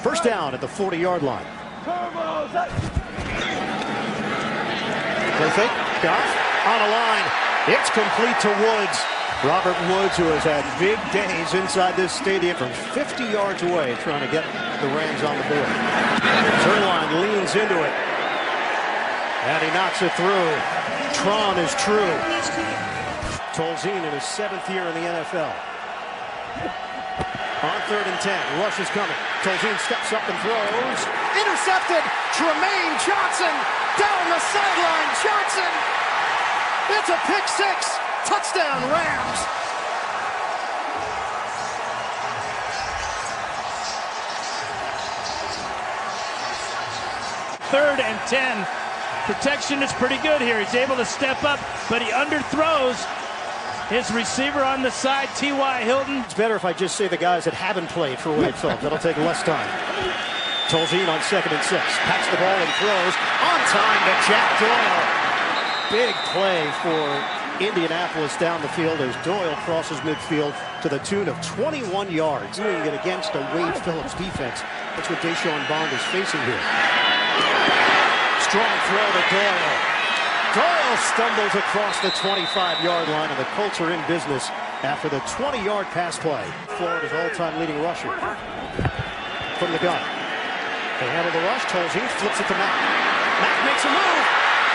First down at the 40-yard line. Play fake. Goff on a line. It's complete to Woods. Robert Woods, who has had big days inside this stadium from 50 yards away, trying to get the Rams on the board. Zerline leans into it. And he knocks it through. Tron is true. Tolzien in his 7th year in the NFL. On 3rd and 10. Rush is coming. Tolzien steps up and throws. Intercepted. Tremaine Johnson down the sideline. Johnson. It's a pick six. Touchdown, Rams. Third and 10. Protection is pretty good here. He's able to step up, but he underthrows his receiver on the side, T.Y. Hilton. It's better if I just say the guys that haven't played for Wade Phillips. That'll take less time. Tolzien on 2nd and 6. Pats the ball and throws. On time to Jack Doyle. Big play for Indianapolis down the field as Doyle crosses midfield to the tune of 21 yards. Doing it against a Wade Phillips defense. That's what Deshaun Bond is facing here. Strong throw to Doyle. Doyle stumbles across the 25-yard line, and the Colts are in business after the 20-yard pass play. Florida's all-time leading rusher. From the gun. They handle the rush. Tolzien flips it to Mack. Mack makes a move.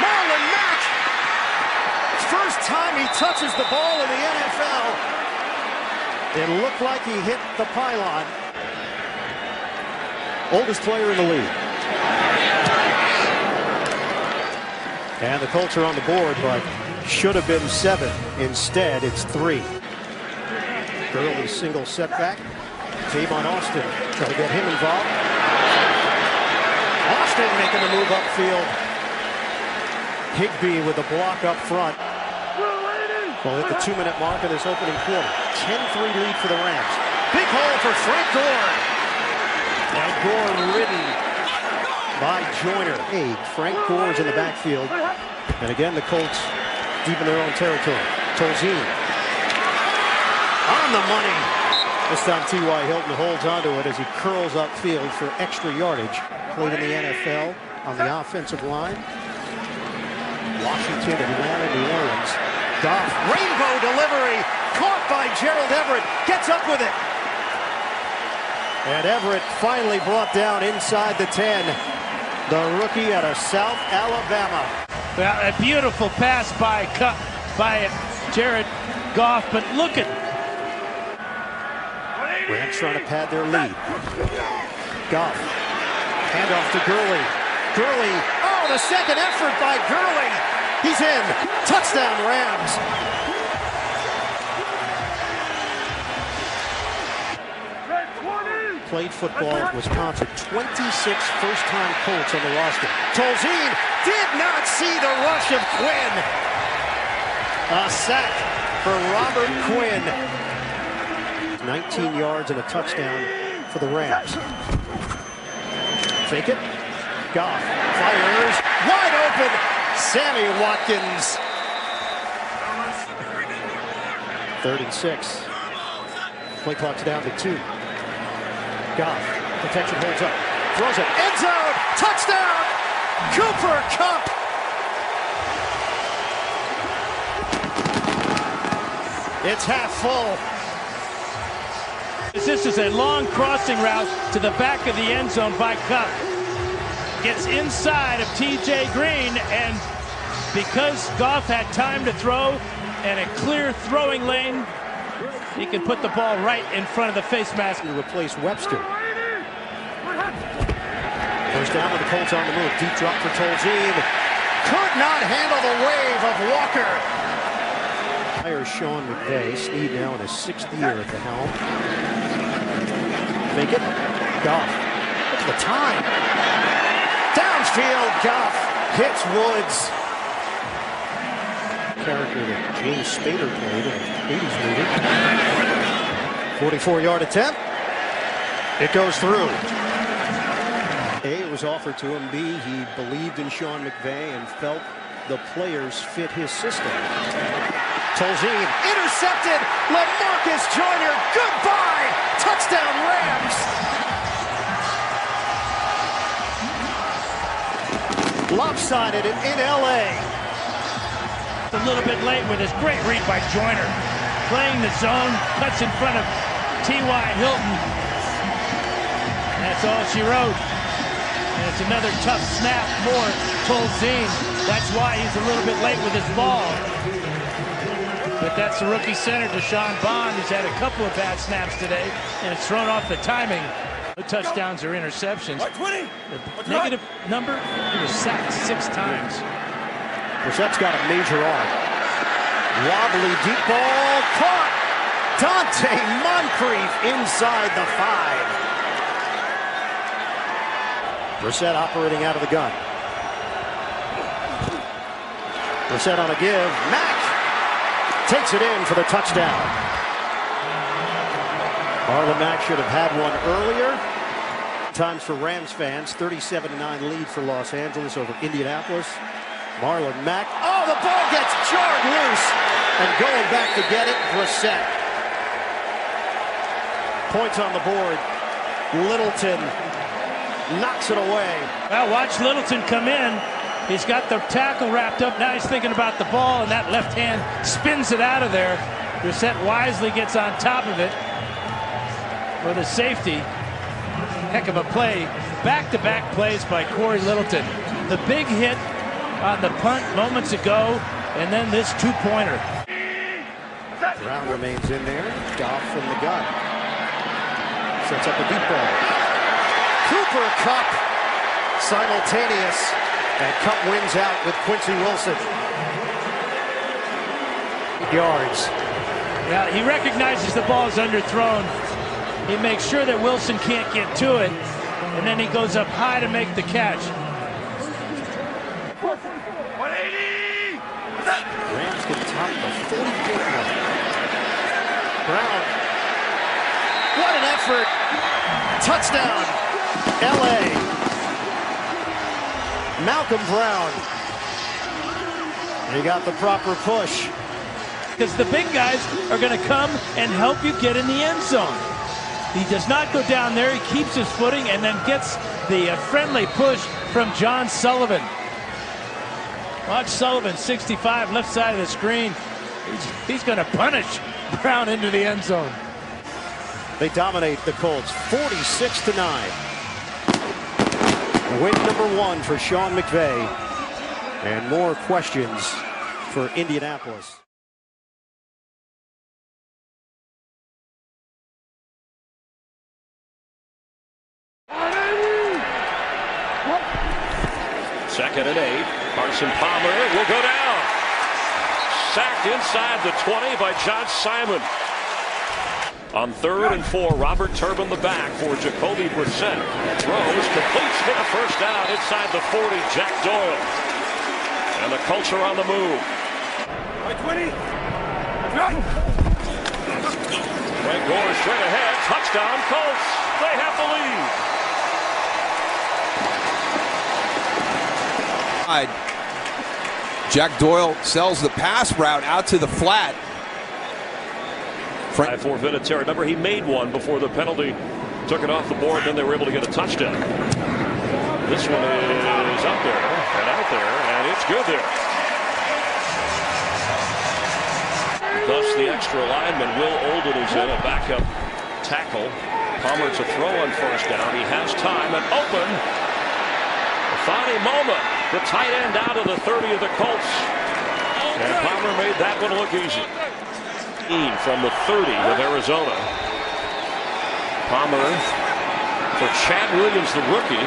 Marlon Mack! First time he touches the ball in the NFL. It looked like he hit the pylon. Oldest player in the league. And the Colts are on the board, but should have been 7. Instead, it's 3. Early single setback. Tavon Austin trying to get him involved. Austin making the move upfield. Higbee with the block up front. We'll hit the 2-minute mark of this opening quarter. 10-3 lead for the Rams. Big hole for Frank Gore. And Gore ridden by Joyner. Hey, Frank Gore's in the backfield. And again, the Colts deep in their own territory. Tolzien on the money. This time T.Y. Hilton holds onto it as he curls upfield for extra yardage. Played in the NFL on the offensive line. Washington, Atlanta, New Orleans. Goff, rainbow delivery, caught by Gerald Everett, gets up with it. And Everett finally brought down inside the 10. The rookie out of South Alabama. Well, a beautiful pass by Jared Goff, but look at... Rams trying to pad their lead. Goff, handoff to Gurley. Gurley, oh, the second effort by Gurley. He's in. Touchdown, Rams. Played football at Wisconsin. 26 first-time Colts on the roster. Tolzien did not see the rush of Quinn. A sack for Robert Quinn. 19 yards and a touchdown for the Rams. Fake it. Goff fires. Wide open. Sammy Watkins. 3rd and 6. Play clock's down to 2. Goff. Protection holds up. Throws it. End zone. Touchdown. Cooper Kupp. It's half full. This is a long crossing route to the back of the end zone by Kupp. Gets inside of T.J. Green, and because Goff had time to throw and a clear throwing lane, he can put the ball right in front of the face mask. To replace Webster. First down with the Colts on the move. Deep drop for Tolzien. Could not handle the wave of Walker. Hires Sean McVay. Snead now in his 6th year at the helm. Fake it. Goff. Look at the time. Downfield. Goff hits Woods. Character that James Spader played in the 80s movie. 44-yard attempt. It goes through. A, it was offered to him. B, he believed in Sean McVay and felt the players fit his system. Tolzien intercepted. LaMarcus Joyner. Goodbye. Touchdown Rams. lopsided in L.A. A little bit late with his great read by Joyner. Playing the zone, cuts in front of T.Y. Hilton. That's all she wrote. And it's another tough snap for Tolzien. That's why he's a little bit late with his ball. But that's the rookie center, Deshaun Bond, who's had a couple of bad snaps today, and it's thrown off the timing. The touchdowns or interceptions. The negative number, he was sacked 6 times. Brissett's got a major arm. Wobbly deep ball caught. Dante Moncrief inside the 5. Brissett operating out of the gun. Brissett on a give. Mack takes it in for the touchdown. Marlon Mack should have had one earlier. Times for Rams fans. 37-9 lead for Los Angeles over Indianapolis. Marlon Mack. Oh, the ball gets jarred loose. And going back to get it, Brissett. Points on the board. Littleton knocks it away. Well, watch Littleton come in. He's got the tackle wrapped up. Now he's thinking about the ball, and that left hand spins it out of there. Brissett wisely gets on top of it for the safety. Heck of a play. Back-to-back plays by Corey Littleton. The big hit on the punt moments ago, and then this 2-pointer. Brown remains in there. Goff from the gun. Sets up a deep ball. Cooper Kupp simultaneous, and Kupp wins out with Quincy Wilson. 8 yards. Yeah, he recognizes the ball is underthrown. He makes sure that Wilson can't get to it, and then he goes up high to make the catch. 180! Rams can top the 40-point line. Brown. What an effort. Touchdown. L.A. Malcolm Brown. He got the proper push. Because the big guys are going to come and help you get in the end zone. He does not go down there. He keeps his footing and then gets the friendly push from John Sullivan. Watch Sullivan, 65, left side of the screen. He's going to punish Brown into the end zone. They dominate the Colts 46-9. Win number 1 for Sean McVay. And more questions for Indianapolis. Second and 8. Carson Palmer will go down. Sacked inside the 20 by John Simon. On 3rd and 4, Robert Turbin the back for Jacoby Brissett. Throws, completes for the first down inside the 40, Jack Doyle. And the Colts are on the move. 20. Frank Gore straight ahead. Touchdown, Colts. They have the lead. Jack Doyle sells the pass route out to the flat. For Vinatieri. Remember, he made one before the penalty. Took it off the board, then they were able to get a touchdown. This one is up there and out there, and it's good there. Thus, the extra lineman, Will Olden, is in, a backup tackle. Palmer to throw on first down. He has time and open. Fani Moma, the tight end, out of the 30 of the Colts. And Palmer made that one look easy. From the 30 of Arizona. Palmer for Chad Williams, the rookie.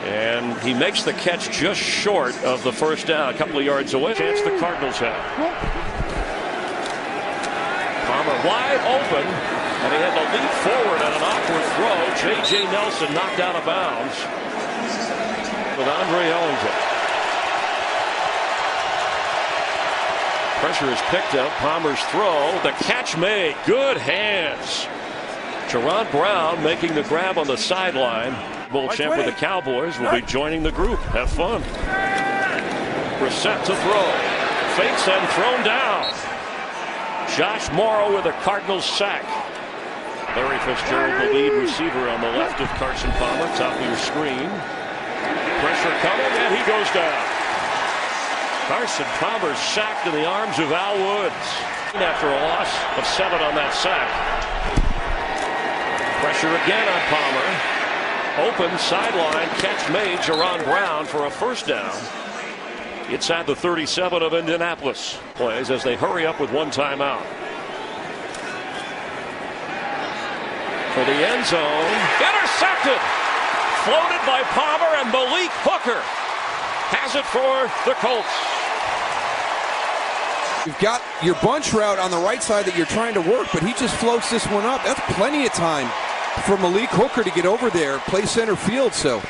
And he makes the catch just short of the first down, a couple of yards away. Chance the Cardinals have. Palmer wide open, and he had to leap forward on an awkward throw. J.J. Nelson knocked out of bounds with Andre Ellington. Pressure is picked up. Palmer's throw. The catch made. Good hands. Jerron Brown making the grab on the sideline. Bowl champ with the Cowboys will be joining the group. Have fun. Brissett to throw. Fakes and thrown down. Josh Morrow with a Cardinals sack. Larry Fitzgerald, the lead receiver on the left of Carson Palmer. Top of your screen. Pressure coming, and he goes down. Carson Palmer sacked in the arms of Al Woods after a loss of 7 on that sack. Pressure again on Palmer. Open sideline catch made. Jaron Brown for a first down. Inside the 37 of Indianapolis. Plays as they hurry up with one timeout. For the end zone. Intercepted. Floated by Palmer, and Malik Hooker has it for the Colts. You've got your bunch route on the right side that you're trying to work, but he just floats this one up. That's plenty of time for Malik Hooker to get over there, play center field. So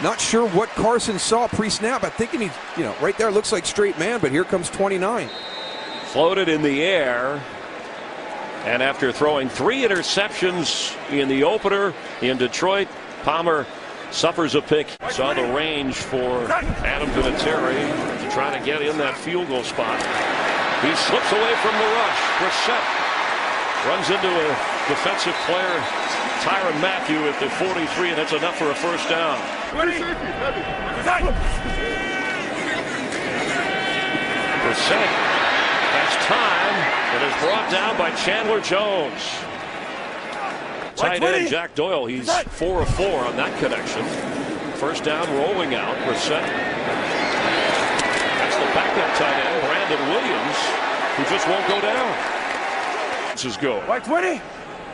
not sure what Carson saw pre-snap. I'm thinking he's, right there looks like straight man, but here comes 29. Floated in the air. And after throwing 3 interceptions in the opener in Detroit, Palmer suffers a pick. Saw the range for Adam Vinatieri to try to get in that field goal spot. He slips away from the rush. Brissett runs into a defensive player, Tyrann Mathieu, at the 43, and that's enough for a first down. Brissett has time and is brought down by Chandler Jones. Tight end Jack Doyle, he's 4 of 4 on that connection. First down rolling out. Brissett. That's the backup tight end, Brandon Williams, who just won't go down. This is go. White 20.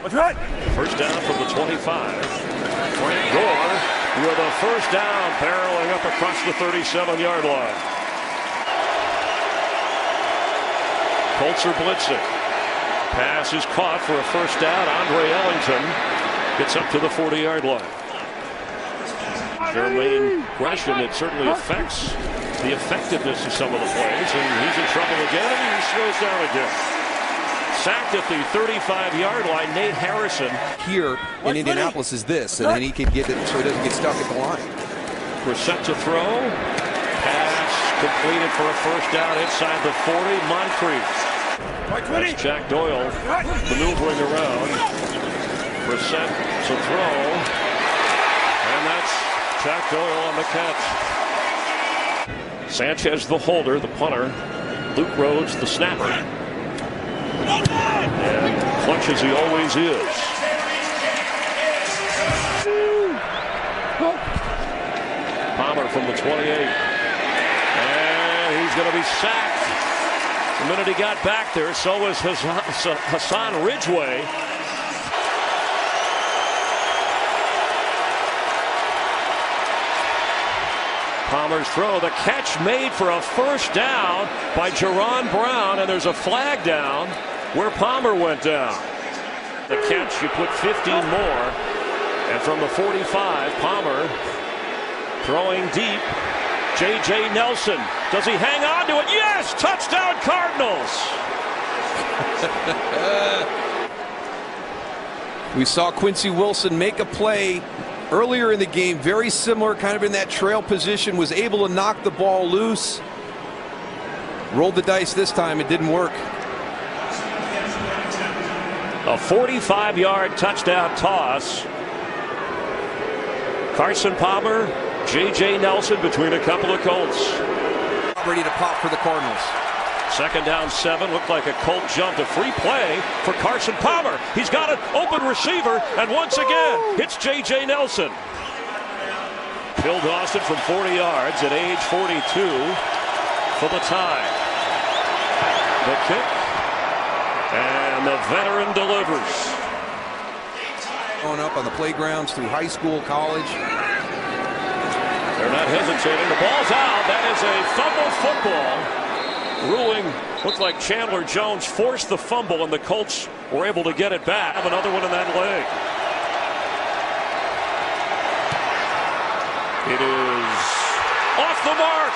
What's right? First down from the 25. Frank Gore with a first down, barreling up across the 37-yard line. Colts are blitzing. Pass is caught for a first down. Andre Ellington gets up to the 40-yard line. Jermaine Gresham, it certainly affects the effectiveness of some of the plays, and he's in trouble again, and he slows down again. Sacked at the 35-yard line. Nate Harrison here in Indianapolis is this, and then he can get it so he doesn't get stuck at the line. Brissett to throw. Pass completed for a first down inside the 40. Moncrief. That's Jack Doyle maneuvering around. Brissett to throw. And that's Jack Doyle on the catch. Sanchez the holder, the punter. Luke Rhodes the snapper. And clutch as he always is. Palmer from the 28. And he's going to be sacked. The minute he got back there, so was Hassan Ridgeway. Palmer's throw, the catch made for a first down by Jaron Brown, and there's a flag down where Palmer went down. The catch, you put 15 more, and from the 45, Palmer throwing deep. J.J. Nelson, does he hang on to it? Yes! Touchdown Cardinals! We saw Quincy Wilson make a play earlier in the game, very similar, kind of in that trail position, was able to knock the ball loose. Rolled the dice this time, it didn't work. A 45-yard touchdown toss. Carson Palmer, J.J. Nelson between a couple of Colts. Ready to pop for the Cardinals. Second down 7, looked like a Colt jump. A free play for Carson Palmer. He's got an open receiver, and once again, it's J.J. Nelson. Phil Dawson from 40 yards at age 42 for the tie. The kick, and the veteran delivers. Going up on the playgrounds through high school, college. They're not hesitating. The ball's out. That is a fumble football. Ruling, looked like Chandler Jones forced the fumble, and the Colts were able to get it back. Have another one in that leg. It is off the mark.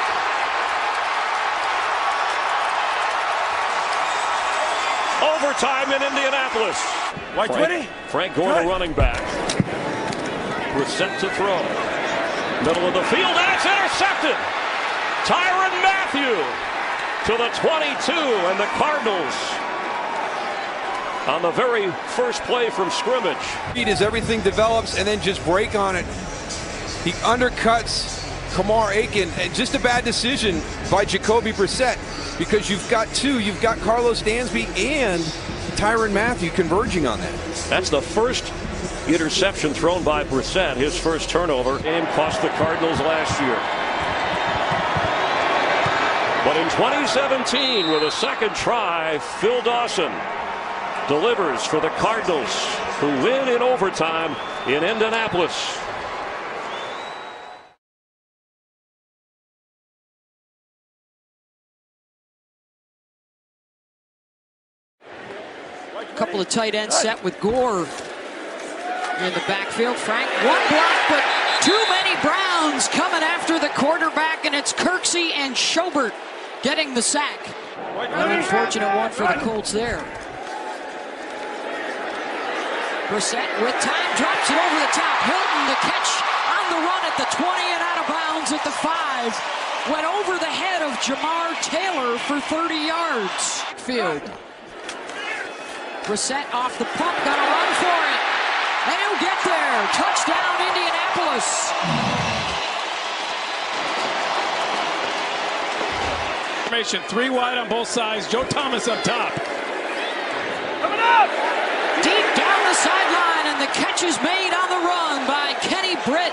Overtime in Indianapolis. Frank Gore, the running back. Brissett to throw. Middle of the field, that's intercepted. Tyrann Mathieu to the 22, and the Cardinals on the very first play from scrimmage. As everything develops, and then just break on it. He undercuts Kamar Aiken, and just a bad decision by Jacoby Brissett, because you've got two. You've got Carlos Dansby and Tyrann Mathieu converging on that. That's the first interception thrown by Brissett. His first turnover. Game cost the Cardinals last year. But in 2017, with a second try, Phil Dawson delivers for the Cardinals, who win in overtime in Indianapolis. Couple of tight ends set with Gore in the backfield. Frank, one block, but too many Browns coming after the quarterback, and it's Kirksey and Schobert getting the sack. An unfortunate one for the Colts there. Brissett with time, drops it over the top. Hilton, the catch on the run at the 20 and out of bounds at the 5. Went over the head of Jamar Taylor for 30 yards. Field. Brissett off the pump, gonna run for it. And he'll get there. Touchdown, Indianapolis. Formation, 3 wide on both sides. Joe Thomas up top. Coming up! Deep down the sideline, and the catch is made on the run by Kenny Britt.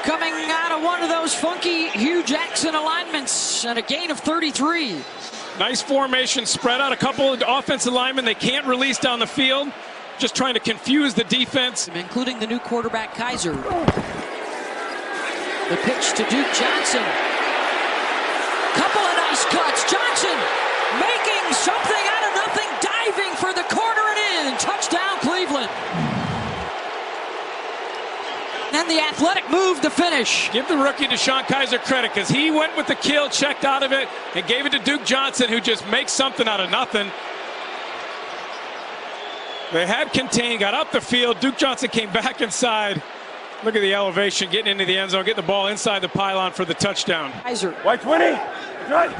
Coming out of one of those funky Hugh Jackson alignments, and a gain of 33. Nice formation, spread out a couple of offensive linemen. They can't release down the field. Just trying to confuse the defense. Including the new quarterback, Kaiser. The pitch to Duke Johnson. Couple of nice cuts. Johnson making something out of nothing, diving for the corner and in. Touchdown, Cleveland. And the athletic move to finish. Give the rookie Deshaun Kaiser credit, because he went with the kill, checked out of it, and gave it to Duke Johnson, who just makes something out of nothing. They had contained, got up the field. Duke Johnson came back inside. Look at the elevation, getting into the end zone, getting the ball inside the pylon for the touchdown. Kaiser. White 20. Right.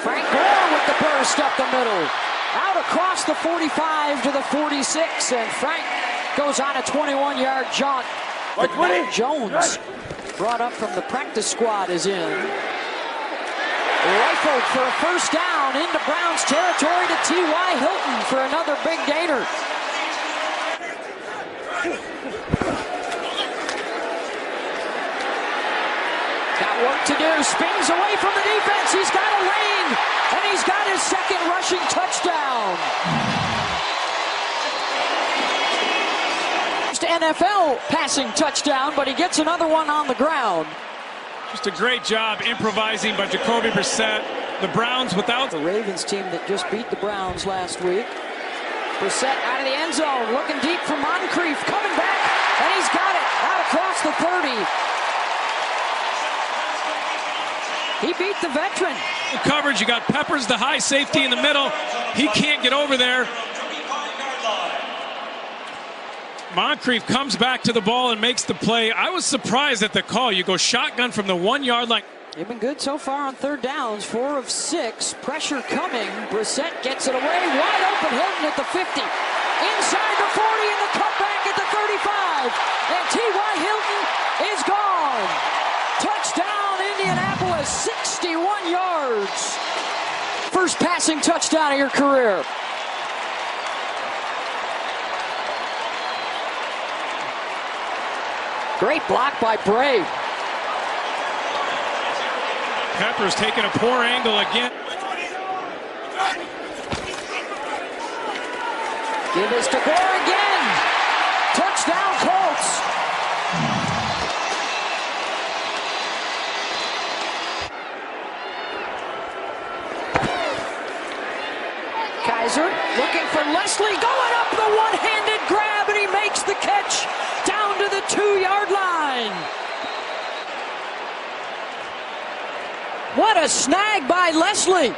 Frank Gore with the burst up the middle. Out across the 45 to the 46, and Frank goes on a 21-yard jaunt. But Matt Jones, brought up from the practice squad, is in. Rifled for a first down into Browns territory to T.Y. Hilton for another big gainer. Got work to do. Spins away from the defense. He's got a lane, and he's got his second rushing touchdown. NFL passing touchdown, but he gets another one on the ground. Just a great job improvising by Jacoby Brissett. The Browns without the Ravens team that just beat the Browns last week. Brissett out of the end zone, looking deep for Moncrief, coming back, and he's got it out across the 30. He beat the veteran. Coverage, you got Peppers, the high safety in the middle. He can't get over there. Moncrief comes back to the ball and makes the play. I was surprised at the call. You go shotgun from the 1 yard line. They've been good so far on third downs, 4 of 6. Pressure coming. Brissett gets it away. Wide open. Hilton at the 50. Inside the 40 and the cutback at the 35. And T.Y. Hilton is gone. Touchdown, Indianapolis, 61 yards. First passing touchdown of your career. Great block by Bray. Peppers taking a poor angle again. Give this to Gore again. Touchdown, Colts. Kaiser looking for Leslie, going up the one-handed grab, and he makes the catch down to the 2-yard line. What a snag by Leslie,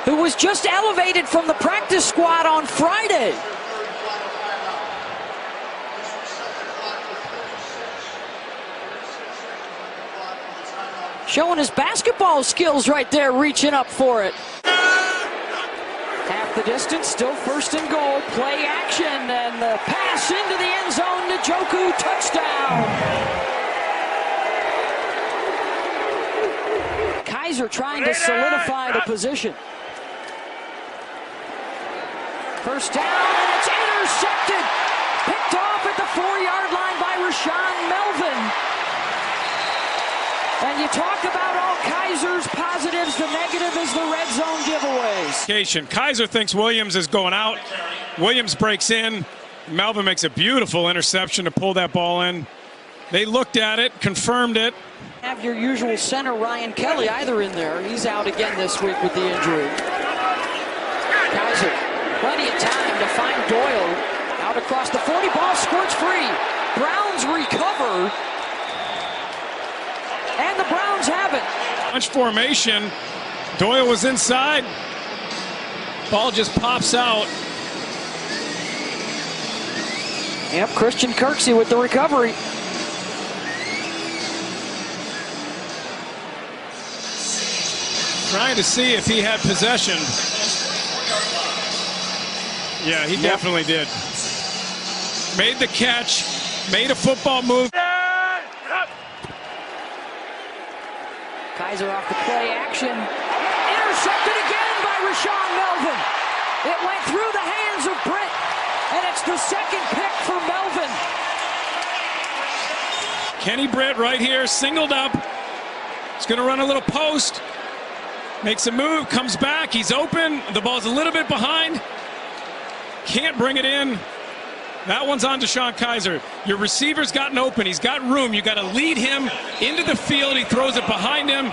who was just elevated from the practice squad on Friday. Showing his basketball skills right there, reaching up for it. Half the distance, still first and goal. Play action, and the pass into the end zone to Njoku touchdown! Kaiser trying to solidify the position. First down, and it's intercepted. Picked off at the 4-yard line by Rashaan Melvin. And you talk about all Kaiser's positives, the negative is the red zone giveaways. Kaiser thinks Williams is going out. Williams breaks in. Melvin makes a beautiful interception to pull that ball in. They looked at it, confirmed it. Have your usual center, Ryan Kelly, either in there. He's out again this week with the injury. Kaiser, plenty of time to find Doyle. Out across the 40, ball squirts free. Browns recover. And the Browns have it. Bunch formation. Doyle was inside. Ball just pops out. Yep, Christian Kirksey with the recovery. Trying to see if he had possession. Yeah, he definitely did. Made the catch, made a football move. Kaiser off the play action. Intercepted again by Rashaan Melvin. It went through the hands of Britt, and it's the second pick for Melvin. Kenny Britt right here, singled up. He's going to run a little post. Makes a move, comes back, he's open. The ball's a little bit behind. Can't bring it in. That one's on Deshaun Kaiser. Your receiver's gotten open. He's got room. You got to lead him into the field. He throws it behind him.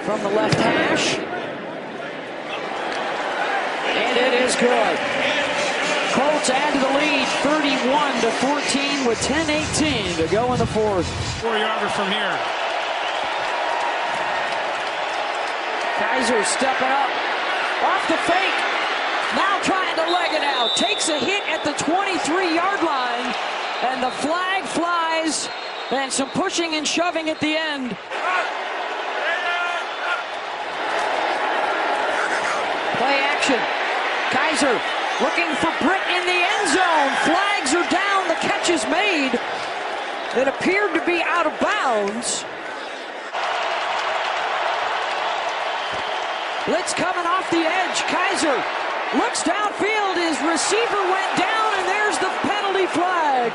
From the left hash. And it is good. Colts add to the lead 31-14 with 10:18 to go in the fourth. 4-yarder from here. Kaiser stepping up. Off the fake. Now trying to leg it out. Takes a hit at the 23-yard line. And the flag flies. And some pushing and shoving at the end. Play action. Kaiser looking for Britt in the end zone. Flags are down. The catch is made. It appeared to be out of bounds. Blitz coming off the edge. Kaiser looks downfield. His receiver went down, and there's the penalty flag.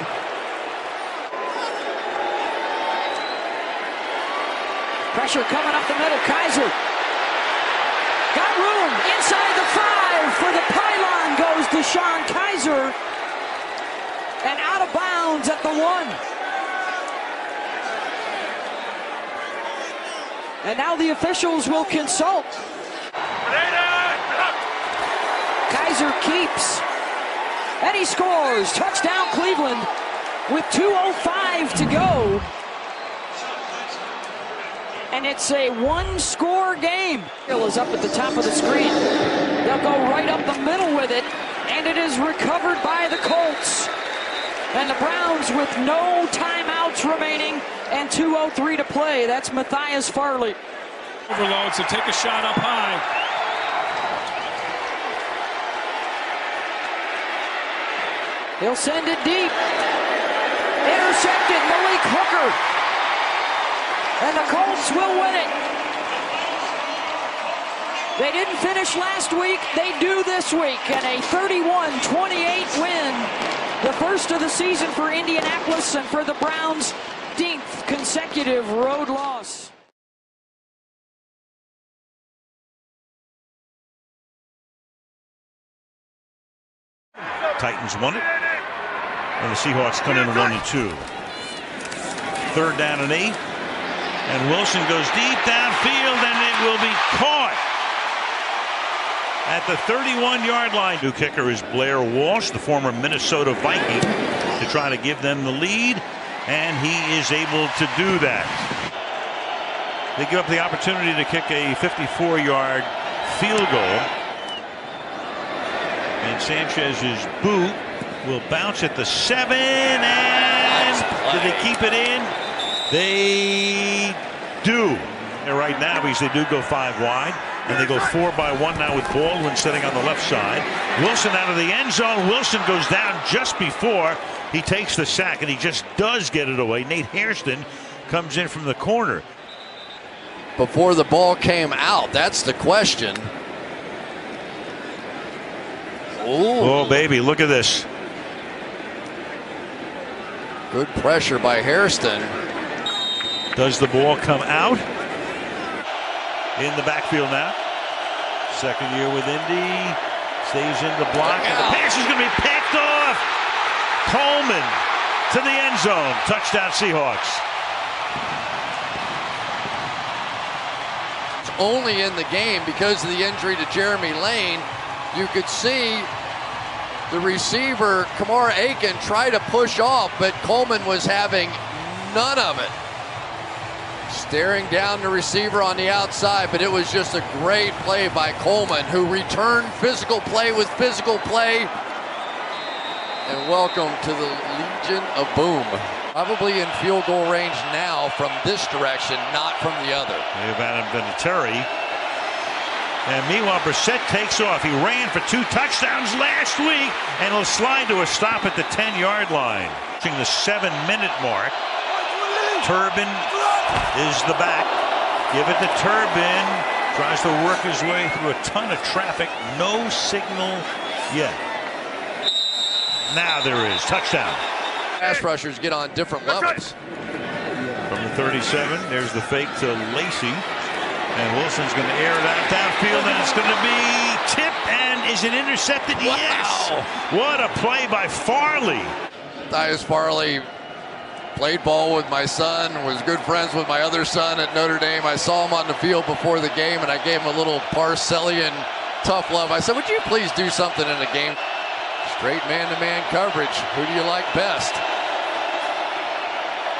Pressure coming up the middle. Kaiser got room inside the 5 for the pylon goes Deshaun Kaiser, and out of bounds at the 1. And now the officials will consult. Kaiser keeps, and he scores. Touchdown Cleveland with 2:05 to go. And it's a one-score game. Hill is up at the top of the screen. They'll go right up the middle with it, and it is recovered by the Colts. And the Browns with no timeouts remaining and 2:03 to play. That's Matthias Farley. Overload, so take a shot up high. He'll send it deep. Intercepted, Malik Hooker. And the Colts will win it. They didn't finish last week. They do this week. And a 31-28 win. The first of the season for Indianapolis and for the Browns' 15th consecutive road loss. Titans won it, and the Seahawks come in 1-2. 3rd down and 8, and Wilson goes deep downfield, and it will be caught at the 31-yard line. New kicker is Blair Walsh, the former Minnesota Viking, to try to give them the lead, and he is able to do that. They give up the opportunity to kick a 54-yard field goal. And Sanchez's boot will bounce at the 7, and do they keep it in? They do. And right now, because they do go 5 wide. And they go 4-by-1 now with Baldwin sitting on the left side. Wilson out of the end zone. Wilson goes down just before he takes the sack, and he just does get it away. Nate Hairston comes in from the corner. Before the ball came out, that's the question. Oh, baby, look at this. Good pressure by Hairston. Does the ball come out? In the backfield now. Second year with Indy. Stays in the block. And the pass is going to be picked off. Coleman to the end zone. Touchdown Seahawks. It's only in the game because of the injury to Jeremy Lane. You could see the receiver, Kamara Aiken, try to push off, but Coleman was having none of it. Staring down the receiver on the outside, but it was just a great play by Coleman, who returned physical play with physical play. And welcome to the Legion of Boom. Probably in field goal range now from this direction, not from the other. They've Adam Vinatieri. And meanwhile, Brissett takes off. He ran for 2 touchdowns last week, and he'll slide to a stop at the 10-yard line. Reaching the 7-minute mark. Turbin is the back. Give it to Turbin. Tries to work his way through a ton of traffic. No signal yet. Now there is. Touchdown. Pass rushers get on different levels. From the 37, there's the fake to Lacey. And Wilson's going to air it out downfield, and it's going to be tipped, and is it intercepted? Wow. Yes! What a play by Farley. Tyus Farley played ball with my son, was good friends with my other son at Notre Dame. I saw him on the field before the game, and I gave him a little Parcellian tough love. I said, would you please do something in the game? Straight man-to-man coverage. Who do you like best?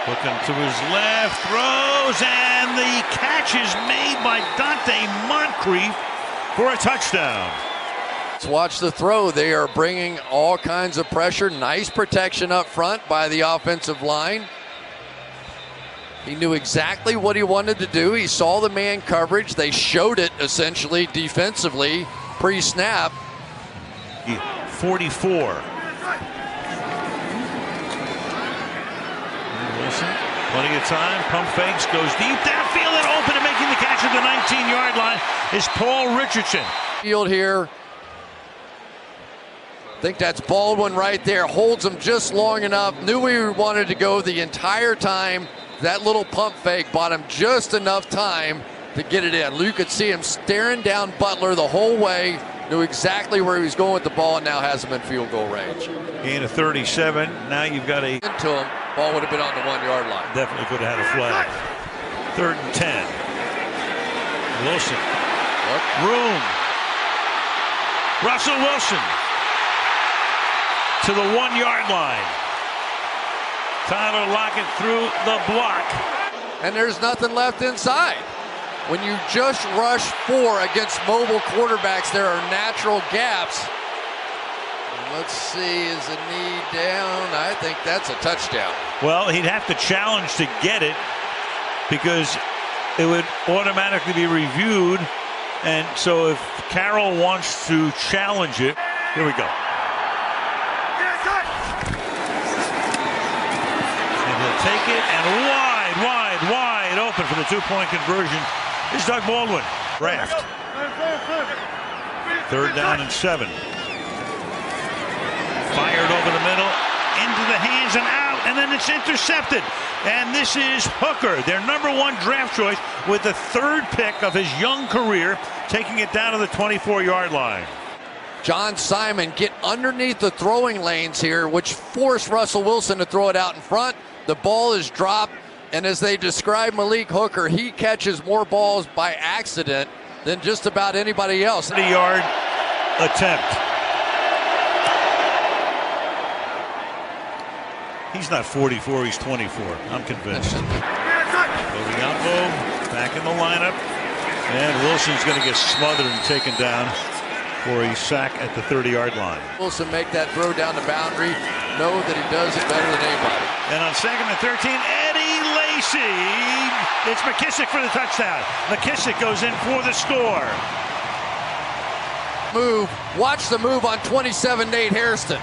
Looking to his left, throws, and the catch is made by Dante Moncrief for a touchdown. Let's watch the throw. They are bringing all kinds of pressure. Nice protection up front by the offensive line. He knew exactly what he wanted to do. He saw the man coverage. They showed it essentially defensively pre-snap. 44. Wilson, plenty of time. Pump fakes, goes deep downfield and open, and making the catch at the 19-yard line is Paul Richardson. Field here. I think that's Baldwin right there. Holds him just long enough. Knew he wanted to go the entire time. That little pump fake bought him just enough time to get it in. You could see him staring down Butler the whole way. Knew exactly where he was going with the ball, and now has him in field goal range. Gain of 37. Now you've got a... Into him. Ball would have been on the 1-yard line. Definitely could have had a flag. 3rd and 10. Wilson. Room. Russell Wilson to the 1-yard line. Tyler Lockett through the block. And there's nothing left inside. When you just rush 4 against mobile quarterbacks, there are natural gaps. Let's see, is the knee down? I think that's a touchdown. Well, he'd have to challenge to get it because it would automatically be reviewed. And so if Carroll wants to challenge it, here we go. And he'll take it, and wide open for the 2-point conversion is Doug Baldwin. Raft. 3rd down and 7. Fired over the middle, into the hands and out, and then it's intercepted. And this is Hooker, their #1 draft choice, with the 3rd pick of his young career, taking it down to the 24-yard line. John Simon get underneath the throwing lanes here, which forced Russell Wilson to throw it out in front. The ball is dropped, and as they describe Malik Hooker, he catches more balls by accident than just about anybody else. 30-yard attempt. He's not 44, he's 24. I'm convinced. Oviambo back in the lineup. And Wilson's going to get smothered and taken down for a sack at the 30-yard line. Wilson make that throw down the boundary. Know that he does it better than anybody. And on 2nd and 13, Eddie Lacy It's McKissick for the touchdown. McKissick goes in for the score. Move. Watch the move on 27, Nate Hairston.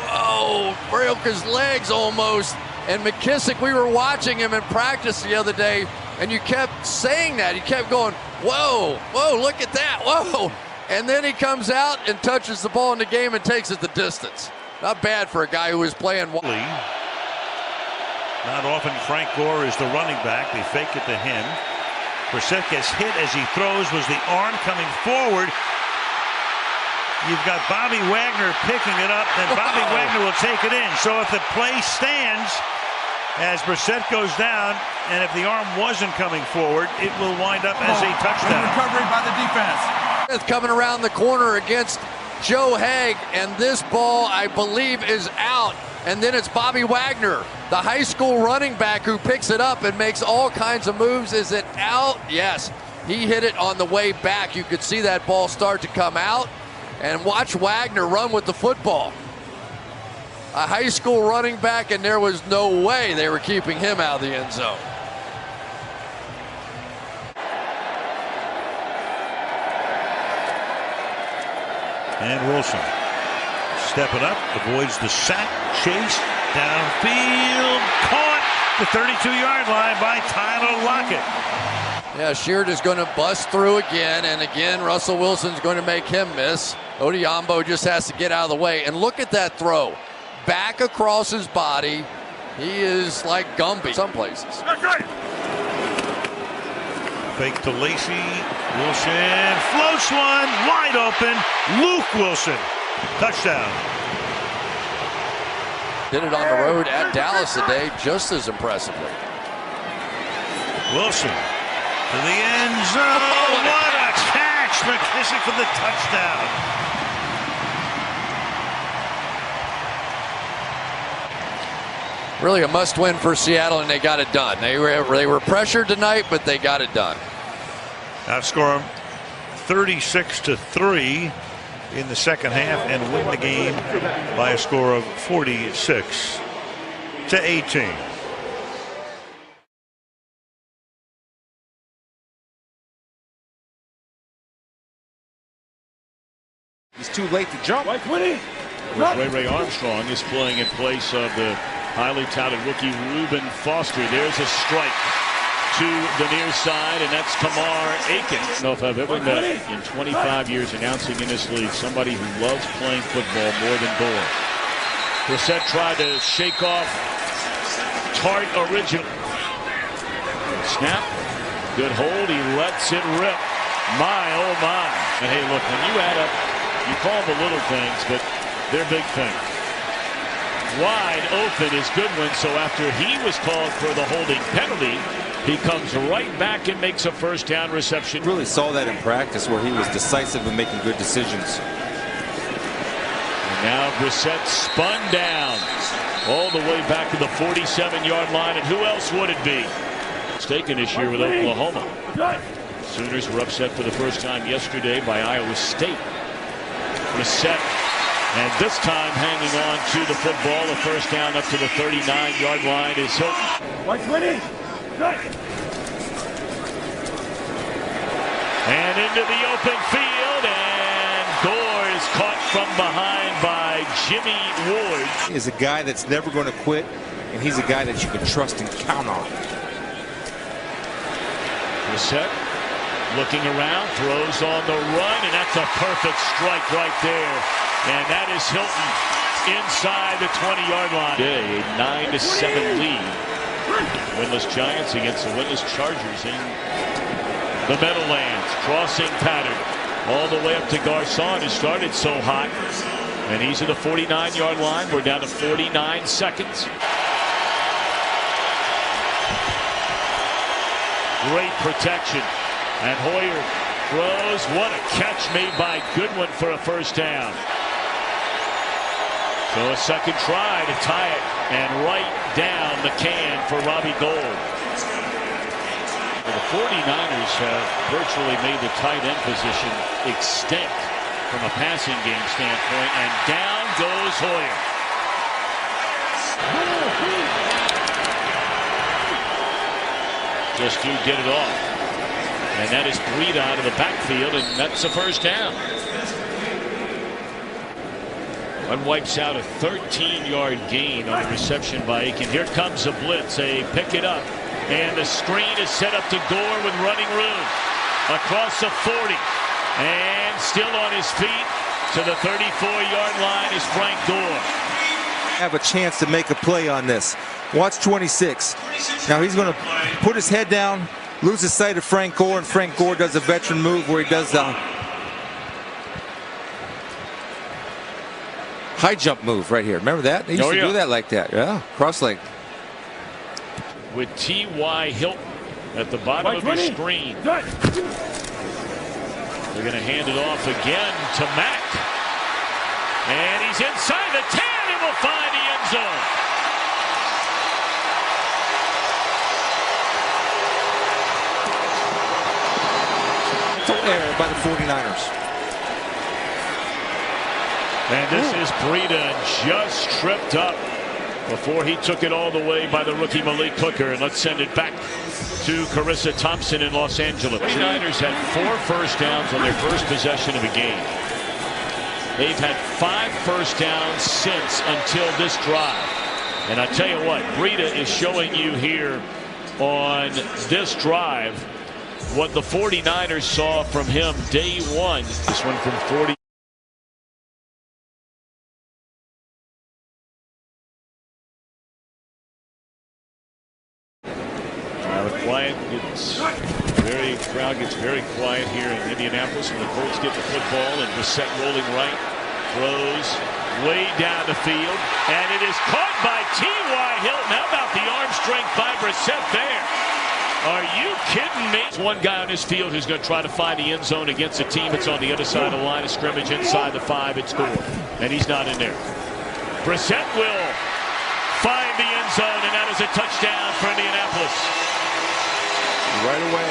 Whoa, broke his legs almost. And McKissick, we were watching him in practice the other day, and you kept saying that. You kept going, whoa, whoa, look at that, whoa. And then he comes out and touches the ball in the game and takes it the distance. Not bad for a guy who was playing. Not often Frank Gore is the running back. They fake it to him. Brissett gets hit as he throws. Was the arm coming forward? You've got Bobby Wagner picking it up, and Bobby Wagner will take it in. So if the play stands as Brissett goes down, and if the arm wasn't coming forward, it will wind up as a touchdown. Recovery by the defense. Coming around the corner against Joe Haig, and this ball, I believe, is out. And then it's Bobby Wagner, the high school running back, who picks it up and makes all kinds of moves. Is it out? Yes. He hit it on the way back. You could see that ball start to come out. And watch Wagner run with the football. A high school running back, and there was no way they were keeping him out of the end zone. And Wilson stepping up, avoids the sack, chase, downfield, caught the 32-yard line by Tyler Lockett. Yeah, Sheard is going to bust through again, and again, Russell Wilson's going to make him miss. Odiombo just has to get out of the way, and look at that throw. Back across his body. He is like Gumby some places. Fake to Lacy. Wilson floats one, wide open. Luke Wilson, touchdown. Did it on the road at Dallas today, just as impressively. Wilson to the end zone. Oh, what a catch! McKissick for the touchdown. Really a must-win for Seattle, and they got it done. They were pressured tonight, but they got it done. Outscore them 36-3 in the second half and win the game by a score of 46-18. It's too late to jump. Ray Armstrong is playing in place of the highly touted rookie Reuben Foster. There's a strike to the near side, and that's Kamar Aiken. I don't know if I've ever met in 25 years announcing in this league somebody who loves playing football more than Gore. Brissett tried to shake off Tart original. Snap. Good hold. He lets it rip. My, oh my. And hey, look, when you add up, you call them the little things, but they're big things. Wide open is Goodwin, so after he was called for the holding penalty, he comes right back and makes a first down reception. Really saw that in practice where he was decisive in making good decisions. And now Brissett spun down all the way back to the 47-yard line, and who else would it be? It's taken this year with Oklahoma. Sooners were upset for the first time yesterday by Iowa State. Brissett, and this time hanging on to the football. A first down up to the 39-yard line is Hilton. And into the open field, and Gore is caught from behind by Jimmy Ward. Is a guy that's never going to quit, and he's a guy that you can trust and count on. Brissett looking around, throws on the run, and that's a perfect strike right there. And that is Hilton inside the 20-yard line. A 9-7 lead. Winless Giants against the winless Chargers in the Meadowlands. Crossing pattern all the way up to Garcon, who started so hot. And he's at the 49-yard line. We're down to 49 seconds. Great protection. And Hoyer throws. What a catch made by Goodwin for a first down. So a second try to tie it, and right down the can for Robbie Gould. The 49ers have virtually made the tight end position extinct from a passing game standpoint, and down goes Hoyer. just to get it off. And that is Breida out of the backfield, and that's a first down. One wipes out a 13-yard gain on the reception by Aiken. Here comes a blitz. They pick it up, and the screen is set up to Gore with running room. Across the 40, and still on his feet to the 34-yard line is Frank Gore. Have a chance to make a play on this. Watch 26. Now he's going to put his head down, lose his sight of Frank Gore, and Frank Gore does a veteran move where he does the high jump move right here. Remember that? They used to do that like that. Yeah, cross leg. With T.Y. Hilton at the bottom of your screen. They're going to hand it off again to Mack. And he's inside the 10 and will find the end zone. There by the 49ers. And this is Breida just tripped up before he took it all the way by the rookie Malik Hooker. And let's send it back to Carissa Thompson in Los Angeles. The Niners had 4 first downs on their first possession of the game. They've had 5 first downs since until this drive. And I tell you what, Breida is showing you here on this drive what the 49ers saw from him day one. This one from 40. Crowd gets very quiet here in Indianapolis when the Colts get the football, and Brissett rolling right, throws way down the field, and it is caught by T.Y. Hilton. How about the arm strength by Brissett there? Are you kidding me? There's one guy on this field who's going to try to find the end zone against a team that's on the other side of the line of scrimmage inside the 5. It's Gore, and he's not in there. Brissett will find the end zone, and that is a touchdown for Indianapolis. Right away.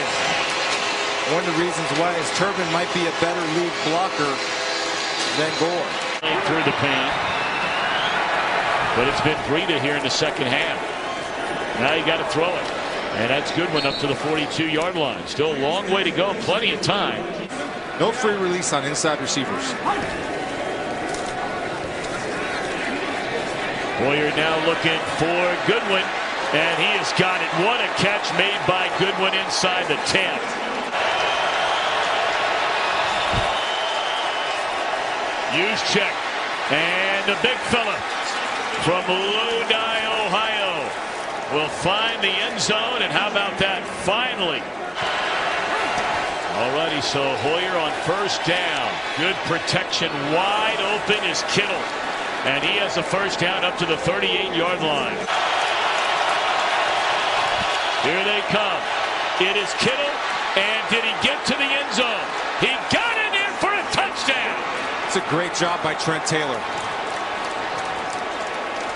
One of the reasons why is Turbin might be a better lead blocker than Gore. Through the pain. But it's been Breida here in the second half. Now you got to throw it. And that's Goodwin up to the 42-yard line. Still a long way to go. Plenty of time. No free release on inside receivers. Boyer now looking for Goodwin. And he has got it. What a catch made by Goodwin inside the 10. Use check, and the big fella from Lodi, Ohio, will find the end zone. And how about that? Finally. Alrighty, so Hoyer on first down. Good protection. Wide open is Kittle, and he has a first down up to the 38-yard line. Here they come. It is Kittle, and did he get to the end zone? He got it in for a touchdown. It's a great job by Trent Taylor.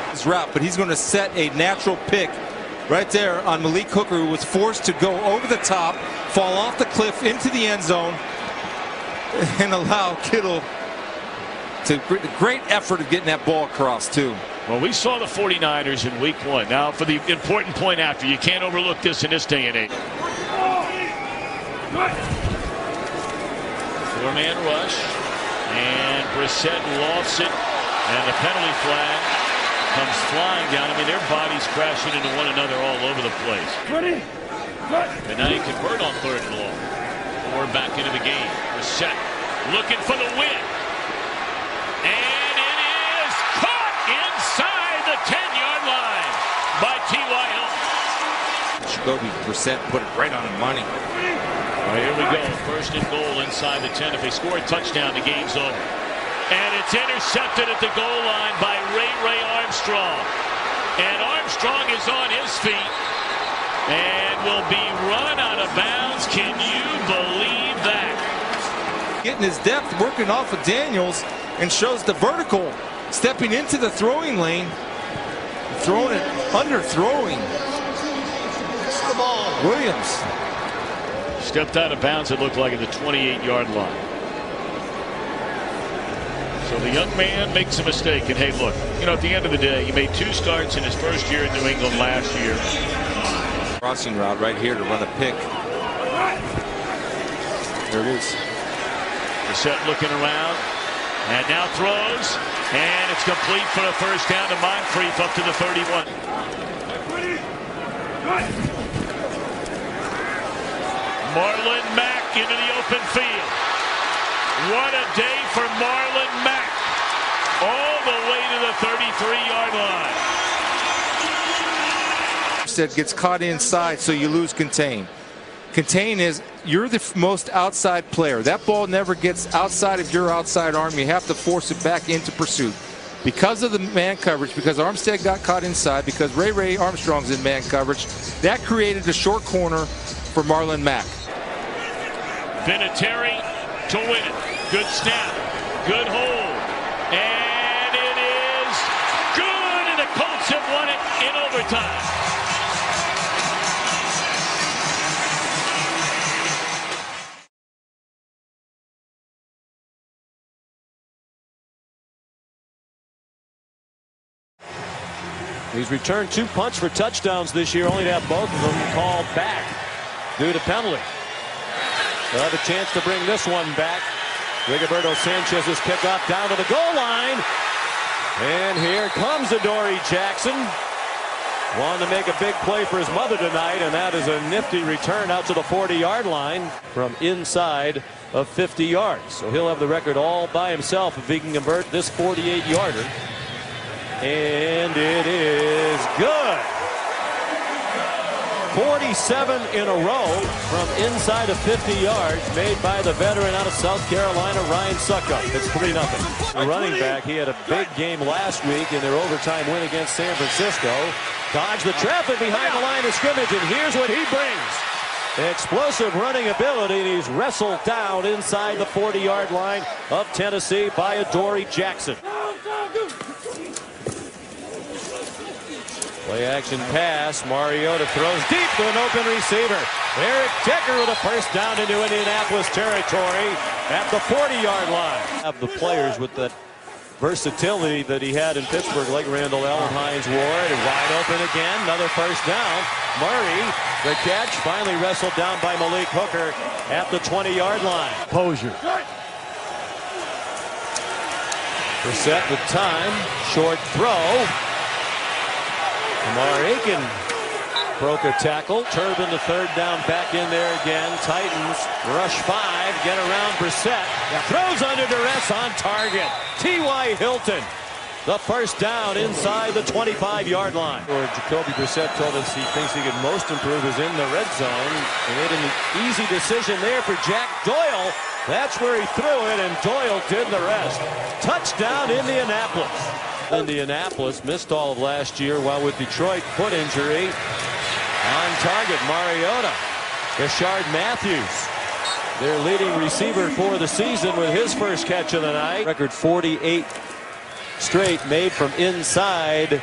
His route, but he's going to set a natural pick right there on Malik Hooker, who was forced to go over the top, fall off the cliff into the end zone, and allow Kittle to great effort of getting that ball across too. Well, we saw the 49ers in week 1. Now for the important point after, you can't overlook this in this day and age. 4-man rush. And Brissett lofts it, and the penalty flag comes flying down. I mean, their bodies crashing into one another all over the place. And now you convert on 3rd and long. We're back into the game. Brissett looking for the win. And it is caught inside the 10-yard line by T.Y. Hilton. Jacoby Brissett put it right on the money. All right, here we go. 1st and goal inside the 10. If they score a touchdown, the game's over. And it's intercepted at the goal line by Ray Armstrong. And Armstrong is on his feet and will be run out of bounds. Can you believe that? Getting his depth, working off of Daniels, and shows the vertical, stepping into the throwing lane, throwing it, underthrowing. Williams. Stepped out of bounds, it looked like, at the 28-yard line. So the young man makes a mistake. And hey, look, you know, at the end of the day, he made 2 starts in his first year in New England last year. Crossing route right here to run a pick. There it is. Brissett looking around, and now throws, and it's complete for the first down to Moncrief up to the 31. Marlon Mack into the open field. What a day for Marlon Mack. All the way to the 33-yard line. That gets caught inside, so you lose contain. Contain is you're the most outside player. That ball never gets outside of your outside arm. You have to force it back into pursuit. Because of the man coverage, because Armstead got caught inside, because Ray Armstrong's in man coverage, that created a short corner for Marlon Mack. Vinatieri to win it. Good snap. Good hold. And it is good, and the Colts have won it in overtime. He's returned 2 punts for touchdowns this year, only to have both of them called back due to penalty. They'll have a chance to bring this one back. Rigoberto Sanchez's kickoff down to the goal line. And here comes Adoree Jackson. Wanted to make a big play for his mother tonight, and that is a nifty return out to the 40-yard line from inside of 50 yards. So he'll have the record all by himself if he can convert this 48-yarder. And it is good. 47 in a row from inside of 50 yards made by the veteran out of South Carolina, Ryan Suckup. It's 3-0. The running back, he had a big game last week in their overtime win against San Francisco. Dodged the traffic behind the line of scrimmage, and here's what he brings. Explosive running ability, and he's wrestled down inside the 40-yard line of Tennessee by Adoree Jackson. Play action pass. Mariota throws deep to an open receiver. Eric Decker with a first down into Indianapolis territory at the 40-yard line. Have the players with that versatility that he had in Pittsburgh, like Randall Allen, Hines Ward, and wide open again. Another first down. Murray, the catch, finally wrestled down by Malik Hooker at the 20-yard line. Posier. Brissett with time. Short throw. Lamar Aiken broke a tackle. Turbin the third down, back in there again. Titans rush 5, get around Brissett. Throws under duress on target. T.Y. Hilton. The first down inside the 25-yard line. Or Jacoby Brissett told us he thinks he could most improve is in the red zone. He made an easy decision there for Jack Doyle. That's where he threw it, and Doyle did the rest. Touchdown, Indianapolis. Indianapolis missed all of last year while with Detroit, foot injury. On target, Mariota. Rashard Matthews, their leading receiver for the season, with his first catch of the night. Record 48 straight made from inside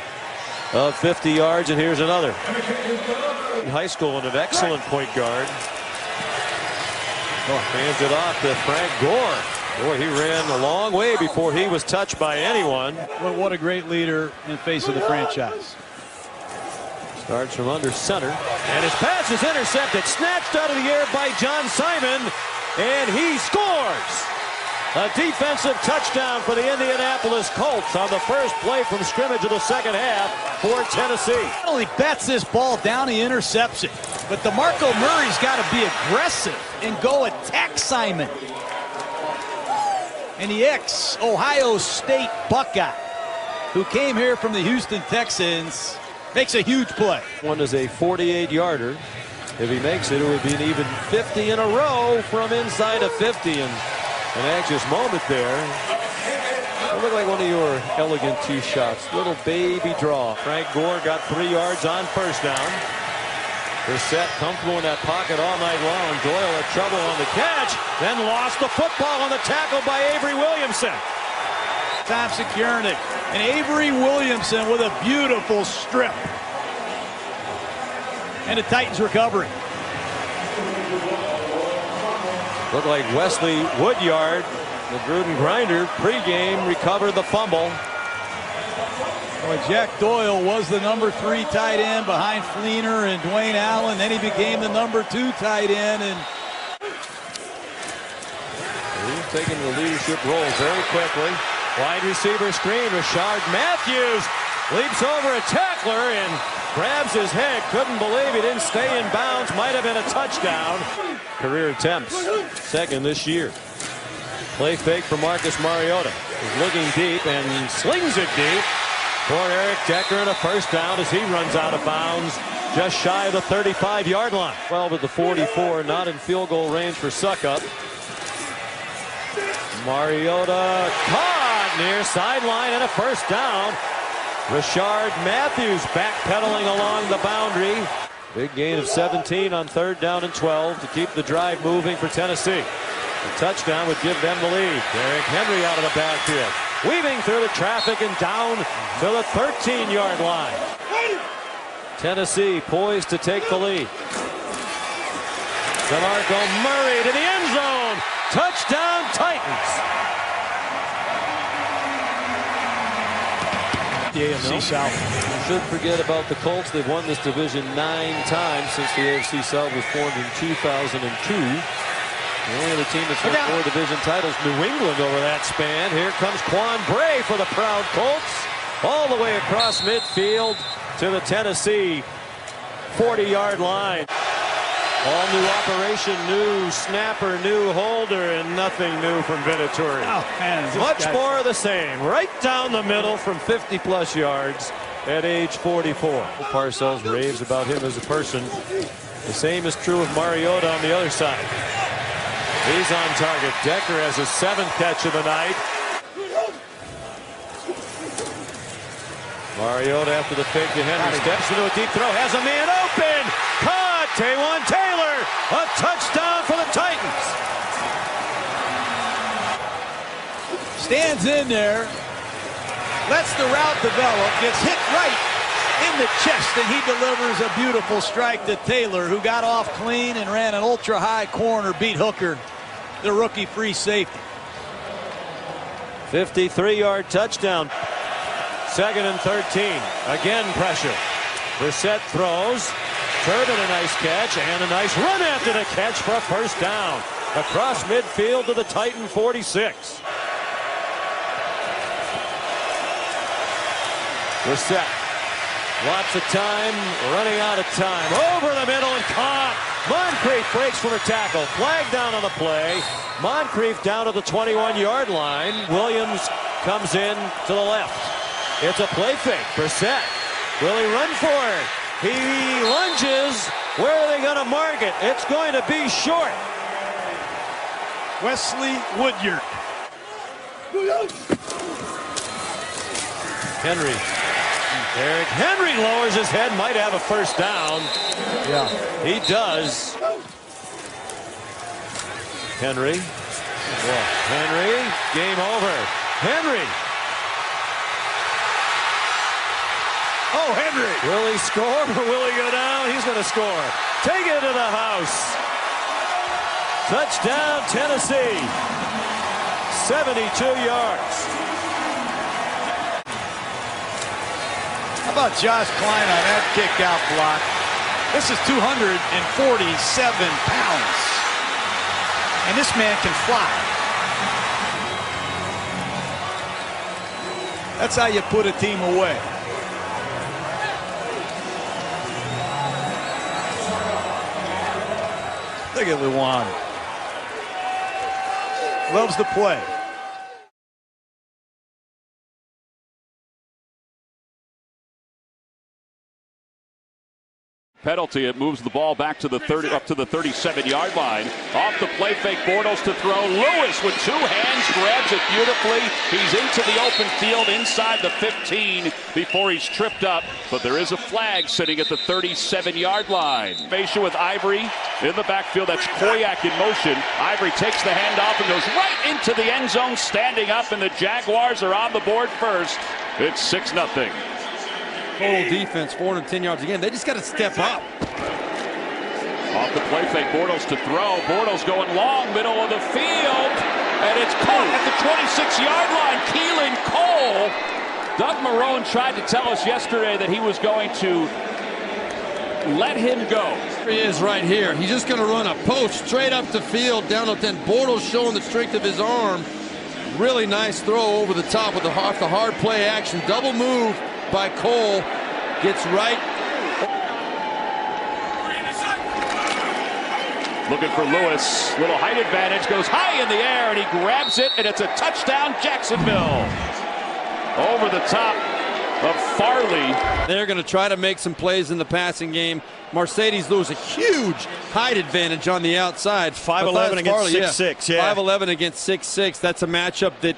of 50 yards, and here's another. In high school, and an excellent point guard. Hands it off to Frank Gore. Boy, he ran a long way before he was touched by anyone. Well, what a great leader in face of the franchise. Starts from under center, and his pass is intercepted, snatched out of the air by John Simon, and he scores. A defensive touchdown for the Indianapolis Colts on the first play from scrimmage of the second half for Tennessee. He bats this ball down, he intercepts it. But DeMarco Murray's got to be aggressive and go attack Simon. And the ex-Ohio State Buckeye, who came here from the Houston Texans, makes a huge play. One is a 48-yarder. If he makes it, it would be an even 50 in a row from inside of 50. And an anxious moment there. It looked like one of your elegant tee shots. Little baby draw. Frank Gore got 3 yards on first down. Brissett comfortable in that pocket all night long. Doyle had trouble on the catch, then lost the football on the tackle by Avery Williamson. Time securing it. And Avery Williamson with a beautiful strip. And the Titans recovering. Looked like Wesley Woodyard, the Gruden grinder, pregame recovered the fumble. Boy, Jack Doyle was the number 3 tight end behind Fleener and Dwayne Allen. Then he became the number 2 tight end. And he's taking the leadership role very quickly. Wide receiver screen. Rashard Matthews leaps over a tackler and grabs his head. Couldn't believe he didn't stay in bounds. Might have been a touchdown. Career attempts. Second this year. Play fake for Marcus Mariota. He's looking deep and slings it deep for Eric Decker, and a first down as he runs out of bounds just shy of the 35-yard line. 12 at the 44, not in field goal range for Suckup. Mariota caught near sideline and a first down. Rashard Matthews backpedaling along the boundary. Big gain of 17 on 3rd down and 12 to keep the drive moving for Tennessee. A touchdown would give them the lead. Derrick Henry out of the backfield, weaving through the traffic and down to the 13-yard line. Tennessee poised to take the lead. DeMarco Murray to the end zone. Touchdown Titans. the AFC South. You shouldn't forget about the Colts. They've won this division 9 times since the AFC South was formed in 2002. The only other team that's won 4 division titles, New England, over that span. Here comes Quan Bray for the proud Colts. All the way across midfield to the Tennessee 40-yard line. All new operation, new snapper, new holder, and nothing new from Vinatieri. Oh, man, much more of the same. Right down the middle from 50-plus yards at age 44. Parcells raves about him as a person. The same is true of Mariota on the other side. He's on target. Decker has his 7th catch of the night. Mariota after the fake to Henry. Steps into a deep throw. Has a man open. Caught. Taywan Taylor. A touchdown for the Titans. Stands in there. Lets the route develop. Gets hit right in the chest, and he delivers a beautiful strike to Taylor, who got off clean and ran an ultra-high corner, beat Hooker, the rookie free safety. 53-yard touchdown. 2nd and 13. Again pressure. Brissett throws. Turbin a nice catch and a nice run after the catch for a first down. Across midfield to the Titan 46. Brissett. Lots of time, running out of time. Over the middle and caught. Moncrief breaks from a tackle. Flag down on the play. Moncrief down to the 21-yard line. Williams comes in to the left. It's a play fake. Brissett. Will he run for it? He lunges. Where are they going to mark it? It's going to be short. Wesley Woodyard. Henry. Derrick Henry lowers his head. Might have a first down. Yeah. He does. Henry. Henry. Game over. Henry. Oh, Henry. Will he score or will he go down? He's going to score. Take it to the house. Touchdown, Tennessee. 72 yards. How about Josh Klein on that kick out block? This is 247 pounds. And this man can fly. That's how you put a team away. Look at Luan. Loves to play. Penalty. It moves the ball back to the 30, up to the 37-yard line. Off the play fake, Bortles to throw. Lewis with 2 hands grabs it beautifully. He's into the open field inside the 15 before he's tripped up. But there is a flag sitting at the 37-yard line. Fascia with Ivory in the backfield. That's Koyak in motion. Ivory takes the handoff and goes right into the end zone, standing up, and the Jaguars are on the board first. It's 6-0. Total defense, 410 yards again. They just got to step up. Off the play fake, Bortles to throw. Bortles going long, middle of the field, and it's caught at the 26-yard line. Keelan Cole Doug Marrone tried to tell us yesterday that he was going to let him go. He is right here. He's just going to run a post straight up the field, down to 10. Bortles showing the strength of his arm. Really nice throw over the top with the hard play action. Double move by Cole. Gets right. Looking for Lewis. Little height advantage. Goes high in the air, and he grabs it, and it's a touchdown, Jacksonville. Over the top of Farley. They're going to try to make some plays in the passing game. Mercedes lose a huge height advantage on the outside. 5'11" against 6'6". Yeah. 5'11" against 6'6". That's a matchup that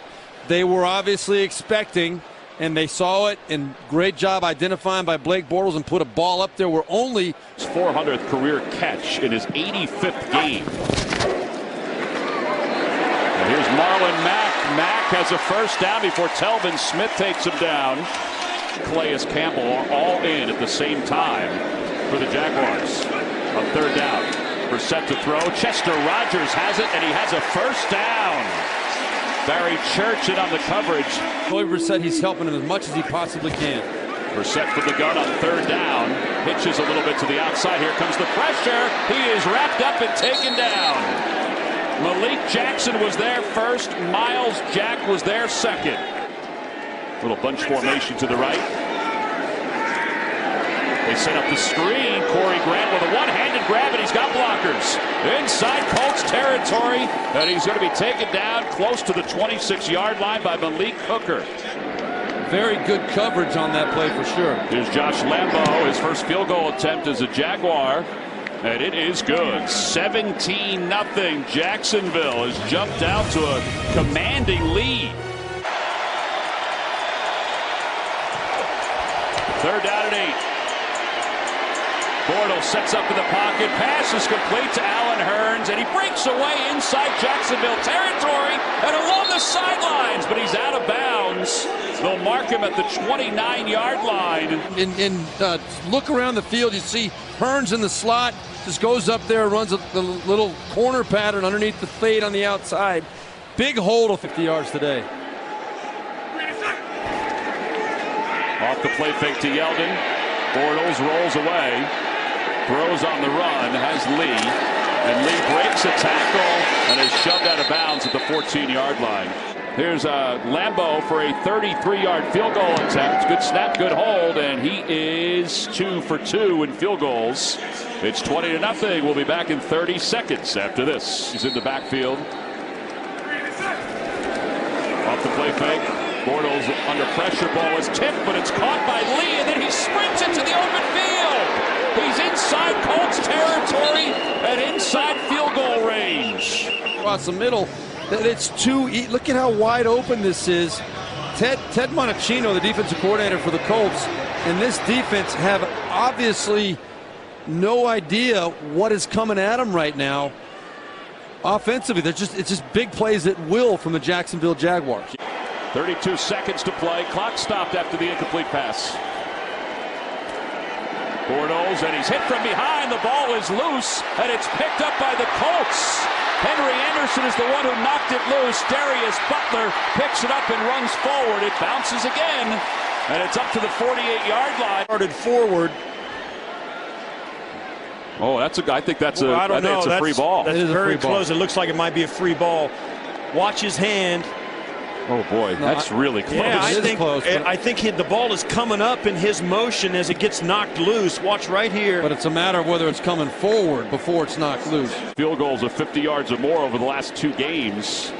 they were obviously expecting, and they saw it. And great job identifying by Blake Bortles and put a ball up there where only his 400th career catch in his 85th game. And here's Marlon Mack. Mack has a first down before Telvin Smith takes him down. Calais Campbell are all in at the same time for the Jaguars. On third down, Brissett to throw. Chester Rogers has it, and he has a first down. Barry Church in on the coverage. Boy, Brissett, he's helping him as much as he possibly can. Brissett from the gun on third down. Pitches a little bit to the outside. Here comes the pressure. He is wrapped up and taken down. Malik Jackson was there first. Miles Jack was there second. Little bunch formation to the right. They set up the screen. Corey Grant with a one-handed grab, and he's got blockers. Inside Colts territory, and he's going to be taken down close to the 26-yard line by Malik Hooker. Very good coverage on that play for sure. Here's Josh Lambo, his first field goal attempt as a Jaguar, and it is good. 17-0. Jacksonville has jumped out to a commanding lead. Third down and 8. Bortles sets up in the pocket. Pass is complete to Allen Hurns, and he breaks away inside Jacksonville territory and along the sidelines, but he's out of bounds. They'll mark him at the 29-yard line. Look around the field. You see Hurns in the slot. Just goes up there and runs the little corner pattern underneath the fade on the outside. Big hole to 50 yards today. Off the play fake to Yeldon. Bortles rolls away. Throws on the run. Has Lee. And Lee breaks a tackle and is shoved out of bounds at the 14-yard line. Here's Lambo for a 33-yard field goal attempt. Good snap, good hold, and he is 2 for 2 in field goals. It's 20-0. We'll be back in 30 seconds after this. He's in the backfield. Off the play fake. Bortles under pressure. Ball is tipped, but it's caught by Lee, and then he sprints into the open field. He's inside Colts territory and inside field goal range. Across the middle. It's look at how wide open this is. Ted Monachino, the defensive coordinator for the Colts, and this defense have obviously no idea what is coming at them right now. Offensively, it's just big plays at will from the Jacksonville Jaguars. 32 seconds to play. Clock stopped after the incomplete pass. Bortles, and he's hit from behind. The ball is loose, and it's picked up by the Colts. Henry Anderson is the one who knocked it loose. Darius Butler picks it up and runs forward. It bounces again, and it's up to the 48-yard line. Started forward. Oh, I think that's a free ball. That's very close. It looks like it might be a free ball. Watch his hand. Oh boy, that's really close. Yeah, I think the ball is coming up in his motion as it gets knocked loose. Watch right here. But it's a matter of whether it's coming forward before it's knocked loose. Field goals of 50 yards or more over the last 2 games.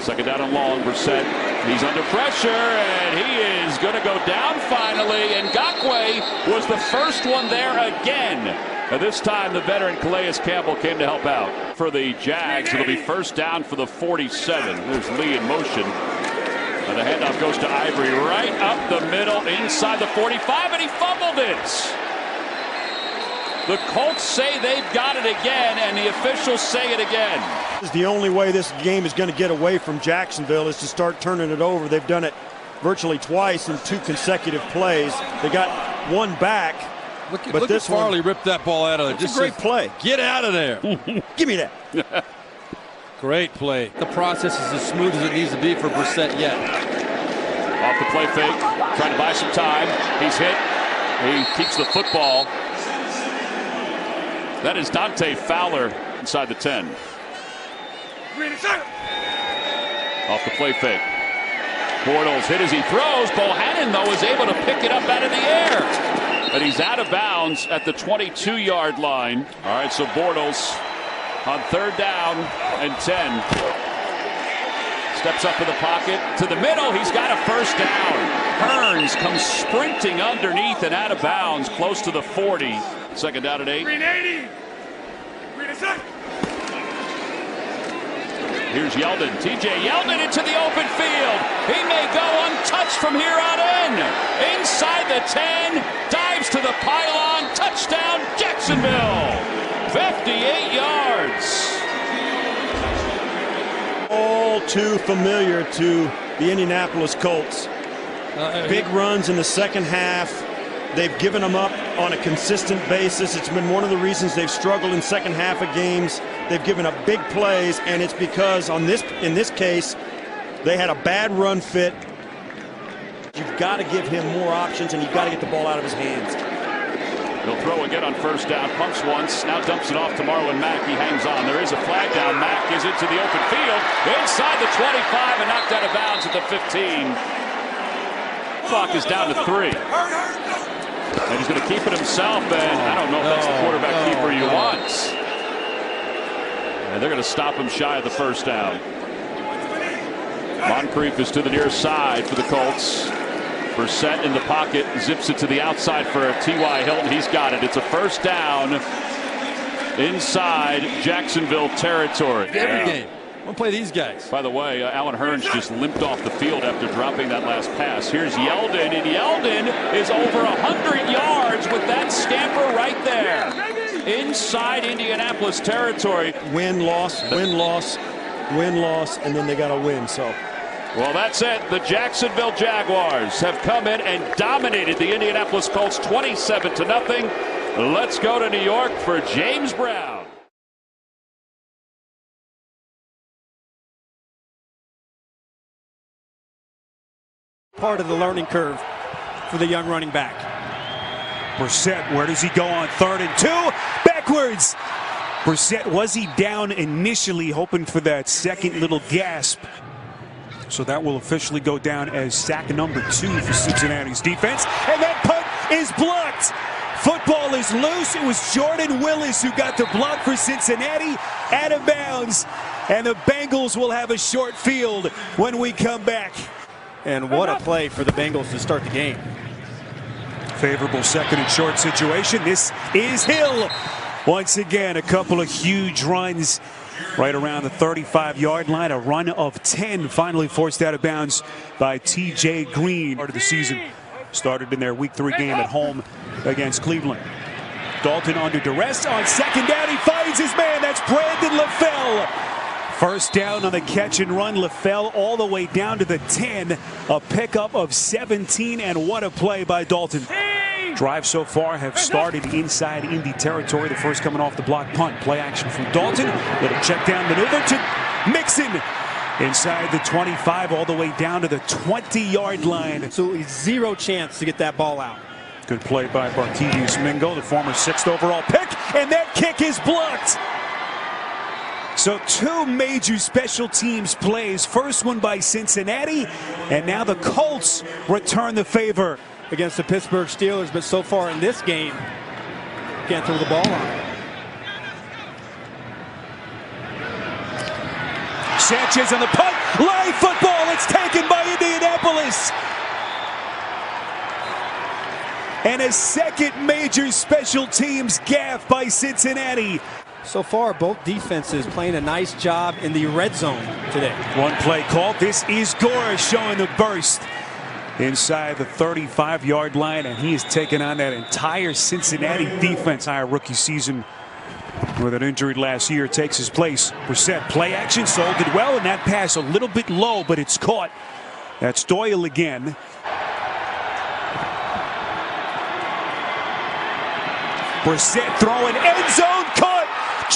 Second down and long. Brissett, he's under pressure, and he is going to go down finally. And Ngakoue was the first one there again. And this time the veteran Calais Campbell came to help out. For the Jags, it'll be first down for the 47. There's Lee in motion. And the handoff goes to Ivory right up the middle inside the 45, and he fumbled it. The Colts say they've got it again, and the officials say it again. This is the only way this game is going to get away from Jacksonville is to start turning it over. They've done it virtually twice in 2 consecutive plays. They got one back. Look at Farley rip that ball out of there. Just a great play. Get out of there. Give me that. Great play. The process is as smooth as it needs to be for Brissett yet. Off the play fake, trying to buy some time. He's hit. He keeps the football. That is Dante Fowler inside the 10. Off the play fake. Bortles hit as he throws. Bohannon, though, is able to pick it up out of the air. But he's out of bounds at the 22-yard line. All right, so Bortles on 3rd down and 10. Steps up in the pocket to the middle. He's got a first down. Hearns comes sprinting underneath and out of bounds close to the 40. 2nd down and 8. Green 80. Green is Here's Yeldon. TJ Yeldon into the open field. He may go untouched from here on in. Inside the 10. Dives to the pylon. Touchdown, Jacksonville. 58 yards. All too familiar to the Indianapolis Colts. Big runs in the second half. They've given them up on a consistent basis. It's been one of the reasons they've struggled in second half of games. They've given up big plays, and it's because in this case, they had a bad run fit. You've got to give him more options, and you've got to get the ball out of his hands. He'll throw again on 1st down. Pumps once. Now dumps it off to Marlon Mack. He hangs on. There is a flag down. Mack is into the open field. Inside the 25 and knocked out of bounds at the 15. Clock is down to 3. And he's going to keep it himself. And I don't know if that's the quarterback keeper you want. And they're going to stop him shy of the 1st down. Moncrief is to the near side for the Colts. Brissett in the pocket, zips it to the outside for T.Y. Hilton. He's got it. It's a 1st down inside Jacksonville territory. Every game. We'll play these guys. By the way, Alan Hearns just limped off the field after dropping that last pass. Here's Yeldon, and Yeldon is over 100 yards with that scamper right there. Inside Indianapolis territory. Win, loss, win, loss, win, loss, and then they got to win. So. Well, that's it. The Jacksonville Jaguars have come in and dominated the Indianapolis Colts 27-0. Let's go to New York for James Brown. Part of the learning curve for the young running back. Brissett, where does he go on 3rd and 2? Backwards. Brissett, was he down initially, hoping for that second little gasp? So that will officially go down as sack number 2 for Cincinnati's defense. And that punt is blocked. Football is loose. It was Jordan Willis who got the block for Cincinnati, out of bounds. And the Bengals will have a short field when we come back. And what a play for the Bengals to start the game. Favorable 2nd and short situation. This is Hill. Once again, a couple of huge runs right around the 35-yard line. A run of 10 finally forced out of bounds by T.J. Green. Part of the season started in their Week 3 game at home against Cleveland. Dalton under duress on 2nd down. He finds his man. That's Brandon LaFell. 1st down on the catch and run. LaFell all the way down to the 10. A pickup of 17, and what a play by Dalton. Drives so far have started inside Indy territory. The first coming off the block punt. Play action from Dalton. Little check down maneuver to Mixon. Inside the 25 all the way down to the 20-yard line. Absolutely zero chance to get that ball out. Good play by Barkevius Mingo, the former 6th overall pick. And that kick is blocked. So 2 major special teams plays. First one by Cincinnati, and now the Colts return the favor against the Pittsburgh Steelers, but so far in this game, can't throw the ball on. Sanchez on the punt. Live football. It's taken by Indianapolis. And a second major special teams gaffe by Cincinnati. So far, both defenses playing a nice job in the red zone today. One play called. This is Gore showing the burst inside the 35-yard line, and he has taken on that entire Cincinnati defense. Higher rookie season with an injury last year takes his place. Brissett, play action, sold it well, and that pass a little bit low, but it's caught. That's Doyle again. Brissett throwing, end zone, caught.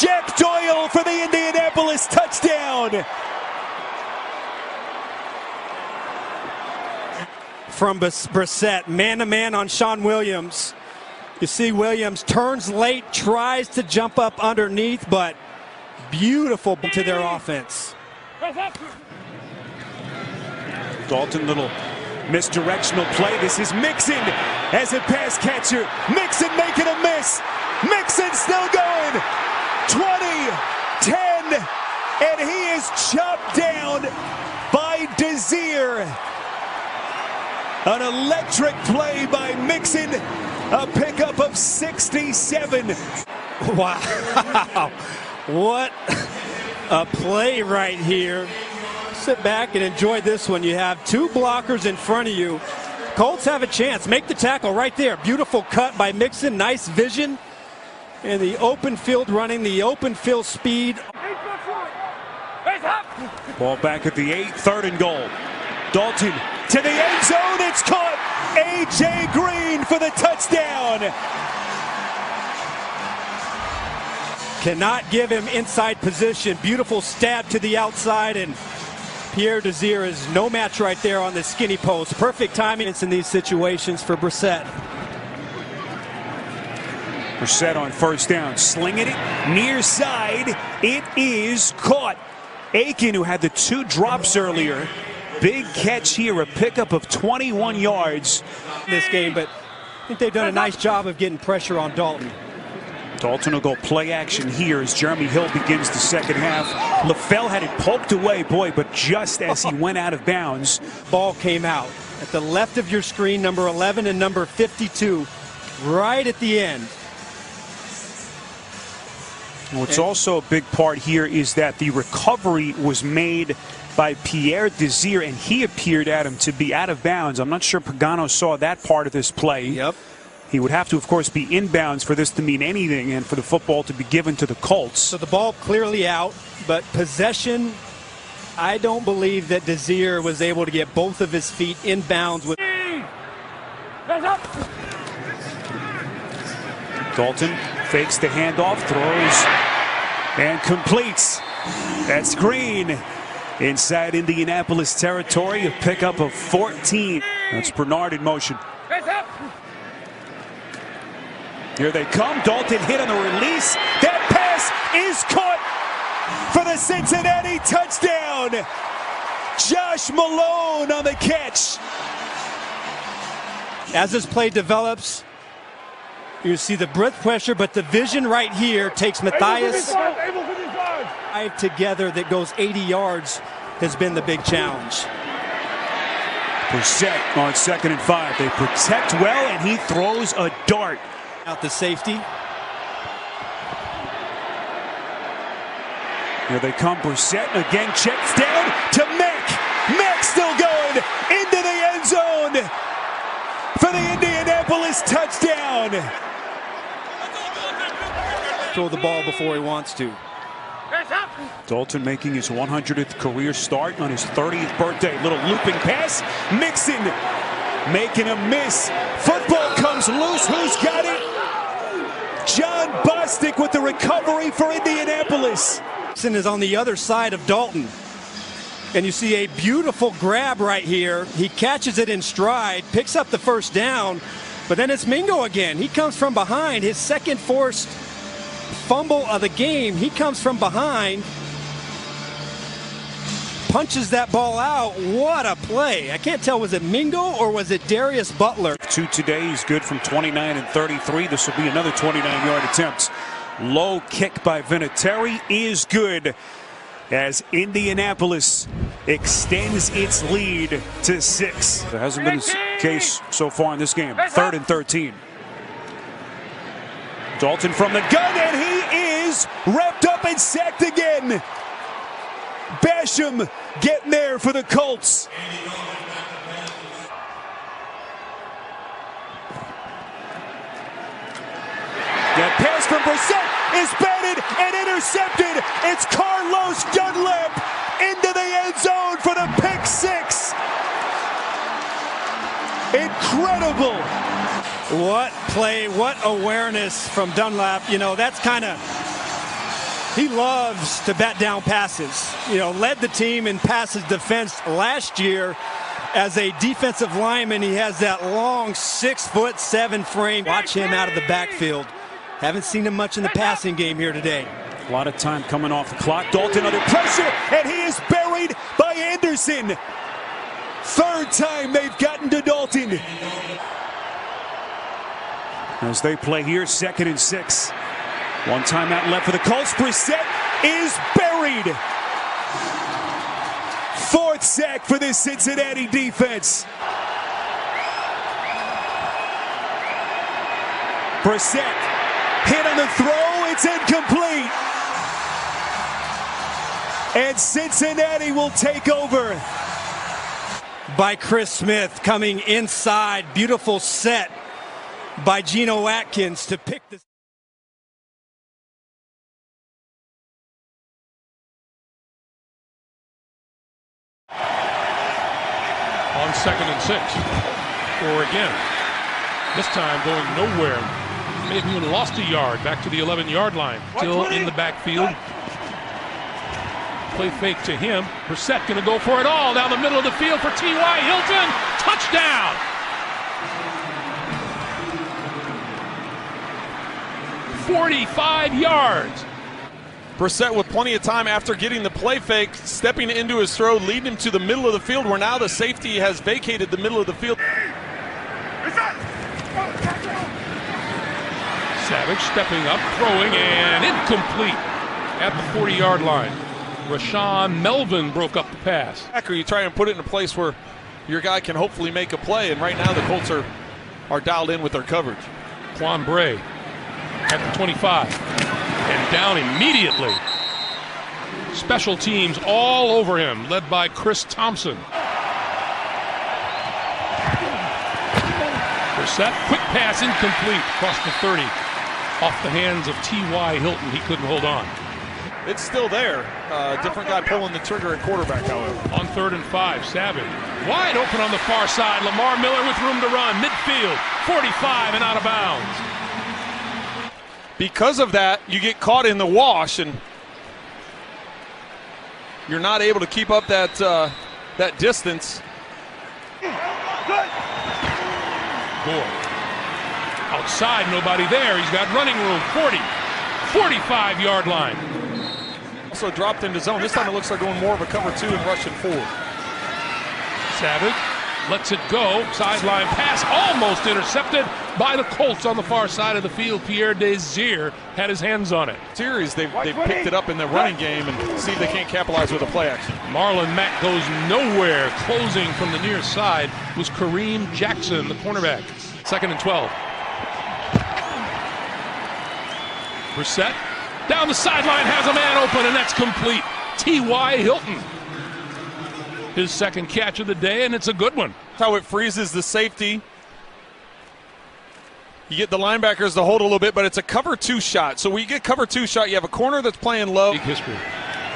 Jack Doyle for the Indianapolis touchdown. from Brissett. Man-to-man on Sean Williams. You see Williams turns late, tries to jump up underneath, but beautiful to their offense. Dalton, little misdirectional play. This is Mixon as a pass catcher. Mixon making a miss. Mixon still going. 20, 10, and he is chopped down by Desir. An electric play by Mixon. A pickup of 67. Wow. What a play right here. Sit back and enjoy this one. You have two blockers in front of you. Colts have a chance. Make the tackle right there. Beautiful cut by Mixon. Nice vision. And the open field running, the open field speed. Ball back at the 8, 3rd and goal. Dalton to the end zone. It's caught. A.J. Green for the touchdown. Cannot give him inside position. Beautiful stab to the outside, and Pierre Desir is no match right there on the skinny post. Perfect timing in these situations for Brissett. Brissett on 1st down, slinging it near side. It is caught. Aiken, who had the 2 drops earlier. Big catch here, a pickup of 21 yards. This game, but I think they've done a nice job of getting pressure on Dalton. Dalton will go play action here as Jeremy Hill begins the second half. LaFell had it poked away, boy, but just as he went out of bounds. Ball came out at the left of your screen, number 11 and number 52, right at the end. What's also a big part here is that the recovery was made by Pierre Desir, and he appeared, Adam, to be out of bounds. I'm not sure Pagano saw that part of this play. Yep. He would have to, of course, be inbounds for this to mean anything and for the football to be given to the Colts. So the ball clearly out, but possession, I don't believe that Desir was able to get both of his feet inbounds. Dalton fakes the handoff, throws, and completes. That's Green inside Indianapolis territory, a pickup of 14. That's Bernard in motion. Here they come. Dalton hit on the release. That pass is caught for the Cincinnati touchdown. Josh Malone on the catch. As this play develops, you see the breath pressure, but the vision right here takes Matthias together that goes 80 yards has been the big challenge. Brissett on 2nd and 5. They protect well, and he throws a dart. Out the safety. Here they come. Brissett again checks down to Mack. Mack still going into the end zone for the Indianapolis touchdown. Throw the ball before he wants to. Dalton making his 100th career start on his 30th birthday. Little looping pass. Mixon making a miss. Football comes loose. Who's got it? John Bostic with the recovery for Indianapolis. Mixon is on the other side of Dalton. And you see a beautiful grab right here. He catches it in stride, picks up the 1st down, but then it's Mingo again. He comes from behind. His 2nd forced fumble of the game. He comes from behind, punches that ball out. What a play. I can't tell, was it Mingo or was it Darius Butler? 2 today. He's good from 29 and 33. This will be another 29-yard attempt. Low kick by Vinatieri is good as Indianapolis extends its lead to 6. There hasn't been a case so far in this game. 3rd and 13. Dalton from the gun, and he is wrapped up and sacked again. Basham getting there for the Colts. That pass from Brissett is batted and intercepted. It's Carlos Dunlap into the end zone for the pick 6. Incredible. What play, what awareness from Dunlap. You know, that's kind of, he loves to bat down passes. You know, led the team in passes defense last year. As a defensive lineman, he has that long 6'7" frame. Watch him out of the backfield. Haven't seen him much in the passing game here today. A lot of time coming off the clock. Dalton under pressure, and he is buried by Anderson. Third time they've gotten to Dalton. As they play here, 2nd and 6. One timeout left for the Colts. Brissett is buried. 4th sack for this Cincinnati defense. Brissett hit on the throw. It's incomplete. And Cincinnati will take over. By Chris Smith coming inside. Beautiful set by Geno Atkins to pick this. On 2nd and 6. Or again. This time going nowhere. May have even lost a yard back to the 11-yard line. Still in the backfield. Play fake to him. Brissett going to go for it all down the middle of the field for T.Y. Hilton. Touchdown! $45 yards. Brissett with plenty of time after getting the play fake, stepping into his throw, leading him to the middle of the field where now the safety has vacated the middle of the field. Savage stepping up, throwing, and incomplete at the 40-yard line. Rashawn Melvin broke up the pass. Or you try and put it in a place where your guy can hopefully make a play, and right now the Colts are dialed in with their coverage. Quan Bray at the 25 and down immediately. Special teams all over him, led by Chris Thompson. Brissett, quick pass incomplete across the 30. Off the hands of T.Y. Hilton. He couldn't hold on. It's still there. Different guy pulling the trigger at quarterback, however. On 3rd and 5, Savage. Wide open on the far side. Lamar Miller with room to run. Midfield, 45 and out of bounds. Because of that, you get caught in the wash, and you're not able to keep up that distance. Gore. Outside, nobody there. He's got running room, 40, 45-yard line. Also dropped into zone. This time it looks like going more of a cover 2 and rushing 4. Savage lets it go. Sideline pass almost intercepted by the Colts on the far side of the field. Pierre Desir had his hands on it. Series, they've picked it up in the running game and see if they can't capitalize with a play action. Marlon Mack goes nowhere. Closing from the near side was Kareem Jackson, the cornerback. 2nd and 12. Brissett down the sideline, has a man open, and that's complete. T.Y. Hilton. His 2nd catch of the day, and it's a good one. That's how it freezes the safety. You get the linebackers to hold a little bit, but it's a cover 2 shot. So when you get cover 2 shot, you have a corner that's playing low. Big history.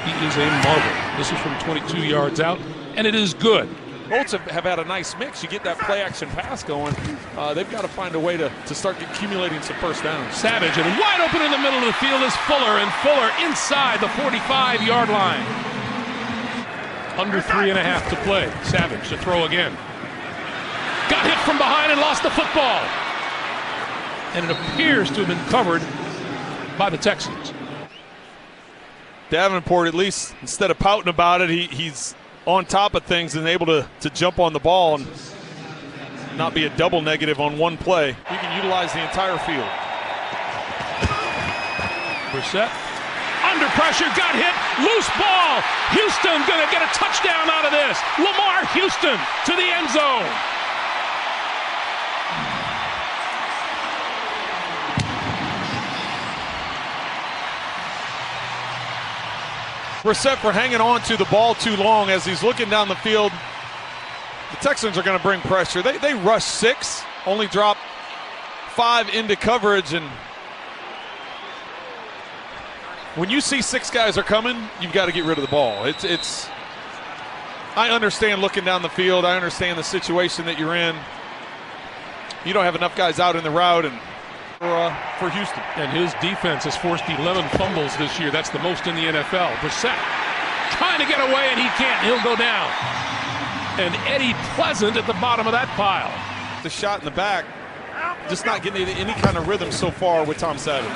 He is a marvel. This is from 22 yards out, and it is good. Colts have had a nice mix. You get that play action pass going. They've got to find a way to start accumulating some first downs. Savage, and wide open in the middle of the field is Fuller, and Fuller inside the 45-yard line. Under 3.5 to play. Savage to throw again. Got hit from behind and lost the football. And it appears to have been covered by the Texans. Davenport, at least, instead of pouting about it, he's on top of things and able to jump on the ball and not be a double negative on one play. You can utilize the entire field. Brissett under pressure, got hit, loose ball. Houston gonna get a touchdown out of this. Lamar Houston to the end zone. Brissett for hanging on to the ball too long as he's looking down the field. The Texans are going to bring pressure. They rush 6, only drop 5 into coverage, and when you see 6 guys are coming, you've got to get rid of the ball. It's. I understand looking down the field. I understand the situation that you're in. You don't have enough guys out in the route, and for Houston. And his defense has forced 11 fumbles this year. That's the most in the NFL. Brissett trying to get away, and he can't. He'll go down. and Eddie Pleasant at the bottom of that pile. The shot in the back, just not getting any kind of rhythm so far with Tom Savage.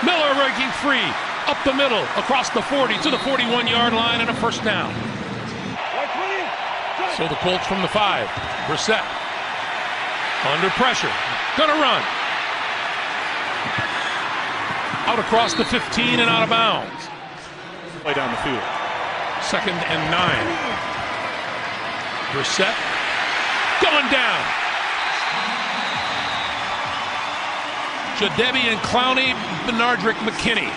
Miller breaking free, up the middle, across the 40 to the 41-yard line, and a first down. So the Colts from the 5. Brissett under pressure, gonna run. Out across the 15 and out of bounds. Way down the field. 2nd and 9. Brissett going down. Jadebi and Clowney, Benardrick, McKinney.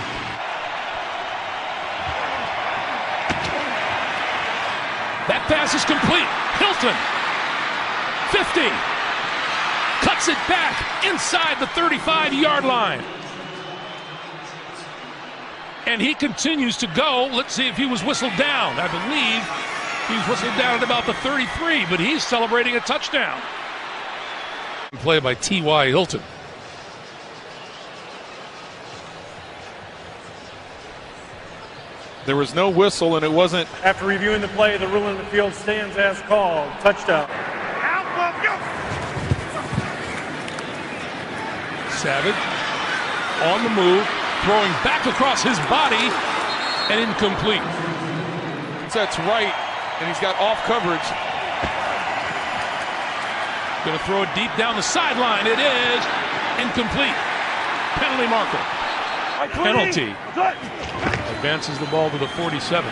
That pass is complete. Hilton, 50. Cuts it back inside the 35-yard line. And he continues to go. Let's see if he was whistled down. I believe he was whistled down at about the 33, but he's celebrating a touchdown. Play by T.Y. Hilton. There was no whistle, and it wasn't. After reviewing the play, the rule in the field stands as called. Touchdown. Savage on the move, throwing back across his body, and incomplete. That's right, and he's got off coverage. Going to throw it deep down the sideline. It is incomplete. Penalty marker. Penalty. Advances the ball to the 47.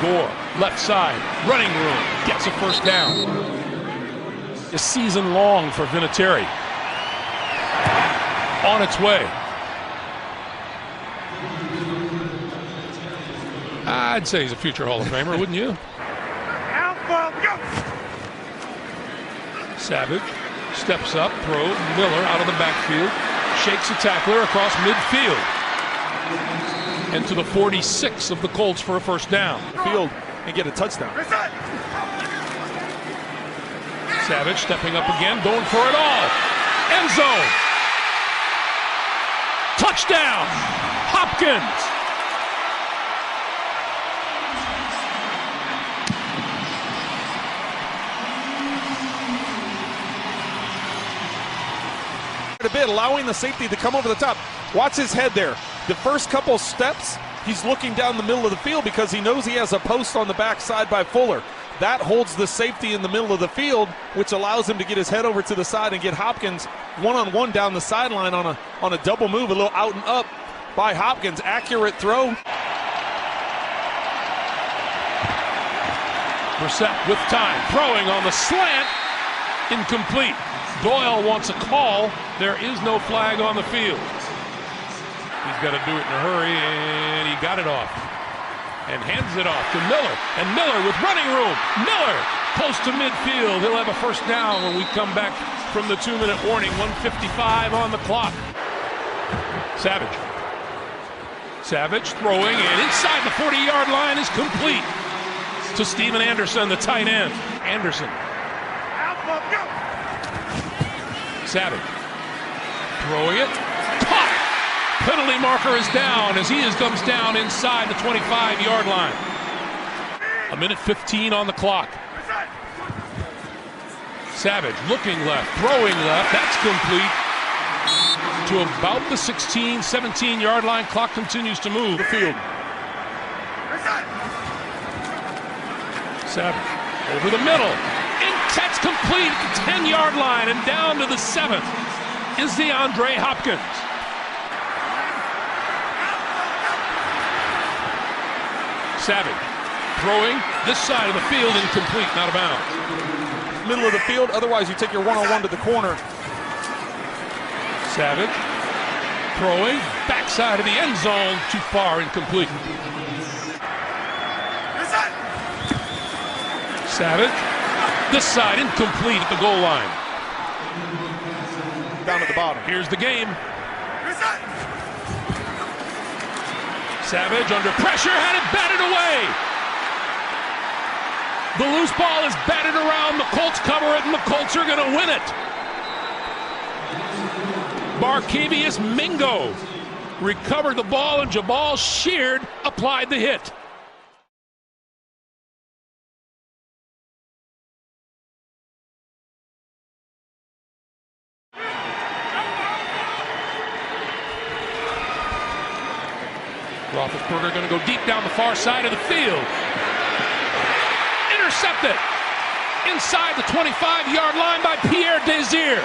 Gore, left side, running room, gets a first down. A season long for Vinatieri. On its way. I'd say he's a future Hall of Famer, wouldn't you? Savage steps up, throws, Miller out of the backfield, shakes a tackler across midfield. Into the 46 of the Colts for a first down. Field and get a touchdown. Savage stepping up again, going for it all. End zone. Touchdown, Hopkins. A bit, allowing the safety to come over the top. Watch his head there. The first couple steps, he's looking down the middle of the field because he knows he has a post on the backside by Fuller. That holds the safety in the middle of the field, which allows him to get his head over to the side and get Hopkins one-on-one down the sideline on a double move, a little out and up by Hopkins. Accurate throw. Brissett with time, throwing on the slant, incomplete. Doyle wants a call. There is no flag on the field. He's got to do it in a hurry, and he got it off. And hands it off to Miller. And Miller with running room. Miller close to midfield. He'll have a first down when we come back from the 2-minute warning. 1:55 on the clock. Savage. Savage throwing, and inside the 40-yard line is complete to Steven Anderson, the tight end. Anderson. Savage throwing it. Caught. Penalty marker is down as he comes down inside the 25-yard line. 1:15 on the clock. Savage looking left, throwing left. That's complete to about the 16, 17-yard line. Clock continues to move. The field. Savage over the middle. That's complete at the 10-yard line, and down to the 7th is DeAndre Hopkins. Savage throwing this side of the field, incomplete, not out of bounds. Middle of the field, otherwise you take your one-on-one to the corner. Savage throwing, backside of the end zone, too far, incomplete. Savage, this side, incomplete at the goal line. Down at the bottom. Here's the game. Savage under pressure, had it batted away. The loose ball is batted around. The Colts cover it, and the Colts are going to win it. Barkevius Mingo recovered the ball, and Jabal Sheard applied the hit. Roethlisberger going to go deep down the far side of the field. Intercepted inside the 25-yard line by Pierre Desir.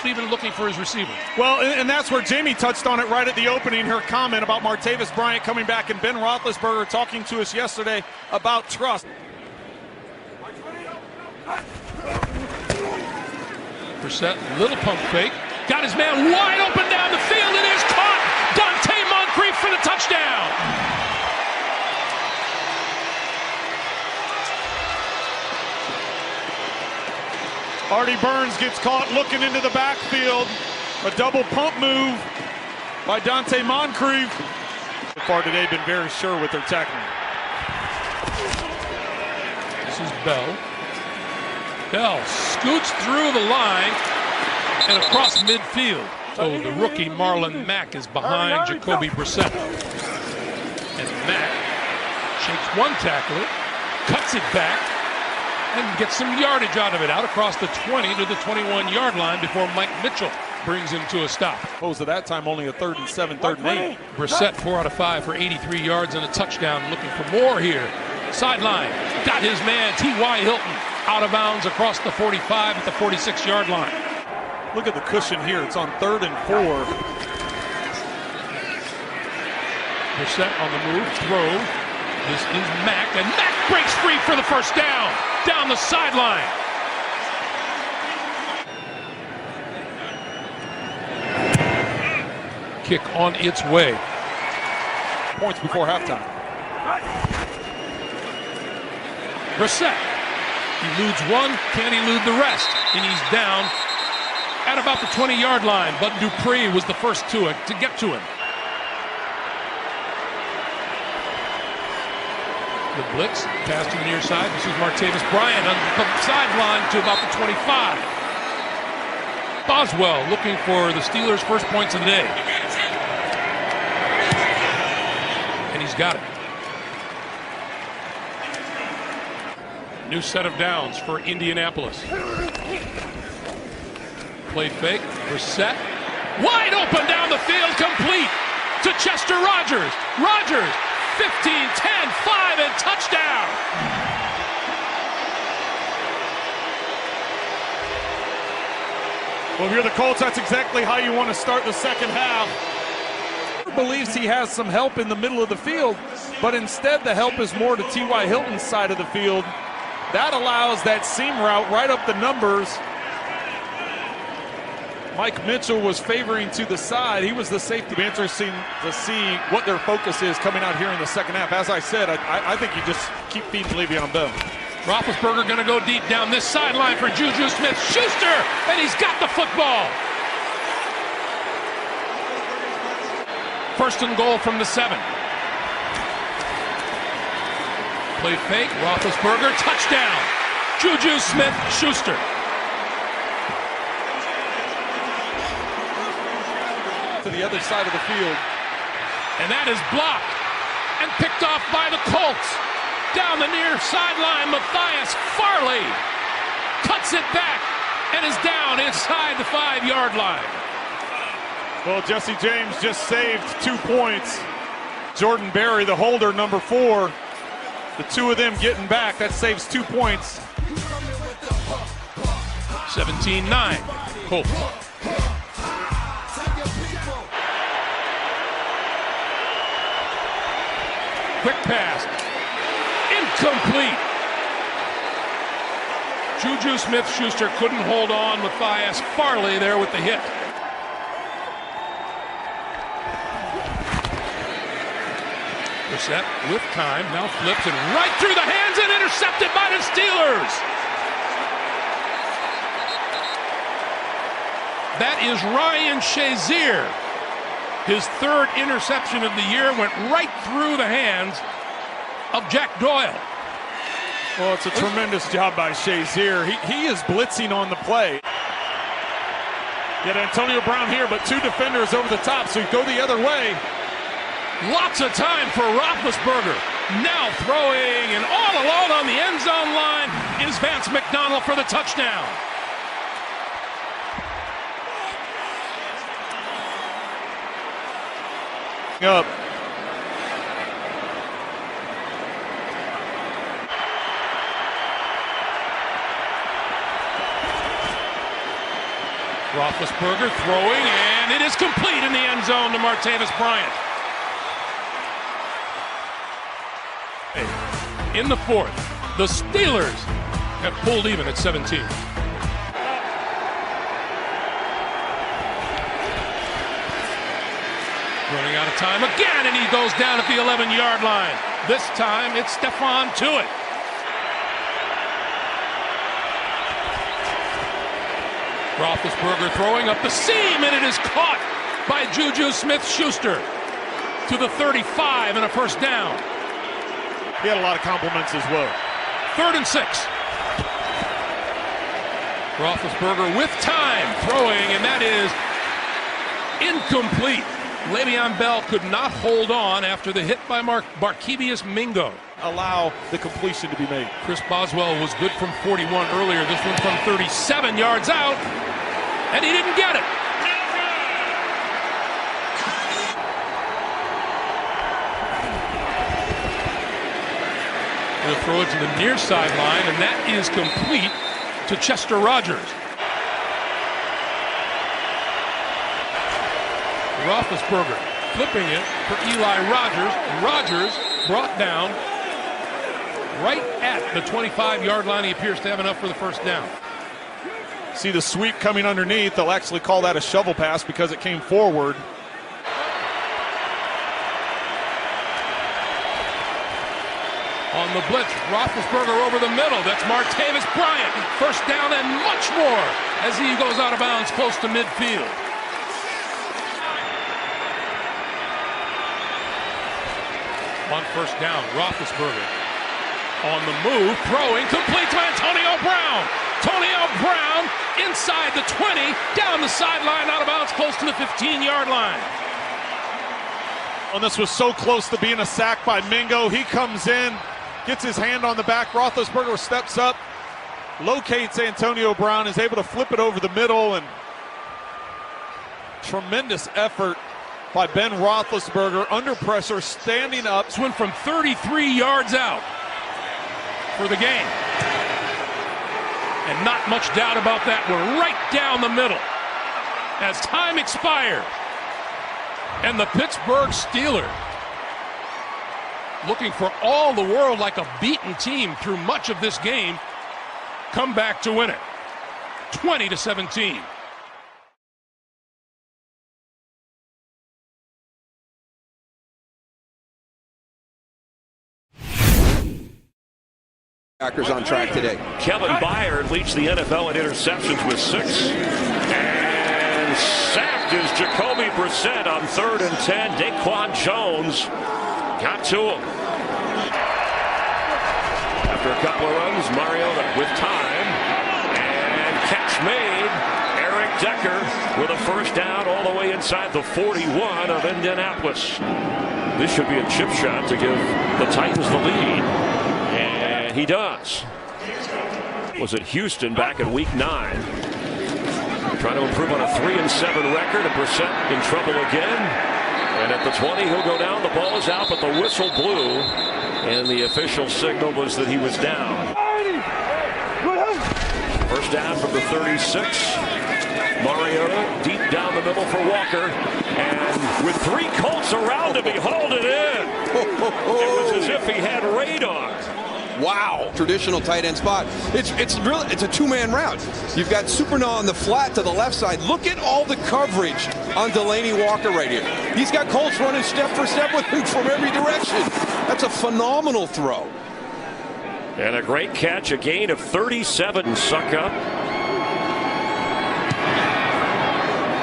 Even looking for his receiver. Well, and that's where Jamie touched on it right at the opening, her comment about Martavis Bryant coming back, and Ben Roethlisberger talking to us yesterday about trust. Brissett, little pump fake. Got his man wide open down the field. It is caught. Dante Moncrief for the touchdown. Artie Burns gets caught looking into the backfield. A double pump move by Dante Moncrief. So far today, been very sure with their tackling. This is Bell. Bell scoots through the line and across midfield. So the rookie Marlon Mack is behind Jacoby Brissett. And Mack shakes one tackler, cuts it back, and gets some yardage out of it, out across the 20 to the 21-yard line before Mike Mitchell brings him to a stop. Opposed to that time only a 3rd and 7, 3rd and 8. Brissett 4 out of 5 for 83 yards and a touchdown. Looking for more here. Sideline, got his man T.Y. Hilton out of bounds across the 45 at the 46-yard line. Look at the cushion here. It's on 3rd and 4. Brissett on the move, throw. This is Mack, and Mack breaks free for the first down. Down the sideline. Kick on its way. Points before halftime. Brissett eludes one, can't elude the rest, and he's down at about the 20-yard line. But Dupree was the first to get to him. The blitz, pass to the near side. This is Martavis Bryant on the sideline to about the 25. Boswell looking for the Steelers' first points of the day. And he's got it. New set of downs for Indianapolis. Play fake, Brissett. Wide open down the field, complete to Chester Rogers. Rogers, 15, 10, 5, and touchdown. Well, if you're the Colts, that's exactly how you want to start the second half. Believes he has some help in the middle of the field, but instead the help is more to T.Y. Hilton's side of the field. That allows that seam route right up the numbers. Mike Mitchell was favoring to the side. He was the safety. It'll be interesting to see what their focus is coming out here in the second half. As I said, I think you just keep feeding Le'Veon Bell. Roethlisberger going to go deep down this sideline for Juju Smith-Schuster, and he's got the football. First and goal from the 7. Play fake, Roethlisberger, touchdown. Juju Smith-Schuster. To the other side of the field. And that is blocked and picked off by the Colts. Down the near sideline, Matthias Farley cuts it back and is down inside the 5-yard line. Well, Jesse James just saved 2 points. Jordan Berry, the holder, number 4. The two of them getting back, that saves 2 points. 17-9, Colts. Quick pass. Incomplete. Juju Smith-Schuster couldn't hold on. Matthias Farley there with the hit. Brissett with time, now flips it right through the hands and intercepted by the Steelers. That is Ryan Shazier. His 3rd interception of the year went right through the hands of Jack Doyle. Well, it's a tremendous job by Shazier. He is blitzing on the play. Get Antonio Brown here, but 2 defenders over the top, so you go the other way. Lots of time for Roethlisberger. Now throwing, and all alone on the end zone line is Vance McDonald for the touchdown. Up. Roethlisberger throwing, and it is complete in the end zone to Martavis Bryant. In the fourth, the Steelers have pulled even at 17. Running out of time again, and he goes down at the 11-yard line. This time it's Stephon Tuitt. Roethlisberger throwing up the seam, and it is caught by Juju Smith-Schuster to the 35 and a first down. He had a lot of compliments as well. 3rd and 6. Roethlisberger with time throwing, and that is incomplete. Le'Veon Bell could not hold on after the hit by Barkevious Mingo. Allow the completion to be made. Chris Boswell was good from 41 earlier. This one from 37 yards out, and he didn't get it. He'll throw it to the near sideline, and that is complete to Chester Rogers. Roethlisberger flipping it for Eli Rogers. Rogers brought down right at the 25-yard line. He appears to have enough for the first down. See the sweep coming underneath. They'll actually call that a shovel pass because it came forward. On the blitz, Roethlisberger over the middle. That's Martavis Bryant. First down and much more as he goes out of bounds close to midfield. On first down, Roethlisberger on the move, throwing, complete to Antonio Brown. Antonio Brown inside the 20, down the sideline, out of bounds, close to the 15-yard line. And this was so close to being a sack by Mingo. He comes in, gets his hand on the back. Roethlisberger steps up, locates Antonio Brown, is able to flip it over the middle, and tremendous effort by Ben Roethlisberger under pressure, standing up. This one from 33 yards out for the game. And not much doubt about that one, right down the middle as time expired. And the Pittsburgh Steelers, looking for all the world like a beaten team through much of this game, come back to win it, 20-17. Packers on track today. Kevin Byard leads the NFL in interceptions with 6. And sacked is Jacoby Brissett on 3rd and 10. Daquan Jones got to him. After a couple of runs, Mariota with time. And catch made. Eric Decker with a first down all the way inside the 41 of Indianapolis. This should be a chip shot to give the Titans the lead. And he does. Was it Houston back in week 9? Trying to improve on a 3-7 record. And Brissett in trouble again. And at the 20, he'll go down. The ball is out, but the whistle blew. And the official signal was that he was down. First down from the 36. Mariota deep down the middle for Walker. And with 3 Colts around him, he hauled it in. It was as if he had radar. Wow, traditional tight end spot. It's a two-man route. You've got Supernal on the flat to the left side. Look at all the coverage on Delaney Walker right here. He's got Colts running step for step with him from every direction. That's a phenomenal throw. And a great catch, a gain of 37. Suck up.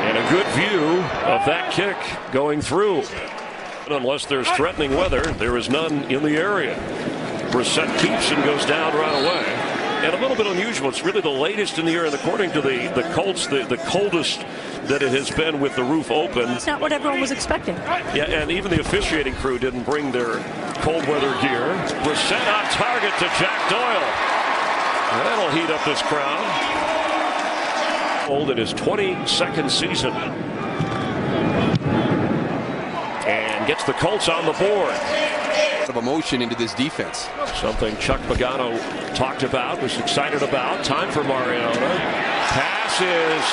And a good view of that kick going through. Unless there's threatening weather, there is none in the area. Brissett keeps and goes down right away. And a little bit unusual. It's really the latest in the year, and according to the Colts, the coldest that it has been with the roof open. It's not what everyone was expecting. Yeah, and even the officiating crew didn't bring their cold weather gear. Brissett on target to Jack Doyle. That'll heat up this crowd. Old in his 22nd season. and gets the Colts on the board. A lot of emotion into this defense. Something Chuck Pagano talked about, was excited about. Time for Mariota. Pass is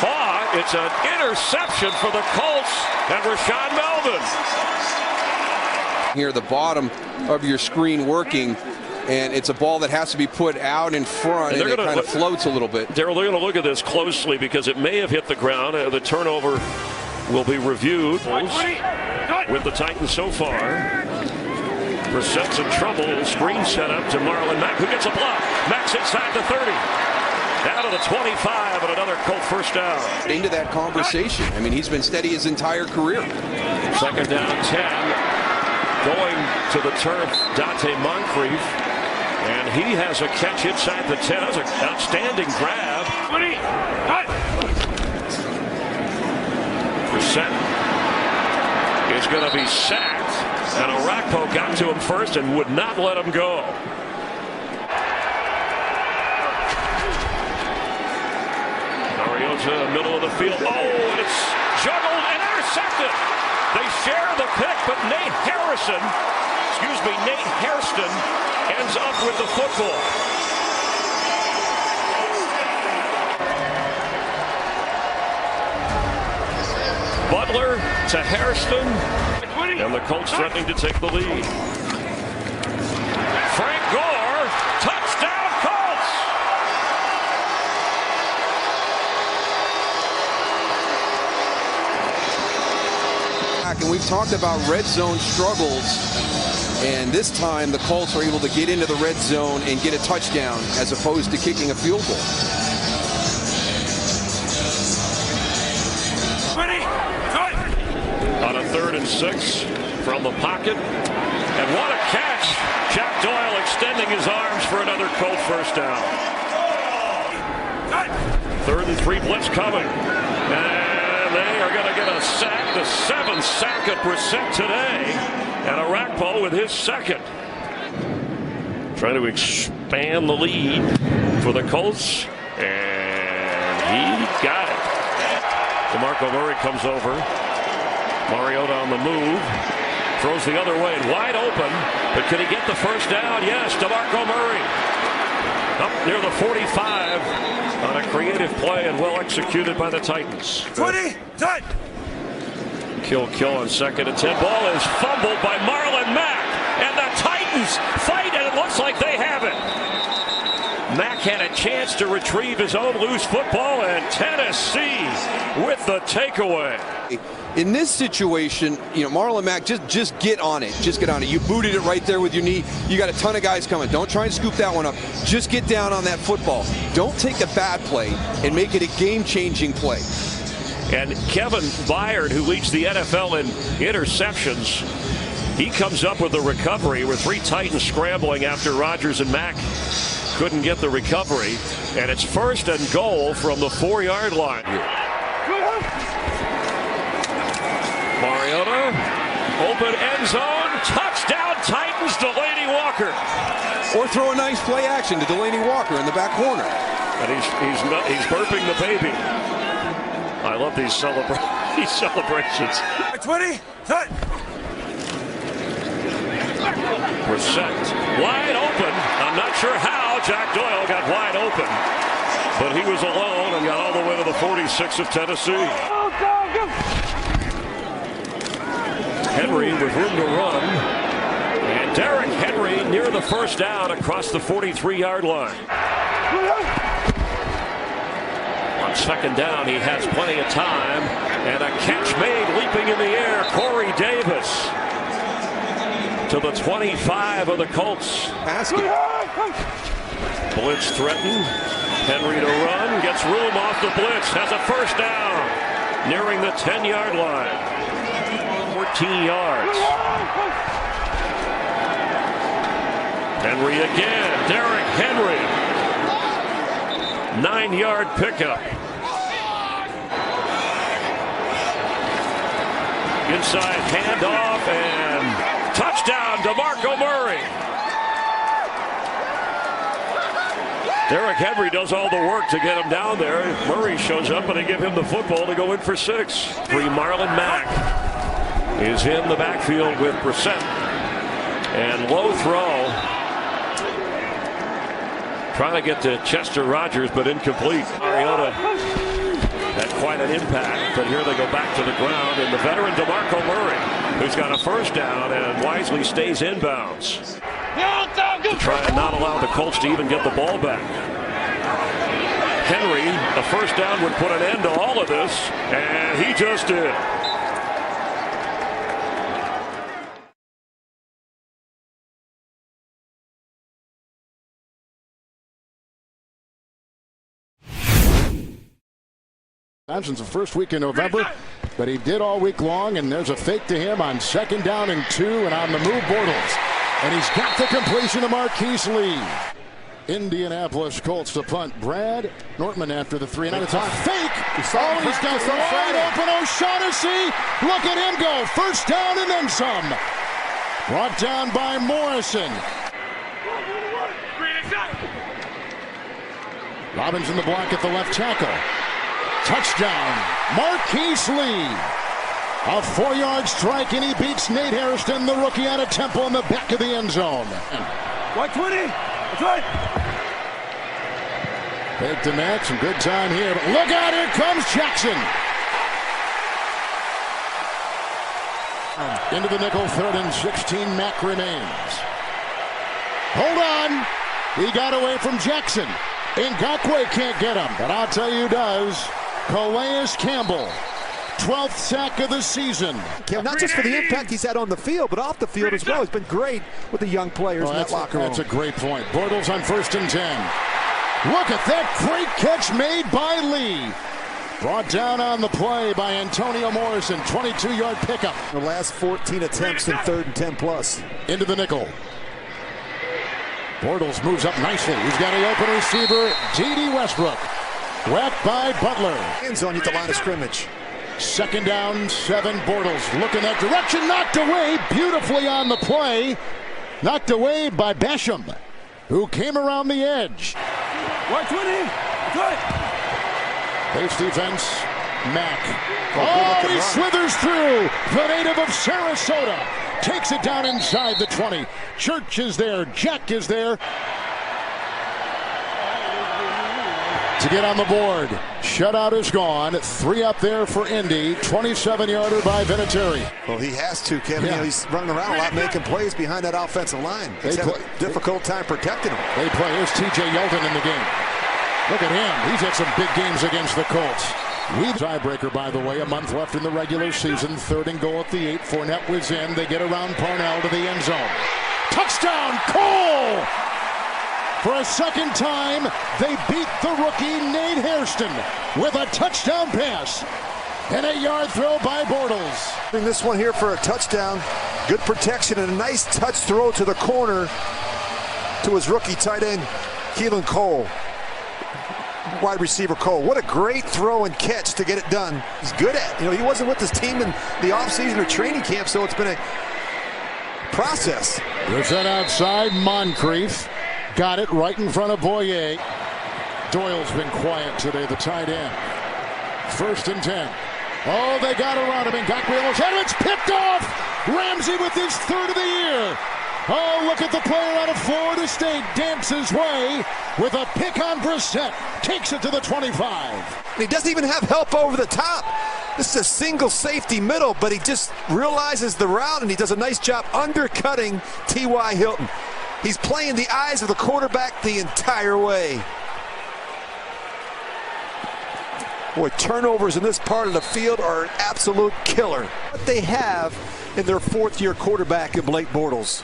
caught. It's an interception for the Colts and Rashaan Melvin. Here, the bottom of your screen working, and it's a ball that has to be put out in front, and it kind of floats a little bit. They're going to look at this closely because it may have hit the ground. The turnover will be reviewed with the Titans so far. Brissett's in trouble. Screen set up to Marlon Mack, who gets a block. Mack's inside the 30. Down to the 25 and another Colt first down. Into that conversation. I mean, he's been steady his entire career. Second down 10. Going to the turf, Dante Moncrief. And he has a catch inside the 10. That's an outstanding grab. Brissett is going to be sacked. And Arakpo got to him first and would not let him go. Mariota, middle of the field. Oh, and it's juggled and intercepted. They share the pick, but Nate Hairston ends up with the football. Butler to Hairston, and the Colts threatening to take the lead. Frank Gore, touchdown Colts! And we've talked about red zone struggles, and this time the Colts are able to get into the red zone and get a touchdown as opposed to kicking a field goal. On a 3rd and 6 from the pocket, and what a catch! Jack Doyle extending his arms for another Colt first down. 3rd and 3 blitz coming, and they are going to get a sack, the 7th sack at Brissett today, and Arakpo with his second. Trying to expand the lead for the Colts, and he got it. DeMarco Murray comes over. Mariota on the move, throws the other way and wide open, but can he get the first down? Yes, DeMarco Murray up near the 45 on a creative play and well executed by the Titans. 20, done. Kill on 2nd and 10. Ball is fumbled by Marlon Mack, and the Titans fight, and it looks like they have it. Mack had a chance to retrieve his own loose football, and Tennessee with the takeaway. In this situation, Marlon Mack, just get on it. Just get on it. You booted it right there with your knee. You got a ton of guys coming. Don't try and scoop that one up. Just get down on that football. Don't take a bad play and make it a game-changing play. And Kevin Byard, who leads the NFL in interceptions, he comes up with the recovery with 3 Titans scrambling after Rodgers and Mack couldn't get the recovery. And it's 1st and goal from the 4-yard line. Mariota, open end zone, touchdown Titans, Delaney Walker. Or throw a nice play action to Delaney Walker in the back corner. And he's burping the baby. I love these celebrations. 20, cut. Brissett, wide open. I'm not sure how Jack Doyle got wide open, but he was alone and got all the way to the 46 of Tennessee. Henry with room to run, and Derrick Henry near the first down across the 43-yard line. On 2nd down, he has plenty of time, and a catch made leaping in the air. Corey Davis to the 25 of the Colts. Blitz threatened. Henry to run, gets room off the blitz, has a first down, nearing the 10-yard line. 14 yards. Henry again. Derrick Henry. 9-yard pickup. Inside handoff and touchdown, DeMarco Murray. Derrick Henry does all the work to get him down there. Murray shows up and they give him the football to go in for 6. Marlon Mack. is in the backfield with Brissett. And low throw. Trying to get to Chester Rogers, but incomplete. Mariota had quite an impact, but here they go back to the ground. And the veteran DeMarco Murray, who's got a first down and wisely stays inbounds. To try and not allow the Colts to even get the ball back. Henry, a first down would put an end to all of this, and he just did. Since the first week in November, but he did all week long, and there's a fake to him on 2nd down and 2, and on the move, Bortles. And he's got the completion to Marquise Lee. Indianapolis Colts to punt. Brad Nortman after the 3 and out. It's a fake. He's got wide open O'Shaughnessy. Look at him go. First down and then some. Brought down by Morrison. Robbins in the block at the left tackle. Touchdown, Marquise Lee. A 4-yard strike, and he beats Nate Hairston, the rookie out of Temple, in the back of the end zone. 120. That's right. Big to Matt, some good time here. But look out, here comes Jackson. Into the nickel, 3rd and 16. Mack remains. Hold on. He got away from Jackson. Ngakoue can't get him, but I'll tell you who does. Calais Campbell, 12th sack of the season. Not just for the impact he's had on the field, but off the field as well. He's been great with the young players in that locker room. That's a great point. Bortles on 1st and 10. Look at that great catch made by Lee. Brought down on the play by Antonio Morrison. 22-yard pickup. The last 14 attempts in 3rd and 10 plus. Into the nickel. Bortles moves up nicely. He's got an open receiver, D.D. Westbrook. Whacked by Butler. End zone at the line of scrimmage. 2nd down, 7. Bortles look in that direction. Knocked away beautifully on the play. Knocked away by Basham, who came around the edge. 120. Good. Base defense, Mack. Oh, he slithers through. The native of Sarasota takes it down inside the 20. Church is there. Jack is there to get on the board. Shutout is gone. 3 up there for Indy. 27-yarder by Vinatieri. Well, he has to, Kevin. Yeah. You know, he's running around a lot, making plays behind that offensive line. He's having a difficult time protecting him. They play. Here's T.J. Yeldon in the game. Look at him. He's had some big games against the Colts. Tiebreaker, by the way, a month left in the regular season. 3rd and goal at the 8. Fournette was in. They get around Parnell to the end zone. Touchdown, Cole! For a second time, they beat the rookie Nate Hairston with a touchdown pass. And a yard throw by Bortles. Bring this one here for a touchdown. Good protection and a nice touch throw to the corner to his rookie tight end, Keelan Cole. Wide receiver Cole. What a great throw and catch to get it done. He's good at it. You know, he wasn't with his team in the offseason or training camp, so it's been a process. Brissett outside, Moncrief. Got it right in front of Boyer. Doyle's been quiet today, the tight end. 1st and 10. Oh, they got around him. Ngakoue almost had him. It's picked off. Ramsey with his 3rd of the year. Oh, look at the player out of Florida State. Dance his way with a pick on Brissett. Takes it to the 25. And he doesn't even have help over the top. This is a single safety middle, but he just realizes the route, and he does a nice job undercutting T.Y. Hilton. He's playing the eyes of the quarterback the entire way. Boy, turnovers in this part of the field are an absolute killer. What they have in their 4th-year quarterback in Blake Bortles.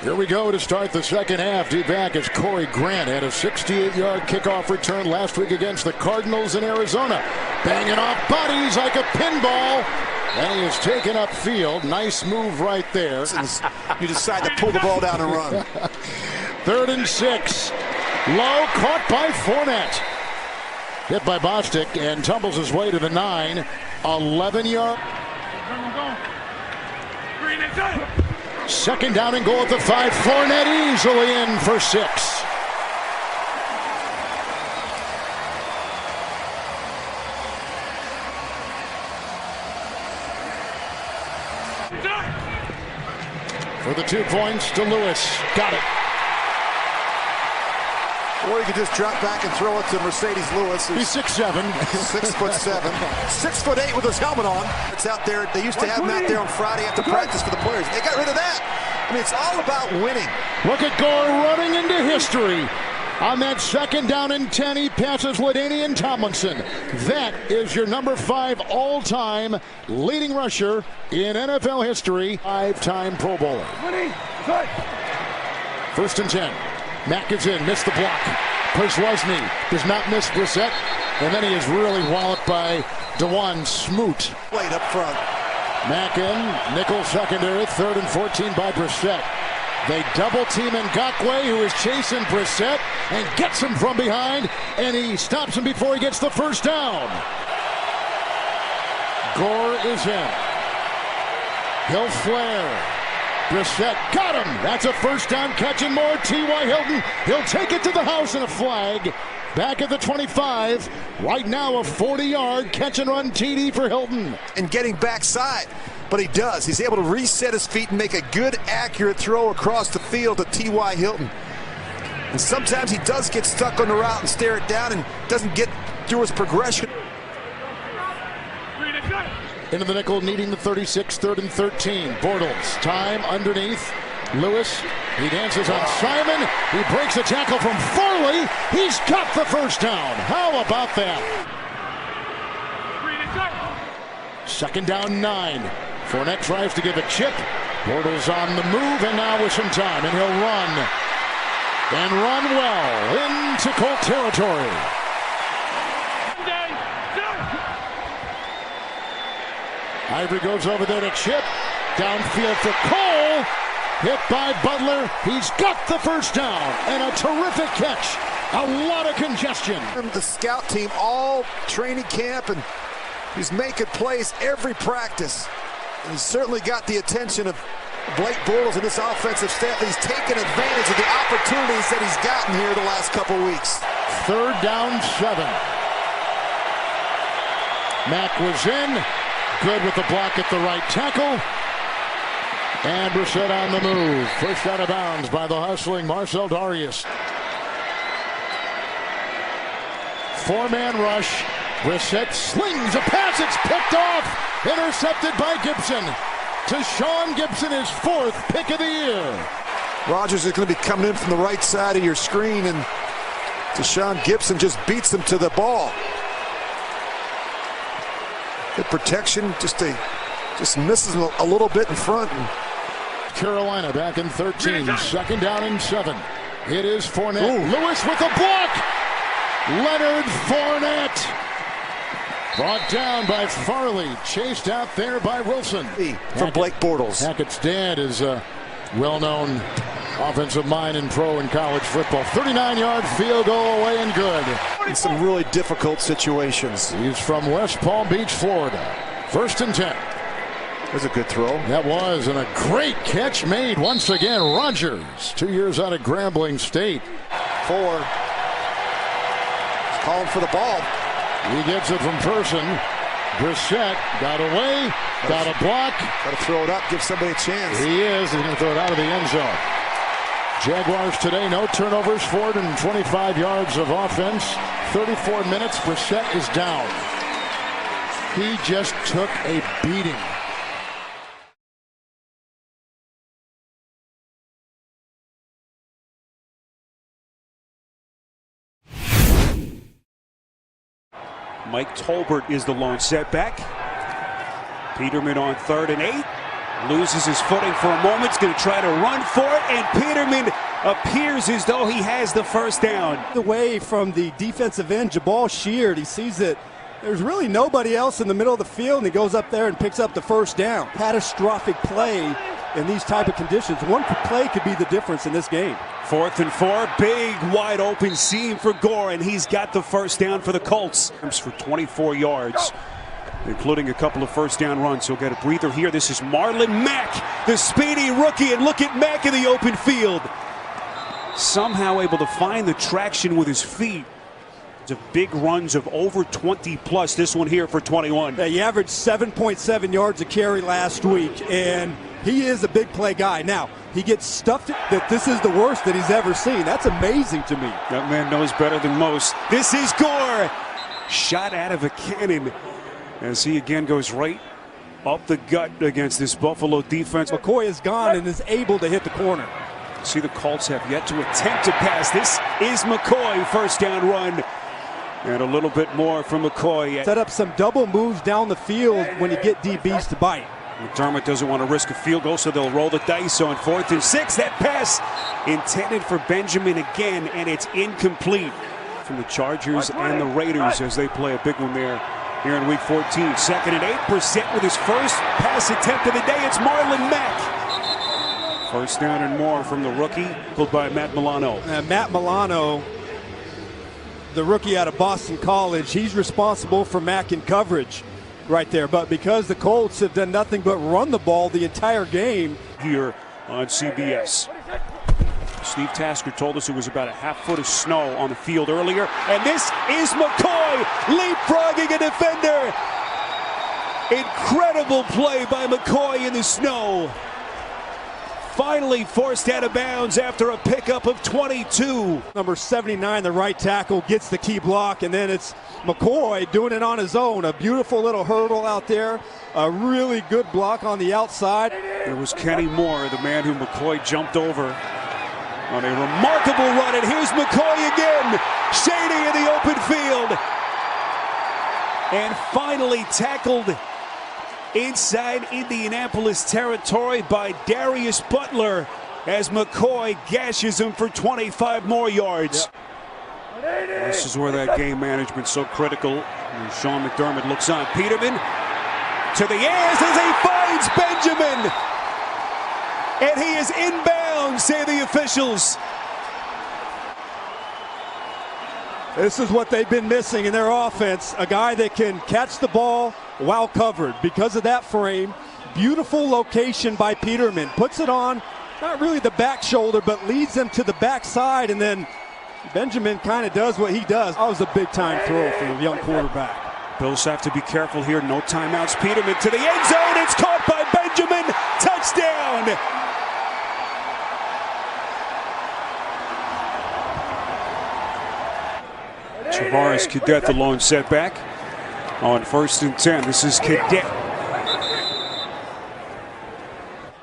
Here we go to start the second half. Deep back is Corey Grant. Had a 68-yard kickoff return last week against the Cardinals in Arizona. Banging off bodies like a pinball. And he is taken upfield. Nice move right there. You decide to pull the ball down and run. 3rd and 6. Low, caught by Fournette. Hit by Bostic and tumbles his way to the 9. 11-yard. 2nd down and goal at the 5. Fournette easily in for 6. For the 2 points to Lewis. Got it. Or you could just drop back and throw it to Mercedes Lewis. He's 6'7". 6'7". 6'8" with his helmet on. It's out there. They used to have him out there on Friday after practice for the players. They got rid of that. I mean, it's all about winning. Look at Gore running into history. On that 2nd down and 10, he passes LaDainian Tomlinson. That is your number 5 all-time leading rusher in NFL history. 5-time Pro Bowler. 1st and 10. Mack is in, missed the block. Przlesny does not miss Brissett. And then he is really walloped by Dewan Smoot. Late up front. Mack in, nickel secondary, 3rd and 14 by Brissett. They double team Ngakoue, who is chasing Brissett and gets him from behind, and he stops him before he gets the 1st down. Gore is in. He'll flare. Brissett got him. That's a 1st down catch and more. T.Y. Hilton, he'll take it to the house and a flag. Back at the 25. Right now a 40-yard catch and run TD for Hilton. And getting backside. But he does. He's able to reset his feet and make a good, accurate throw across the field to T.Y. Hilton. And sometimes he does get stuck on the route and stare it down and doesn't get through his progression. Into the nickel, needing the 36, 3rd and 13. Bortles, time underneath. Lewis, he dances on Simon. He breaks a tackle from Farley. He's got the 1st down. How about that? 2nd down, 9. Fournette tries to give a chip. Bortles on the move, and now with some time, and he'll run. And run well into Colt territory. Ivory goes over there to chip. Downfield for Cole. Hit by Butler. He's got the 1st down. And a terrific catch. A lot of congestion. The scout team all training camp, and he's making plays every practice. And he's certainly got the attention of Blake Bortles and this offensive staff. He's taken advantage of the opportunities that he's gotten here the last couple weeks. 3rd down, 7. Mack was in. Good with the block at the right tackle. And Brissett on the move. Pushed out of bounds by the hustling Marcel Darius. 4-man rush. Brissett slings a pass. It's picked off. Intercepted by Gibson. Tashawn Gibson, his 4th pick of the year. Rodgers is going to be coming in from the right side of your screen, and Tashawn Gibson just beats him to the ball. Good protection, just misses him a little bit in front. Carolina back in 13, 2nd down and 7. It is Fournette. Ooh. Lewis with a block. Leonard Fournette. Brought down by Farley, chased out there by Wilson. From Blake Bortles. Hackett's dad is a well-known offensive mind and pro in college football. 39-yard field goal away and good. In some really difficult situations. He's from West Palm Beach, Florida. 1st and 10. There's a good throw. That was, and a great catch made once again. Rodgers, 2 years out of Grambling State. 4. He's calling for the ball. He gets it from Person. Brissett got away, got a block. Got to throw it up, give somebody a chance. He is. He's going to throw it out of the end zone. Jaguars today, no turnovers, 425 yards of offense. 34 minutes, Brissett is down. He just took a beating. Mike Tolbert is the lone setback. Peterman on 3rd and 8. Loses his footing for a moment. He's going to try to run for it, and Peterman appears as though he has the 1st down. Away from the defensive end, Jabal Sheard. He sees that there's really nobody else in the middle of the field, and he goes up there and picks up the 1st down. Catastrophic play in these type of conditions. One play could be the difference in this game. 4th and 4, big wide open seam for Gore, and he's got the 1st down for the Colts. For 24 yards, including a couple of 1st down runs. He'll get a breather here. This is Marlon Mack, the speedy rookie, and look at Mack in the open field. Somehow able to find the traction with his feet Of big runs of over 20 plus. This one here for 21. He averaged 7.7 yards a carry last week, and he is a big play guy. Now, he gets stuffed that this is the worst that he's ever seen. That's amazing to me. That man knows better than most. This is Gore. Shot out of a cannon as he again goes right up the gut against this Buffalo defense. McCoy is gone and is able to hit the corner. See, the Colts have yet to attempt to pass. This is McCoy, first down run. And a little bit more from McCoy. Set up some double moves down the field when you get DBs to bite. McDermott doesn't want to risk a field goal, so they'll roll the dice on 4th and 6. That pass intended for Benjamin again, and it's incomplete from the Chargers and the Raiders as they play a big one there here in Week 14. 2nd and 8. Brissett with his first pass attempt of the day. It's Marlon Mack. First down and more from the rookie, pulled by Matt Milano. Matt Milano, the rookie out of Boston College, he's responsible for Mack in coverage right there. But because the Colts have done nothing but run the ball the entire game. Here on CBS. Steve Tasker told us it was about a half foot of snow on the field earlier. And this is McCoy leapfrogging a defender. Incredible play by McCoy in the snow. Finally forced out of bounds after a pickup of 22. Number 79, the right tackle, gets the key block, and then it's McCoy doing it on his own. A beautiful little hurdle out there. A really good block on the outside. It was Kenny Moore, the man who McCoy jumped over on a remarkable run. And here's McCoy again. Shady in the open field. And finally tackled inside Indianapolis territory by Darius Butler as McCoy gashes him for 25 more yards. Yep. This is where that game management's so critical. And Sean McDermott looks on. Peterman to the airs as he finds Benjamin. And he is inbound, say the officials. This is what they've been missing in their offense. A guy that can catch the ball while covered. Because of that frame, beautiful location by Peterman. Puts it on, not really the back shoulder, but leads them to the backside, and then Benjamin kind of does what he does. That was a big-time throw for the young quarterback. Bills have to be careful here. No timeouts. Peterman to the end zone. It's caught by Benjamin. Touchdown. Travaris Cadet, the lone setback on 1st and 10. This is Cadet.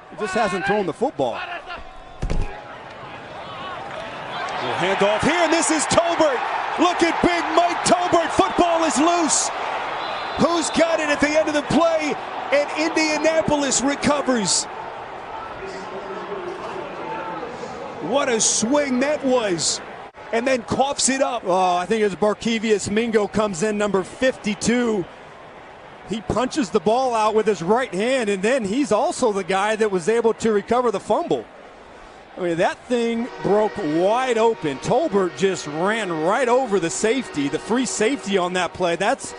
He just hasn't thrown the football. We'll hand off here, and this is Tolbert. Look at big Mike Tolbert. Football is loose. Who's got it at the end of the play? And Indianapolis recovers. What a swing that was. And then coughs it up. Oh, I think it's Barkevius Mingo comes in, number 52. He punches the ball out with his right hand, and then he's also the guy that was able to recover the fumble. I mean, that thing broke wide open. Tolbert just ran right over the safety, the free safety on that play. That's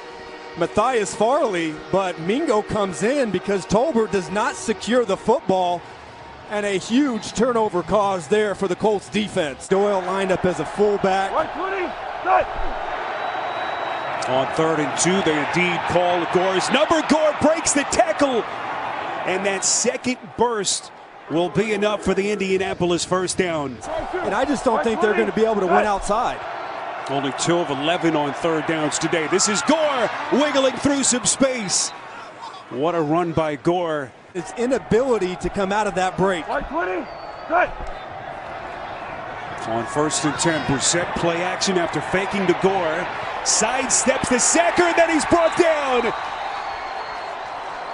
Matthias Farley, but Mingo comes in because Tolbert does not secure the football. And a huge turnover caused there for the Colts defense. Doyle lined up as a fullback. On 3rd and 2, they indeed call Gore's number. Gore breaks the tackle. And that second burst will be enough for the Indianapolis first down. And I just don't think they're going to be able to win outside. Only 2 of 11 on 3rd downs today. This is Gore wiggling through some space. What a run by Gore. Its inability to come out of that break. On 1st and 10, Brissett play action after faking to Gore. Sidesteps the sacker, and then he's brought down.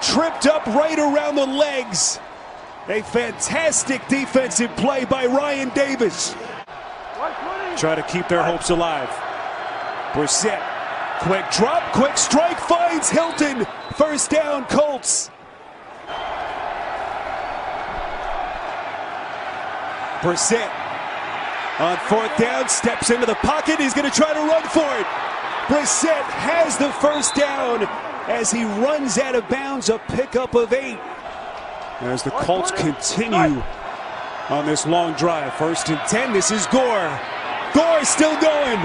Tripped up right around the legs. A fantastic defensive play by Ryan Davis. Try to keep their hopes alive. Brissett, quick drop, quick strike, finds Hilton. First down, Colts. Brissett on 4th down, steps into the pocket. He's going to try to run for it. Brissett has the first down as he runs out of bounds, a pickup of 8. As the Colts continue on this long drive. 1st and 10, this is Gore. Gore still going.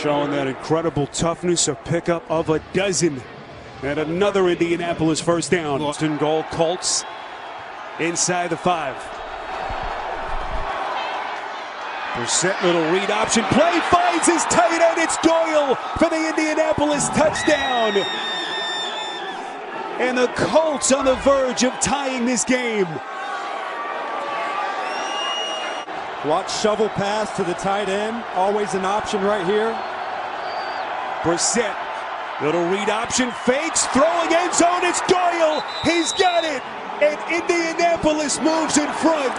showing that incredible toughness, a pickup of a dozen. And another Indianapolis first down. Boston goal, Colts inside the 5. Brissett, little read option play, finds his tight end. It's Doyle for the Indianapolis touchdown. And the Colts on the verge of tying this game. Watch shovel pass to the tight end. Always an option right here. Brissett, little read option, fakes, throwing end zone. It's Doyle. He's got it. And Indianapolis moves in front.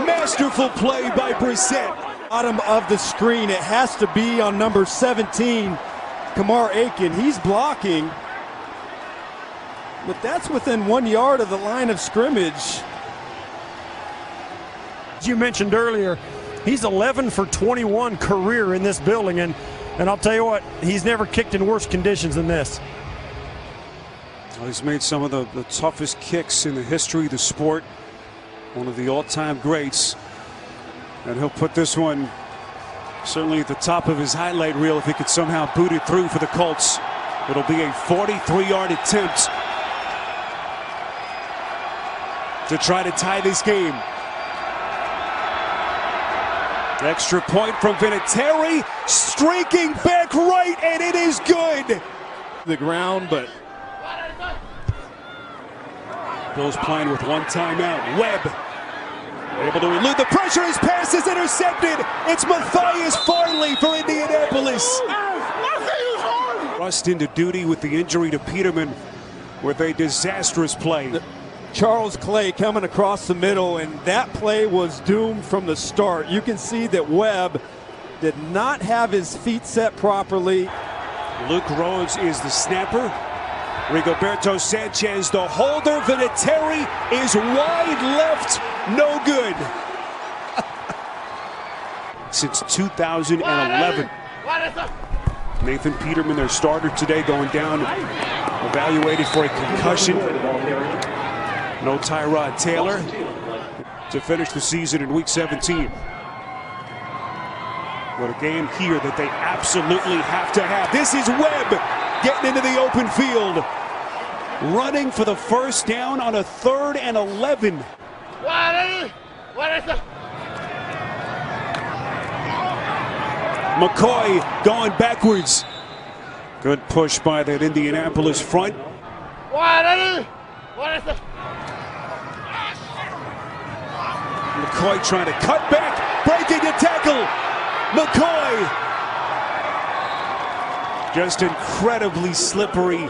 Masterful play by Brissett. Bottom of the screen, it has to be on number 17, Kamar Aiken. He's blocking, but that's within 1 yard of the line of scrimmage. As you mentioned earlier, he's 11 for 21 career in this building, and I'll tell you what, he's never kicked in worse conditions than this. Well, he's made some of the toughest kicks in the history of the sport. One of the all-time greats. And he'll put this one certainly at the top of his highlight reel if he could somehow boot it through for the Colts. It'll be a 43-yard attempt to try to tie this game. Extra point from Vinatieri, streaking back right, and it is good. The ground, but Bills playing with one timeout. Webb able to elude the pressure. His pass is intercepted. It's Matthias Farley for Indianapolis. Rust into duty with the injury to Peterman with a disastrous play. Charles Clay coming across the middle, and that play was doomed from the start. You can see that Webb did not have his feet set properly. Luke Rhodes is the snapper. Rigoberto Sanchez the holder. Vinatieri is wide left, no good. Since 2011. Nathan Peterman, their starter today, going down, evaluated for a concussion. No Tyrod Taylor to finish the season in Week 17. What a game here that they absolutely have to have. This is Webb getting into the open field, running for the first down on a 3rd and 11. McCoy going backwards. Good push by that Indianapolis front. McCoy trying to cut back, breaking a tackle. McCoy just incredibly slippery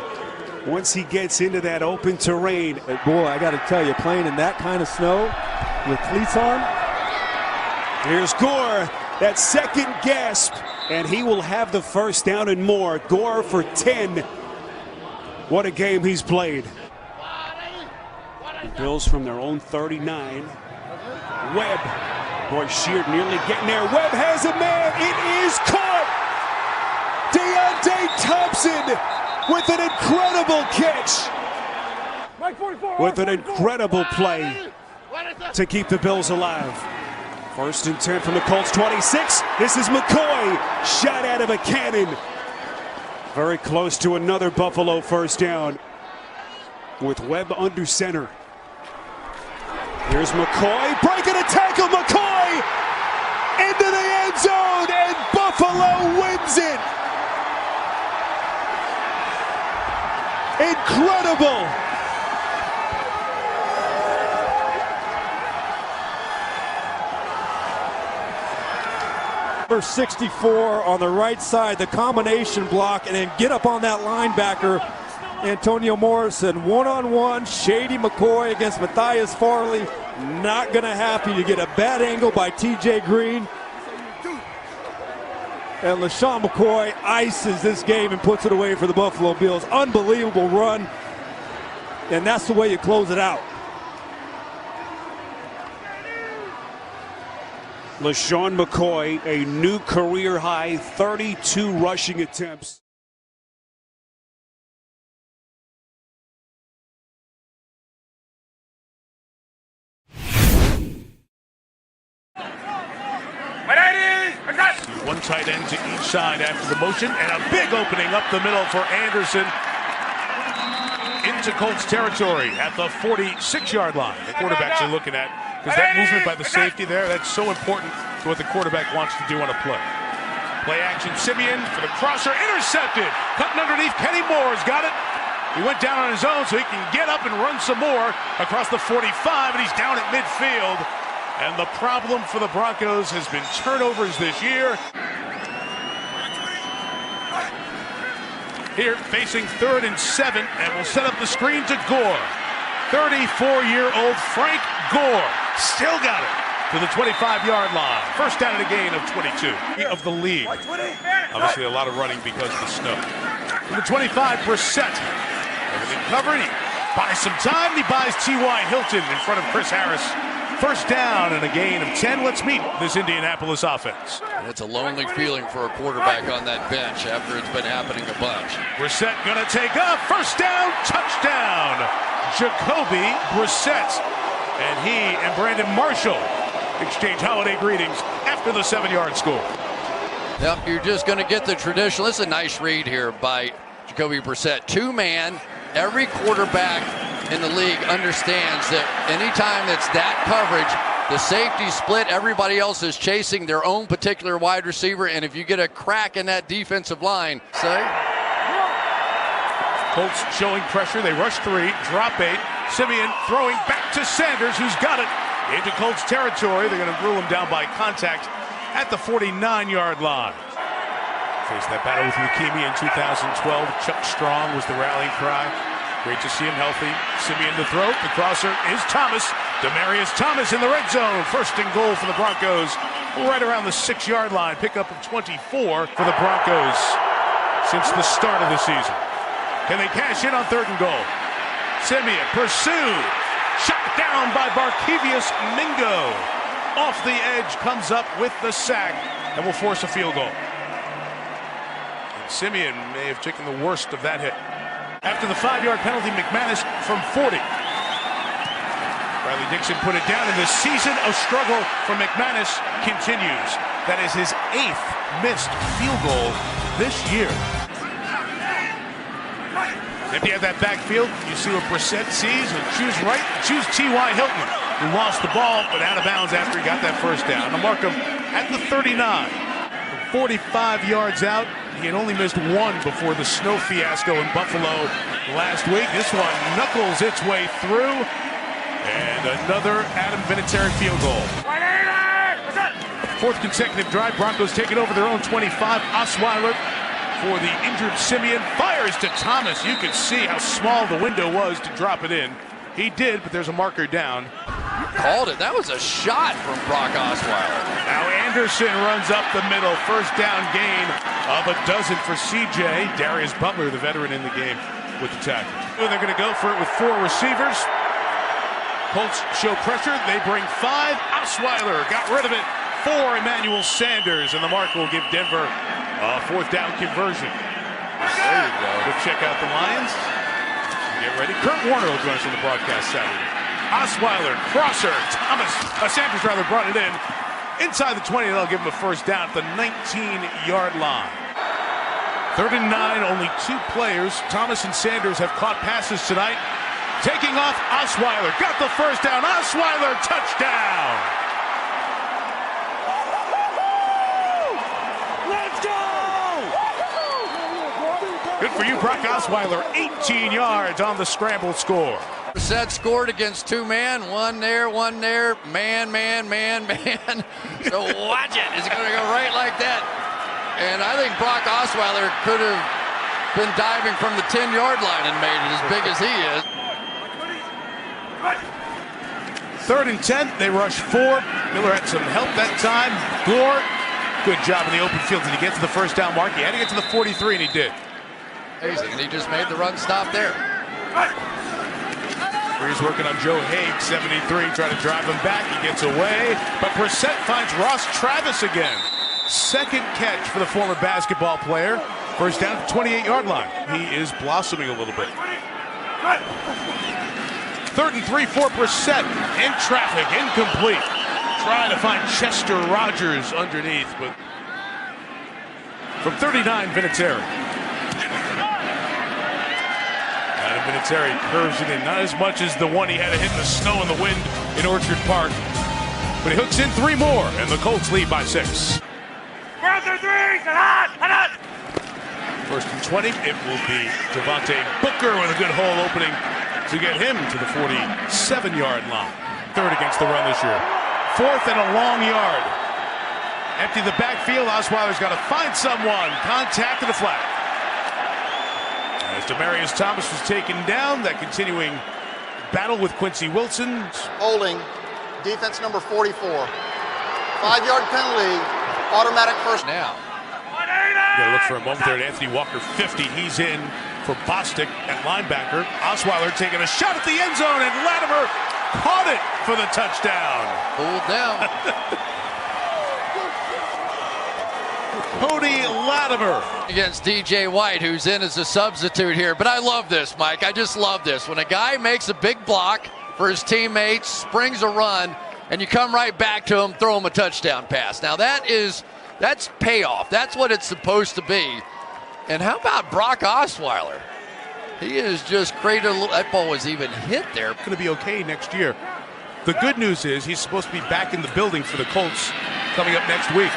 once he gets into that open terrain. Boy, I got to tell you, playing in that kind of snow with cleats on. Here's Gore, that second gasp, and he will have the first down and more. Gore for 10. What a game he's played. The Bills from their own 39. Webb, boy, Sheard nearly getting there. Webb has a man. It is caught. Deontay Thompson with an incredible catch. With an incredible play to keep the Bills alive. 1st and 10 from the Colts 26. This is McCoy, shot out of a cannon. Very close to another Buffalo first down with Webb under center. Here's McCoy, breaking a tackle. McCoy into the end zone, and Buffalo wins it. Incredible. Number 64 on the right side, the combination block, and then get up on that linebacker, Antonio Morrison. One-on-one, Shady McCoy against Matthias Farley. Not going to happen. You get a bad angle by TJ Green. And LaShawn McCoy ices this game and puts it away for the Buffalo Bills. Unbelievable run. And that's the way you close it out. LaShawn McCoy, a new career high, 32 rushing attempts. One tight end to each side after the motion, and a big opening up the middle for Anderson into Colts territory at the 46-yard line. The quarterbacks are looking at, because that movement by the safety there, that's so important to what the quarterback wants to do on a play. Play action, Simeon for the crosser, intercepted. Cutting underneath, Kenny Moore's got it. He went down on his own so he can get up and run some more across the 45, and he's down at midfield. And the problem for the Broncos has been turnovers this year. Here, facing 3rd and 7, and will set up the screen to Gore. 34-year-old Frank Gore still got it to the 25-yard line. First down and a gain of 22 of the league. Obviously, a lot of running because of the snow. To the 25%. Everything covered. He buys some time. He buys T.Y. Hilton in front of Chris Harris. First down and a gain of 10. Let's meet this Indianapolis offense. It's a lonely feeling for a quarterback on that bench after it's been happening a bunch. Brissett going to take off. First down, touchdown. Jacoby Brissett. And he and Brandon Marshall exchange holiday greetings after the 7-yard score. Yep, you're just going to get the traditional. This is a nice read here by Jacoby Brissett. 2-man. Every quarterback in the league understands that anytime it's that coverage, the safety split, everybody else is chasing their own particular wide receiver, and if you get a crack in that defensive line, say. Colts showing pressure. They rush 3, drop 8. Simeon throwing back to Sanders, who's got it into Colts territory. They're going to rule him down by contact at the 49-yard line. Faced that battle with leukemia in 2012. Chuck Strong was the rallying cry. Great to see him healthy. Simeon to throw. The crosser is Thomas. Demaryius Thomas in the red zone. First and goal for the Broncos right around the 6-yard line. Pickup of 24 for the Broncos since the start of the season. Can they cash in on 3rd and goal? Simeon pursued. Shot down by Barkevius Mingo. Off the edge, comes up with the sack and will force a field goal. Simeon may have taken the worst of that hit. After the 5-yard penalty, McManus from 40. Riley Dixon put it down, and the season of struggle for McManus continues. That is his 8th missed field goal this year. If you have that backfield, you see what Brissett sees, and choose T.Y. Hilton, who lost the ball, but out of bounds after he got that first down. To mark him at the 39. 45 yards out. He had only missed 1 before the snow fiasco in Buffalo last week. This one knuckles its way through. And another Adam Vinatieri field goal. 4th consecutive drive. Broncos taking over their own 25. Osweiler for the injured Simeon. Fires to Thomas. You could see how small the window was to drop it in. He did, but there's a marker down. Called it. That was a shot from Brock Osweiler. Now Anderson runs up the middle. First down gain of a dozen for CJ. Darius Butler, the veteran in the game, with the tackle. They're going to go for it with 4 receivers. Colts show pressure. They bring 5. Osweiler got rid of it for Emmanuel Sanders, and the mark will give Denver a 4th down conversion. There you go. We'll check out the Lions. Get ready. Kurt Warner will join us on the broadcast Saturday. Osweiler, crosser, Sanders brought it in. Inside the 20, they'll give him a first down at the 19-yard line. 3rd and 9, only 2 players. Thomas and Sanders have caught passes tonight. Taking off, Osweiler got the first down. Osweiler, touchdown! Let's go! Good for you, Brock Osweiler. 18 yards on the scramble score. Brissett scored against 2-man. One there, man. So watch it. Is it going to go right like that? And I think Brock Osweiler could have been diving from the 10-yard line and made it as big as he is. 3rd and 10. They rush 4. Miller had some help that time. Gore, good job in the open field. Did he get to the first down mark? He had to get to the 43, and he did. Amazing, and he just made the run stop there. He's working on Joe Haig, 73, trying to drive him back. He gets away, but Brissett finds Ross Travis again. 2nd catch for the former basketball player. First down at the 28-yard line. He is blossoming a little bit. 3rd and 3 for Brissett. In traffic, incomplete. Trying to find Chester Rogers underneath, but from 39, Vinatieri. Adam Vinatieri curves it in, not as much as the one he had to hit in the snow and the wind in Orchard Park. But he hooks in 3 more, and the Colts lead by 6. First and 20, it will be Devontae Booker with a good hole opening to get him to the 47-yard line. 3rd against the run this year. 4th and a long yard. Empty the backfield. Osweiler's got to find someone. Contact to the flat. As Demaryius Thomas was taken down, that continuing battle with Quincy Wilson. Holding, defense number 44. 5-yard penalty, automatic first. Now. Gonna look for a moment there at Anthony Walker, 50. He's in for Bostic at linebacker. Osweiler taking a shot at the end zone, and Latimer caught it for the touchdown. Pulled down. Cody Latimer against DJ White, who's in as a substitute here. But I love this, Mike. I just love this. When a guy makes a big block for his teammates, springs a run, and you come right back to him, throw him a touchdown pass. Now that's payoff. That's what it's supposed to be. And how about Brock Osweiler? He is just created a little. That ball was even hit there. Going to be okay next year. The good news is he's supposed to be back in the building for the Colts coming up next week.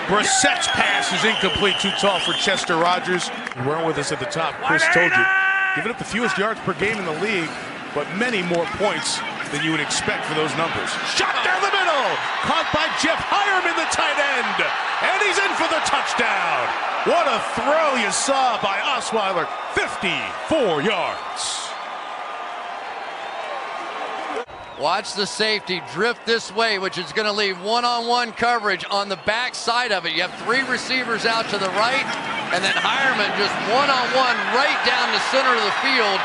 Brissett's pass is incomplete, too tall for Chester Rogers. You weren't with us at the top. Chris told you, giving up the fewest yards per game in the league, but many more points than you would expect for those numbers. Shot down the middle, caught by Jeff Hireman, the tight end, and he's in for the touchdown. What a throw you saw by Osweiler, 54 yards. Watch the safety drift this way, which is going to leave one-on-one coverage on the back side of it. You have 3 receivers out to the right, and then Hireman just one-on-one right down the center of the field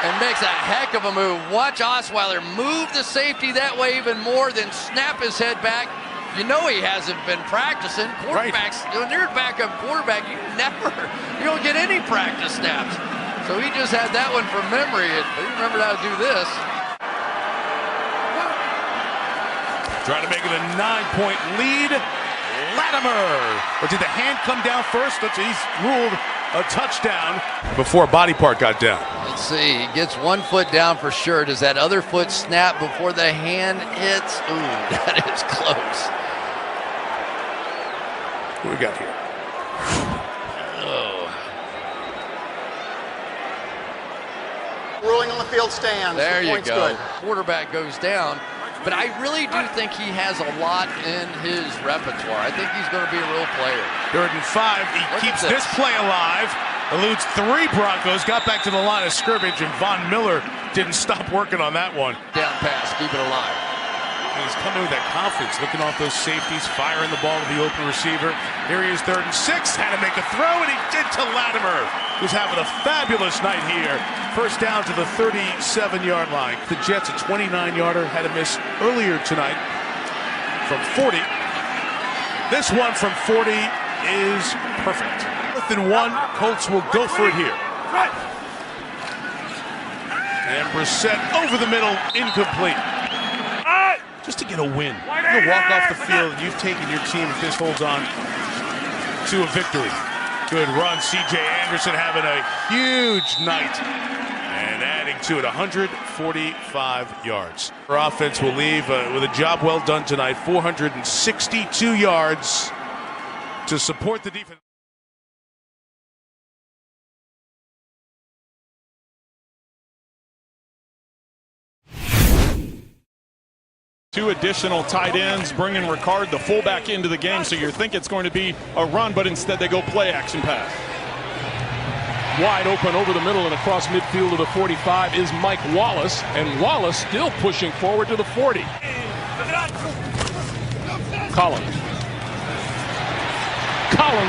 and makes a heck of a move. Watch Osweiler move the safety that way even more, then snap his head back. You know he hasn't been practicing. Quarterbacks, when you're a backup quarterback, you don't get any practice snaps. So he just had that one from memory, and he remembered how to do this. Trying to make it a 9-point lead. Latimer. Or did the hand come down first? He's ruled a touchdown before a body part got down. Let's see. He gets 1 foot down for sure. Does that other foot snap before the hand hits? Ooh, that is close. What do we got here? Oh. Ruling on the field stands. There you go. Good. Quarterback goes down. But I really do think he has a lot in his repertoire. I think he's going to be a real player. 3rd and 5. He keeps this play alive. Eludes 3 Broncos. Got back to the line of scrimmage, and Von Miller didn't stop working on that one. Down pass, keep it alive. And he's coming with that confidence, looking off those safeties, firing the ball to the open receiver. Here he is, 3rd and 6. Had to make a throw, and he did to Latimer, who's having a fabulous night here. First down to the 37-yard line. The Jets, a 29-yarder, had a miss earlier tonight from 40. This one from 40 is perfect. 4th and 1, Colts will go for it here. And Brissett over the middle, incomplete. Just to get a win. You'll walk off the field, and you've taken your team, if this holds on, to a victory. Good run. C.J. Anderson having a huge night. And adding to it, 145 yards. Our offense will leave with a job well done tonight. 462 yards to support the defense. 2 additional tight ends, bringing Ricard, the fullback, into the game. So you think it's going to be a run, but instead they go play action pass. Wide open over the middle and across midfield to the 45 is Mike Wallace, and Wallace still pushing forward to the 40. Collins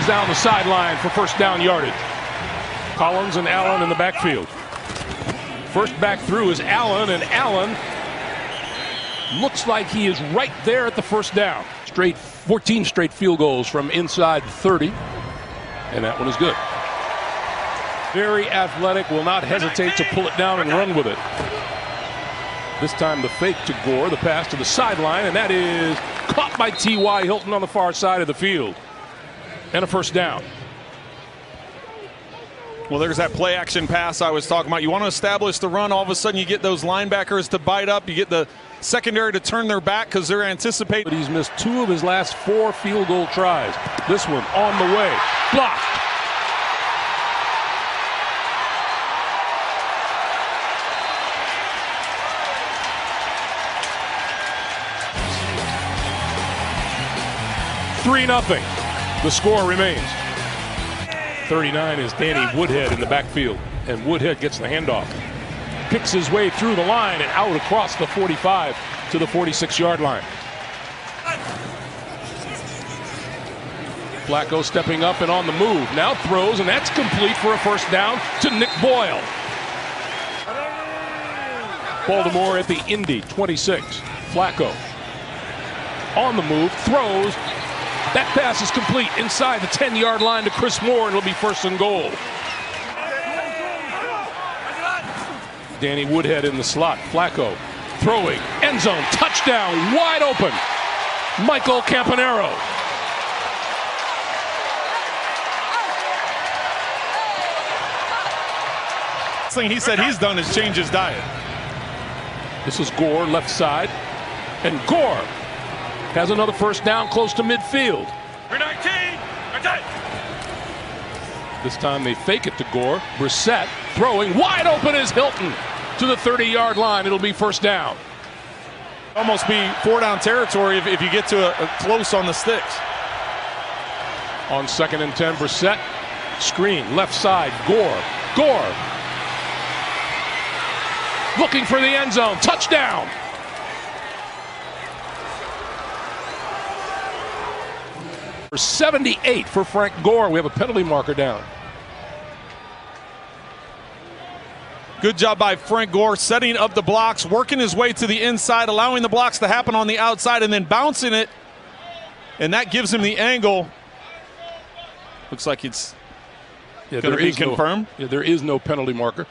down the sideline for first down yardage. Collins and Allen in the backfield. First back through is Allen, and Allen looks like he is right there at the first down. 14 straight field goals from inside 30, and that one is good. Very athletic, will not hesitate to pull it down and run with it. This time the fake to Gore, the pass to the sideline, and that is caught by T.Y. Hilton on the far side of the field. and a first down. Well, there's that play action pass I was talking about. You want to establish the run. All of a sudden you get those linebackers to bite up. You get the secondary to turn their back because they're anticipating. But he's missed 2 of his last 4 field goal tries. This one on the way. Blocked. (3-0). The score remains. 39 is Danny Woodhead in the backfield, and Woodhead gets the handoff. Picks his way through the line and out across the 45 to the 46-yard line. Flacco stepping up and on the move. Now throws, and that's complete for a first down to Nick Boyle. Baltimore at the Indy, 26. Flacco on the move, throws. That pass is complete inside the 10-yard line to Chris Moore, and it'll be first and goal. Danny Woodhead in the slot. Flacco throwing, end zone, touchdown, wide open. Michael Campanaro. Thing he said he's done is change his diet. This is Gore, left side, and Gore has another first down close to midfield. This time they fake it to Gore. Brissett throwing, wide open is Hilton to the 30-yard line. It'll be first down. Almost be 4-down territory if you get to a close on the sticks. On 2nd and 10, Brissett, screen, left side, Gore. Gore looking for the end zone, touchdown. For 78 for Frank Gore. We have a penalty marker down. Good job by Frank Gore setting up the blocks, working his way to the inside, allowing the blocks to happen on the outside, and then bouncing it. And that gives him the angle. Looks like it's going to be confirmed. There is no penalty marker.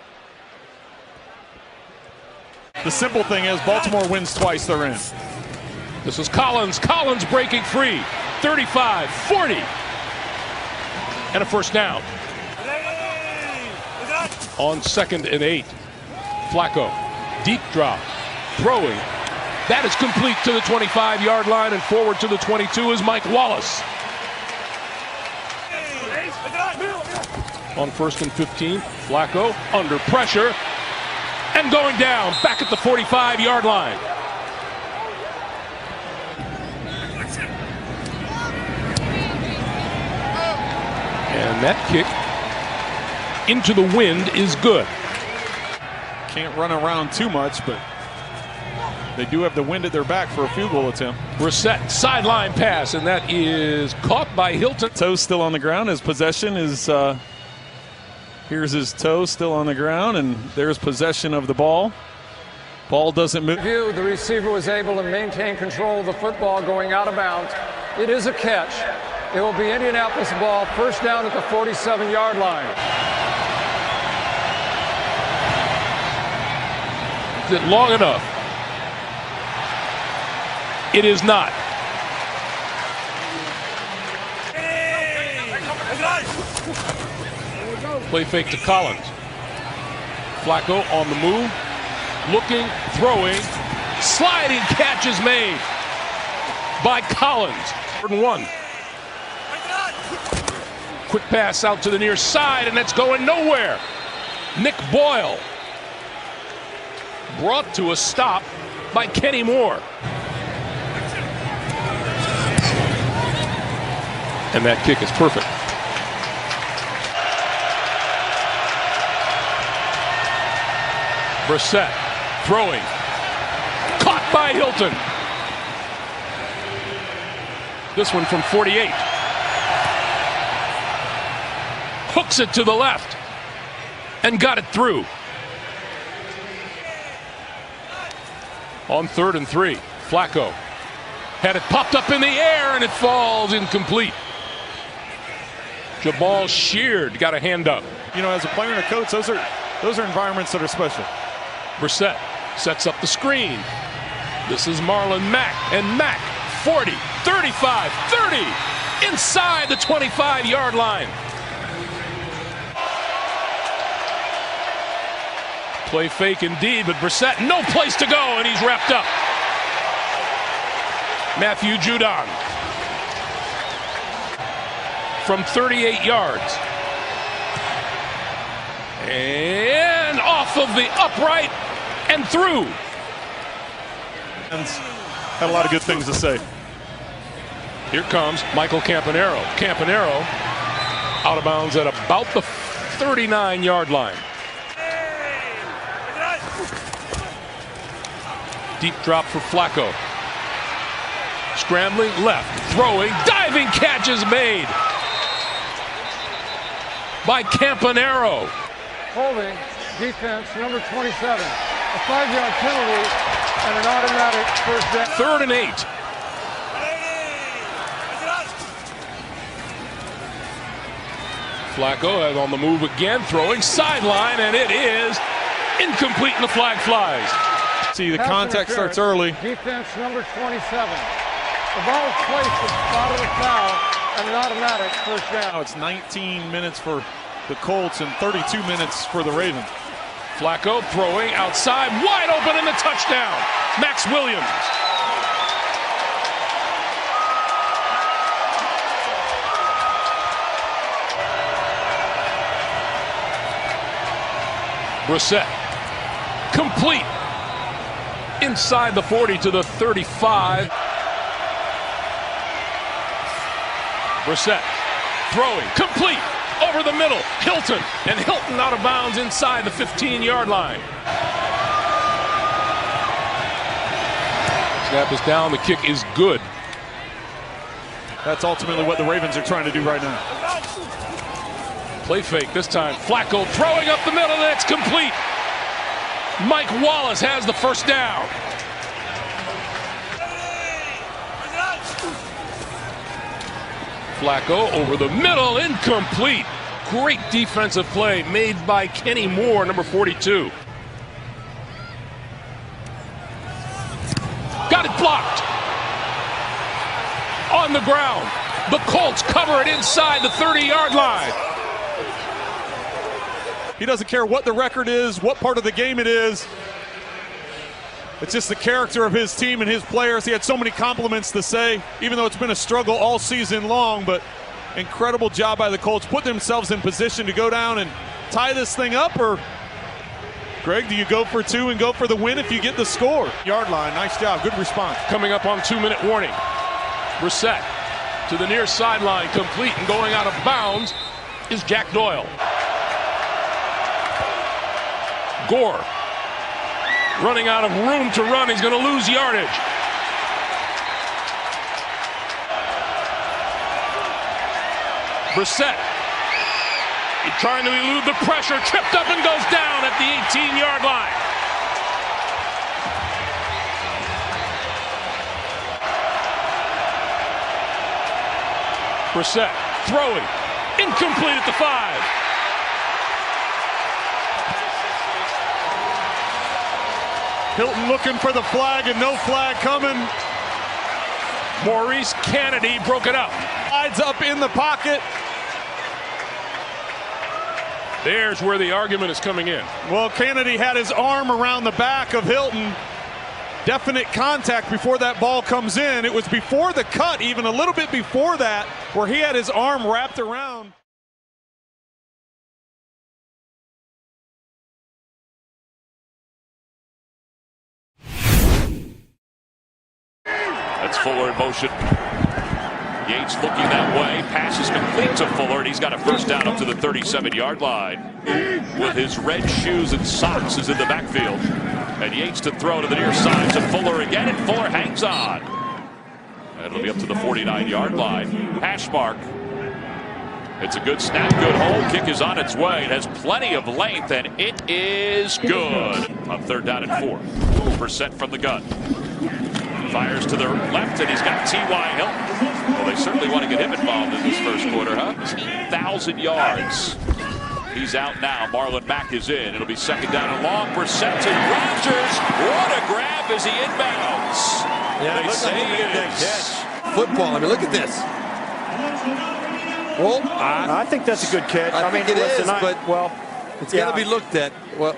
The simple thing is Baltimore wins twice, they're in. This is Collins. Collins breaking free. 35, 40. And a first down. On 2nd and 8. Flacco. Deep drop. Throwing. That is complete to the 25-yard line, and forward to the 22 is Mike Wallace. On 1st and 15, Flacco under pressure and going down back at the 45-yard line. And that kick into the wind is good. Can't run around too much, but they do have the wind at their back for a field goal attempt. Brissett, sideline pass, and that is caught by Hilton. Toe still on the ground. His possession is, here's his toe still on the ground, and there's possession of the ball. Ball doesn't move. The receiver was able to maintain control of the football going out of bounds. It is a catch. It will be Indianapolis ball, first down at the 47-yard line. Is it long enough? It is not. Play fake to Collins. Flacco on the move, looking, throwing, sliding catch is made by Collins. 3rd and 1. Quick pass out to the near side, and that's going nowhere. Nick Boyle brought to a stop by Kenny Moore. And that kick is perfect. Brissett throwing. Caught by Hilton. This one from 48. Hooks it to the left and got it through. On 3rd and 3, Flacco had it popped up in the air and it falls incomplete. Jabal Sheard got a hand up. You know, as a player and a coach, those are environments that are special. Brissett sets up the screen. This is Marlon Mack, and Mack 40, 35, 30. inside the 25-yard line. Play fake indeed, but Brissett, no place to go, and he's wrapped up. Matthew Judon from 38 yards. And off of the upright and through. Had a lot of good things to say. Here comes Michael Campanaro. Campanaro out of bounds at about the 39-yard line. Deep drop for Flacco. Scrambling left, throwing, diving catch is made by Campanaro. Holding, defense, number 27. A 5-yard penalty and an automatic first down. 3rd and 8. Flacco is on the move again, throwing sideline, and it is incomplete, and the flag flies. See, the contact starts early. Defense, number 27. The ball is placed at the spot of the foul and an automatic first down. Now it's 19 minutes for the Colts and 32 minutes for the Ravens. Flacco throwing outside, wide open, and the touchdown. Max Williams. Brissett, complete. Inside the 40 to the 35. Brissett throwing, complete, over the middle. Hilton, and Hilton out of bounds inside the 15-yard line. Snap is down, the kick is good. That's ultimately what the Ravens are trying to do right now. Play fake this time. Flacco throwing up the middle, and it's complete. Mike Wallace has the first down. Flacco over the middle, incomplete. Great defensive play made by Kenny Moore, number 42. Got it blocked. On the ground. The Colts cover it inside the 30-yard line. He doesn't care what the record is, what part of the game it is. It's just the character of his team and his players. He had so many compliments to say, even though it's been a struggle all season long, but incredible job by the Colts. Put themselves in position to go down and tie this thing up, or Greg, do you go for 2 and go for the win if you get the score? Yard line, nice job, good response. Coming up on 2-minute warning. Brissett to the near sideline, complete, and going out of bounds is Jack Doyle. Gore running out of room to run. He's going to lose yardage. Brissett trying to elude the pressure, tripped up and goes down at the 18-yard line. Brissett throwing, incomplete at the 5. Hilton looking for the flag and no flag coming. Maurice Kennedy broke it up. Slides up in the pocket. There's where the argument is coming in. Well, Kennedy had his arm around the back of Hilton. Definite contact before that ball comes in. It was before the cut, even a little bit before that, where he had his arm wrapped around. That's Fuller in motion. Yates looking that way. Pass is complete to Fuller, and he's got a first down up to the 37-yard line. With his red shoes and socks is in the backfield. And Yates to throw to the near side to Fuller again, and Fuller hangs on. And it'll be up to the 49-yard line. Hash mark. It's a good snap, good hold. Kick is on its way. It has plenty of length, and it is good. On 3rd down and 4. Brissett from the gun. Fires to the left, and he's got T.Y. Hilton. Well, they certainly want to get him involved in this first quarter, huh? 10,000 yards. He's out now. Marlon Mack is in. It'll be 2nd down and long. Brissett to Rodgers. What a grab as he inbounds. Yeah, they say it is. Football. I mean, look at this. Well, I think that's a good catch. I mean, it is, but well, it's got to be looked at. Well,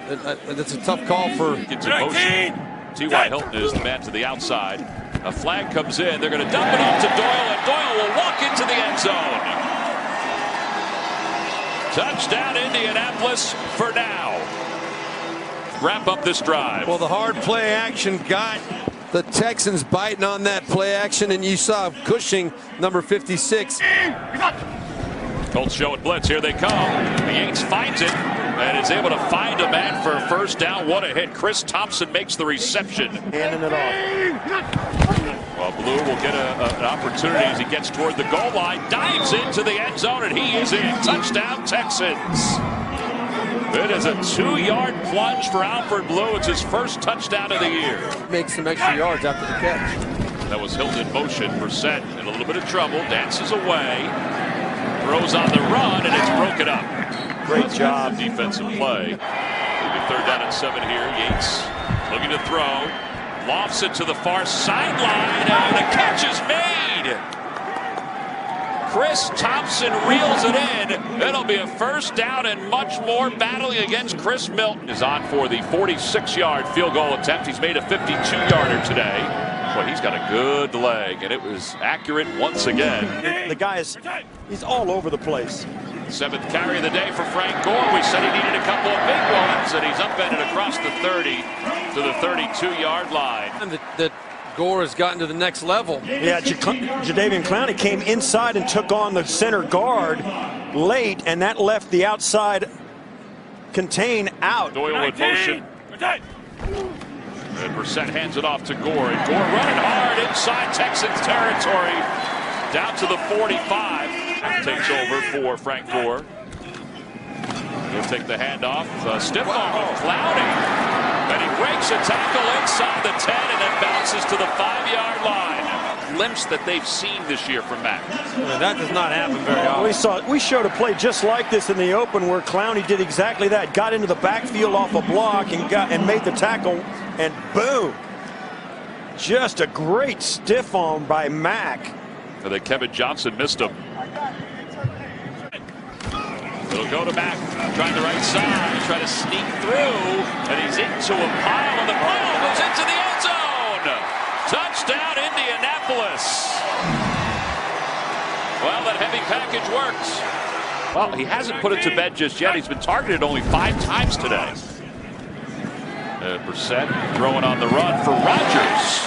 it's a tough call for. Gets in motion. T.Y. Hilton is the man to the outside. A flag comes in. They're going to dump it off to Doyle, and Doyle will walk into the end zone. Touchdown, Indianapolis for now. Wrap up this drive. Well, the hard play action got the Texans biting on that play action, and you saw Cushing, number 56. Colts show it blitz. Here they come. Yates finds it and is able to find a man for a first down. What a hit. Chris Thompson makes the reception. Handing it off. Well, Blue will get an opportunity as he gets toward the goal line. Dives into the end zone, and he is in. Touchdown, Texans. It is a 2-yard plunge for Alfred Blue. It's his first touchdown of the year. Makes some extra yards after the catch. That was Hilton in motion. Brissett in a little bit of trouble. Dances away. Throws on the run, and it's broken up. Great job. Defensive play. Maybe 3rd down and 7 here. Yates looking to throw. Lofts it to the far sideline, and the catch is made. Chris Thompson reels it in. It'll be a first down and much more. Battling against Chris Milton is on for the 46-yard field goal attempt. He's made a 52-yarder today. But he's got a good leg, and it was accurate once again. The guy he's all over the place. 7th carry of the day for Frank Gore. We said he needed a couple of big ones, and he's upended across the 30 to the 32-yard line. And that Gore has gotten to the next level. Yeah, Jadeveon Clowney came inside and took on the center guard late, and that left the outside contain out. Doyle in motion. And Brissett hands it off to Gore. And Gore running hard inside Texans territory. Down to the 45. Takes over for Frank Gore. He'll take the handoff. Stiff arm of Clowney. And he breaks a tackle inside the 10 and then bounces to the 5-yard line. Glimpse that they've seen this year from Mack. That does not happen very often. We showed a play just like this in the open where Clowney did exactly that. Got into the backfield off a block and made the tackle, and boom. Just a great stiff arm by Mack. And then Kevin Johnson missed him. It'll go to Mack, trying the right side, trying to sneak through, and he's into a pile, and the pile goes into the end zone. Touchdown, Indianapolis. Well, that heavy package works. Well, he hasn't put it to bed just yet. He's been targeted only 5 times today. Brissett throwing on the run for Rodgers.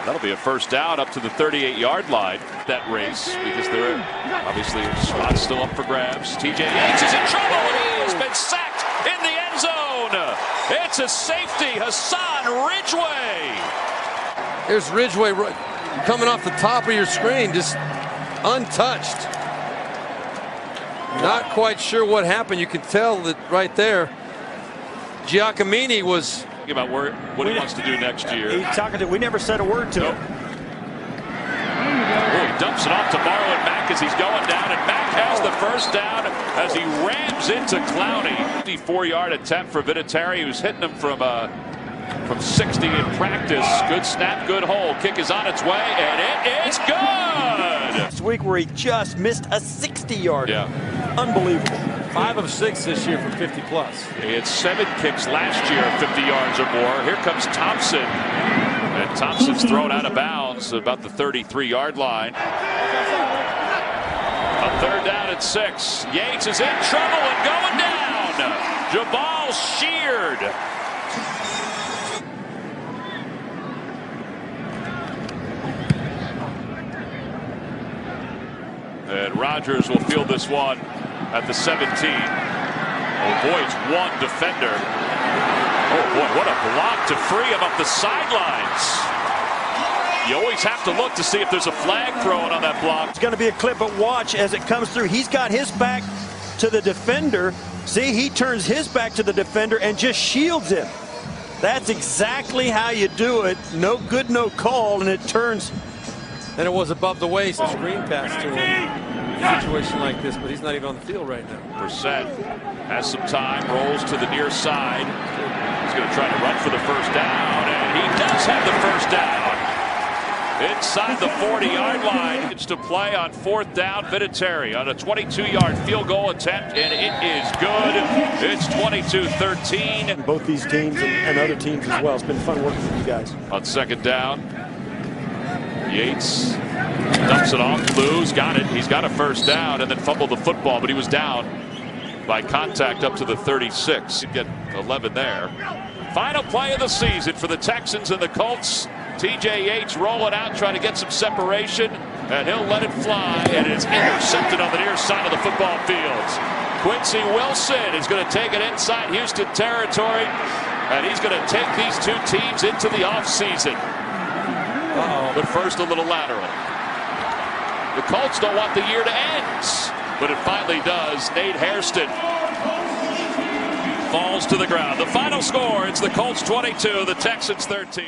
That'll be a first down up to the 38-yard line. That race, because there are obviously spots still up for grabs. TJ Yates is in trouble, and he has been sacked in the end zone. It's a safety, Hassan Ridgeway. Here's Ridgeway coming off the top of your screen, just untouched. Not quite sure what happened. You can tell that right there. Giacomini was about what he wants to do next year. He's talking to. We never said a word to him. Oh, he dumps it off to Marlon Mack as he's going down, and Mack has the first down as he rams into Clowney. 54-yard attempt for Vinatieri, who's hitting him from 60 in practice. Good snap, good hole. Kick is on its way, and it is good. This week where he just missed a 60-yard. Yeah. Unbelievable. 5 of 6 this year from 50+. He had 7 kicks last year, 50 yards or more. Here comes Thompson. And Thompson's thrown out of bounds about the 33-yard line. A 3rd down and 6. Yates is in trouble and going down. Jabal sheared. And Rodgers will field this one at the 17. Oh boy, it's one defender. Oh boy, what a block to free him up the sidelines. You always have to look to see if there's a flag thrown on that block. It's going to be a clip, but watch as it comes through. He's got his back to the defender. See, he turns his back to the defender and just shields him. That's exactly how you do it. No good, no call, and it turns. And it was above the waist, a screen pass to him. A situation like this, but he's not even on the field right now. Brissett has some time, rolls to the near side. He's going to try to run for the first down, and he does have the first down. inside the 40-yard line. It's to play on 4th down. Vinatieri on a 22-yard field goal attempt, and it is good. It's 22-13. Both these teams and other teams as well. It's been fun working with you guys. On 2nd down, Yates dumps it off. Lou's got it. He's got a 1st down and then fumbled the football, but he was down by contact up to the 36. He'd get 11 there. Final play of the season for the Texans and the Colts. TJ Yates rolling out, trying to get some separation, and he'll let it fly, and it's intercepted on the near side of the football field. Quincy Wilson is going to take it inside Houston territory, and he's going to take these two teams into the offseason. But first, a little lateral. The Colts don't want the year to end, but it finally does. Nate Hairston falls to the ground. The final score, it's the Colts 22, the Texans 13.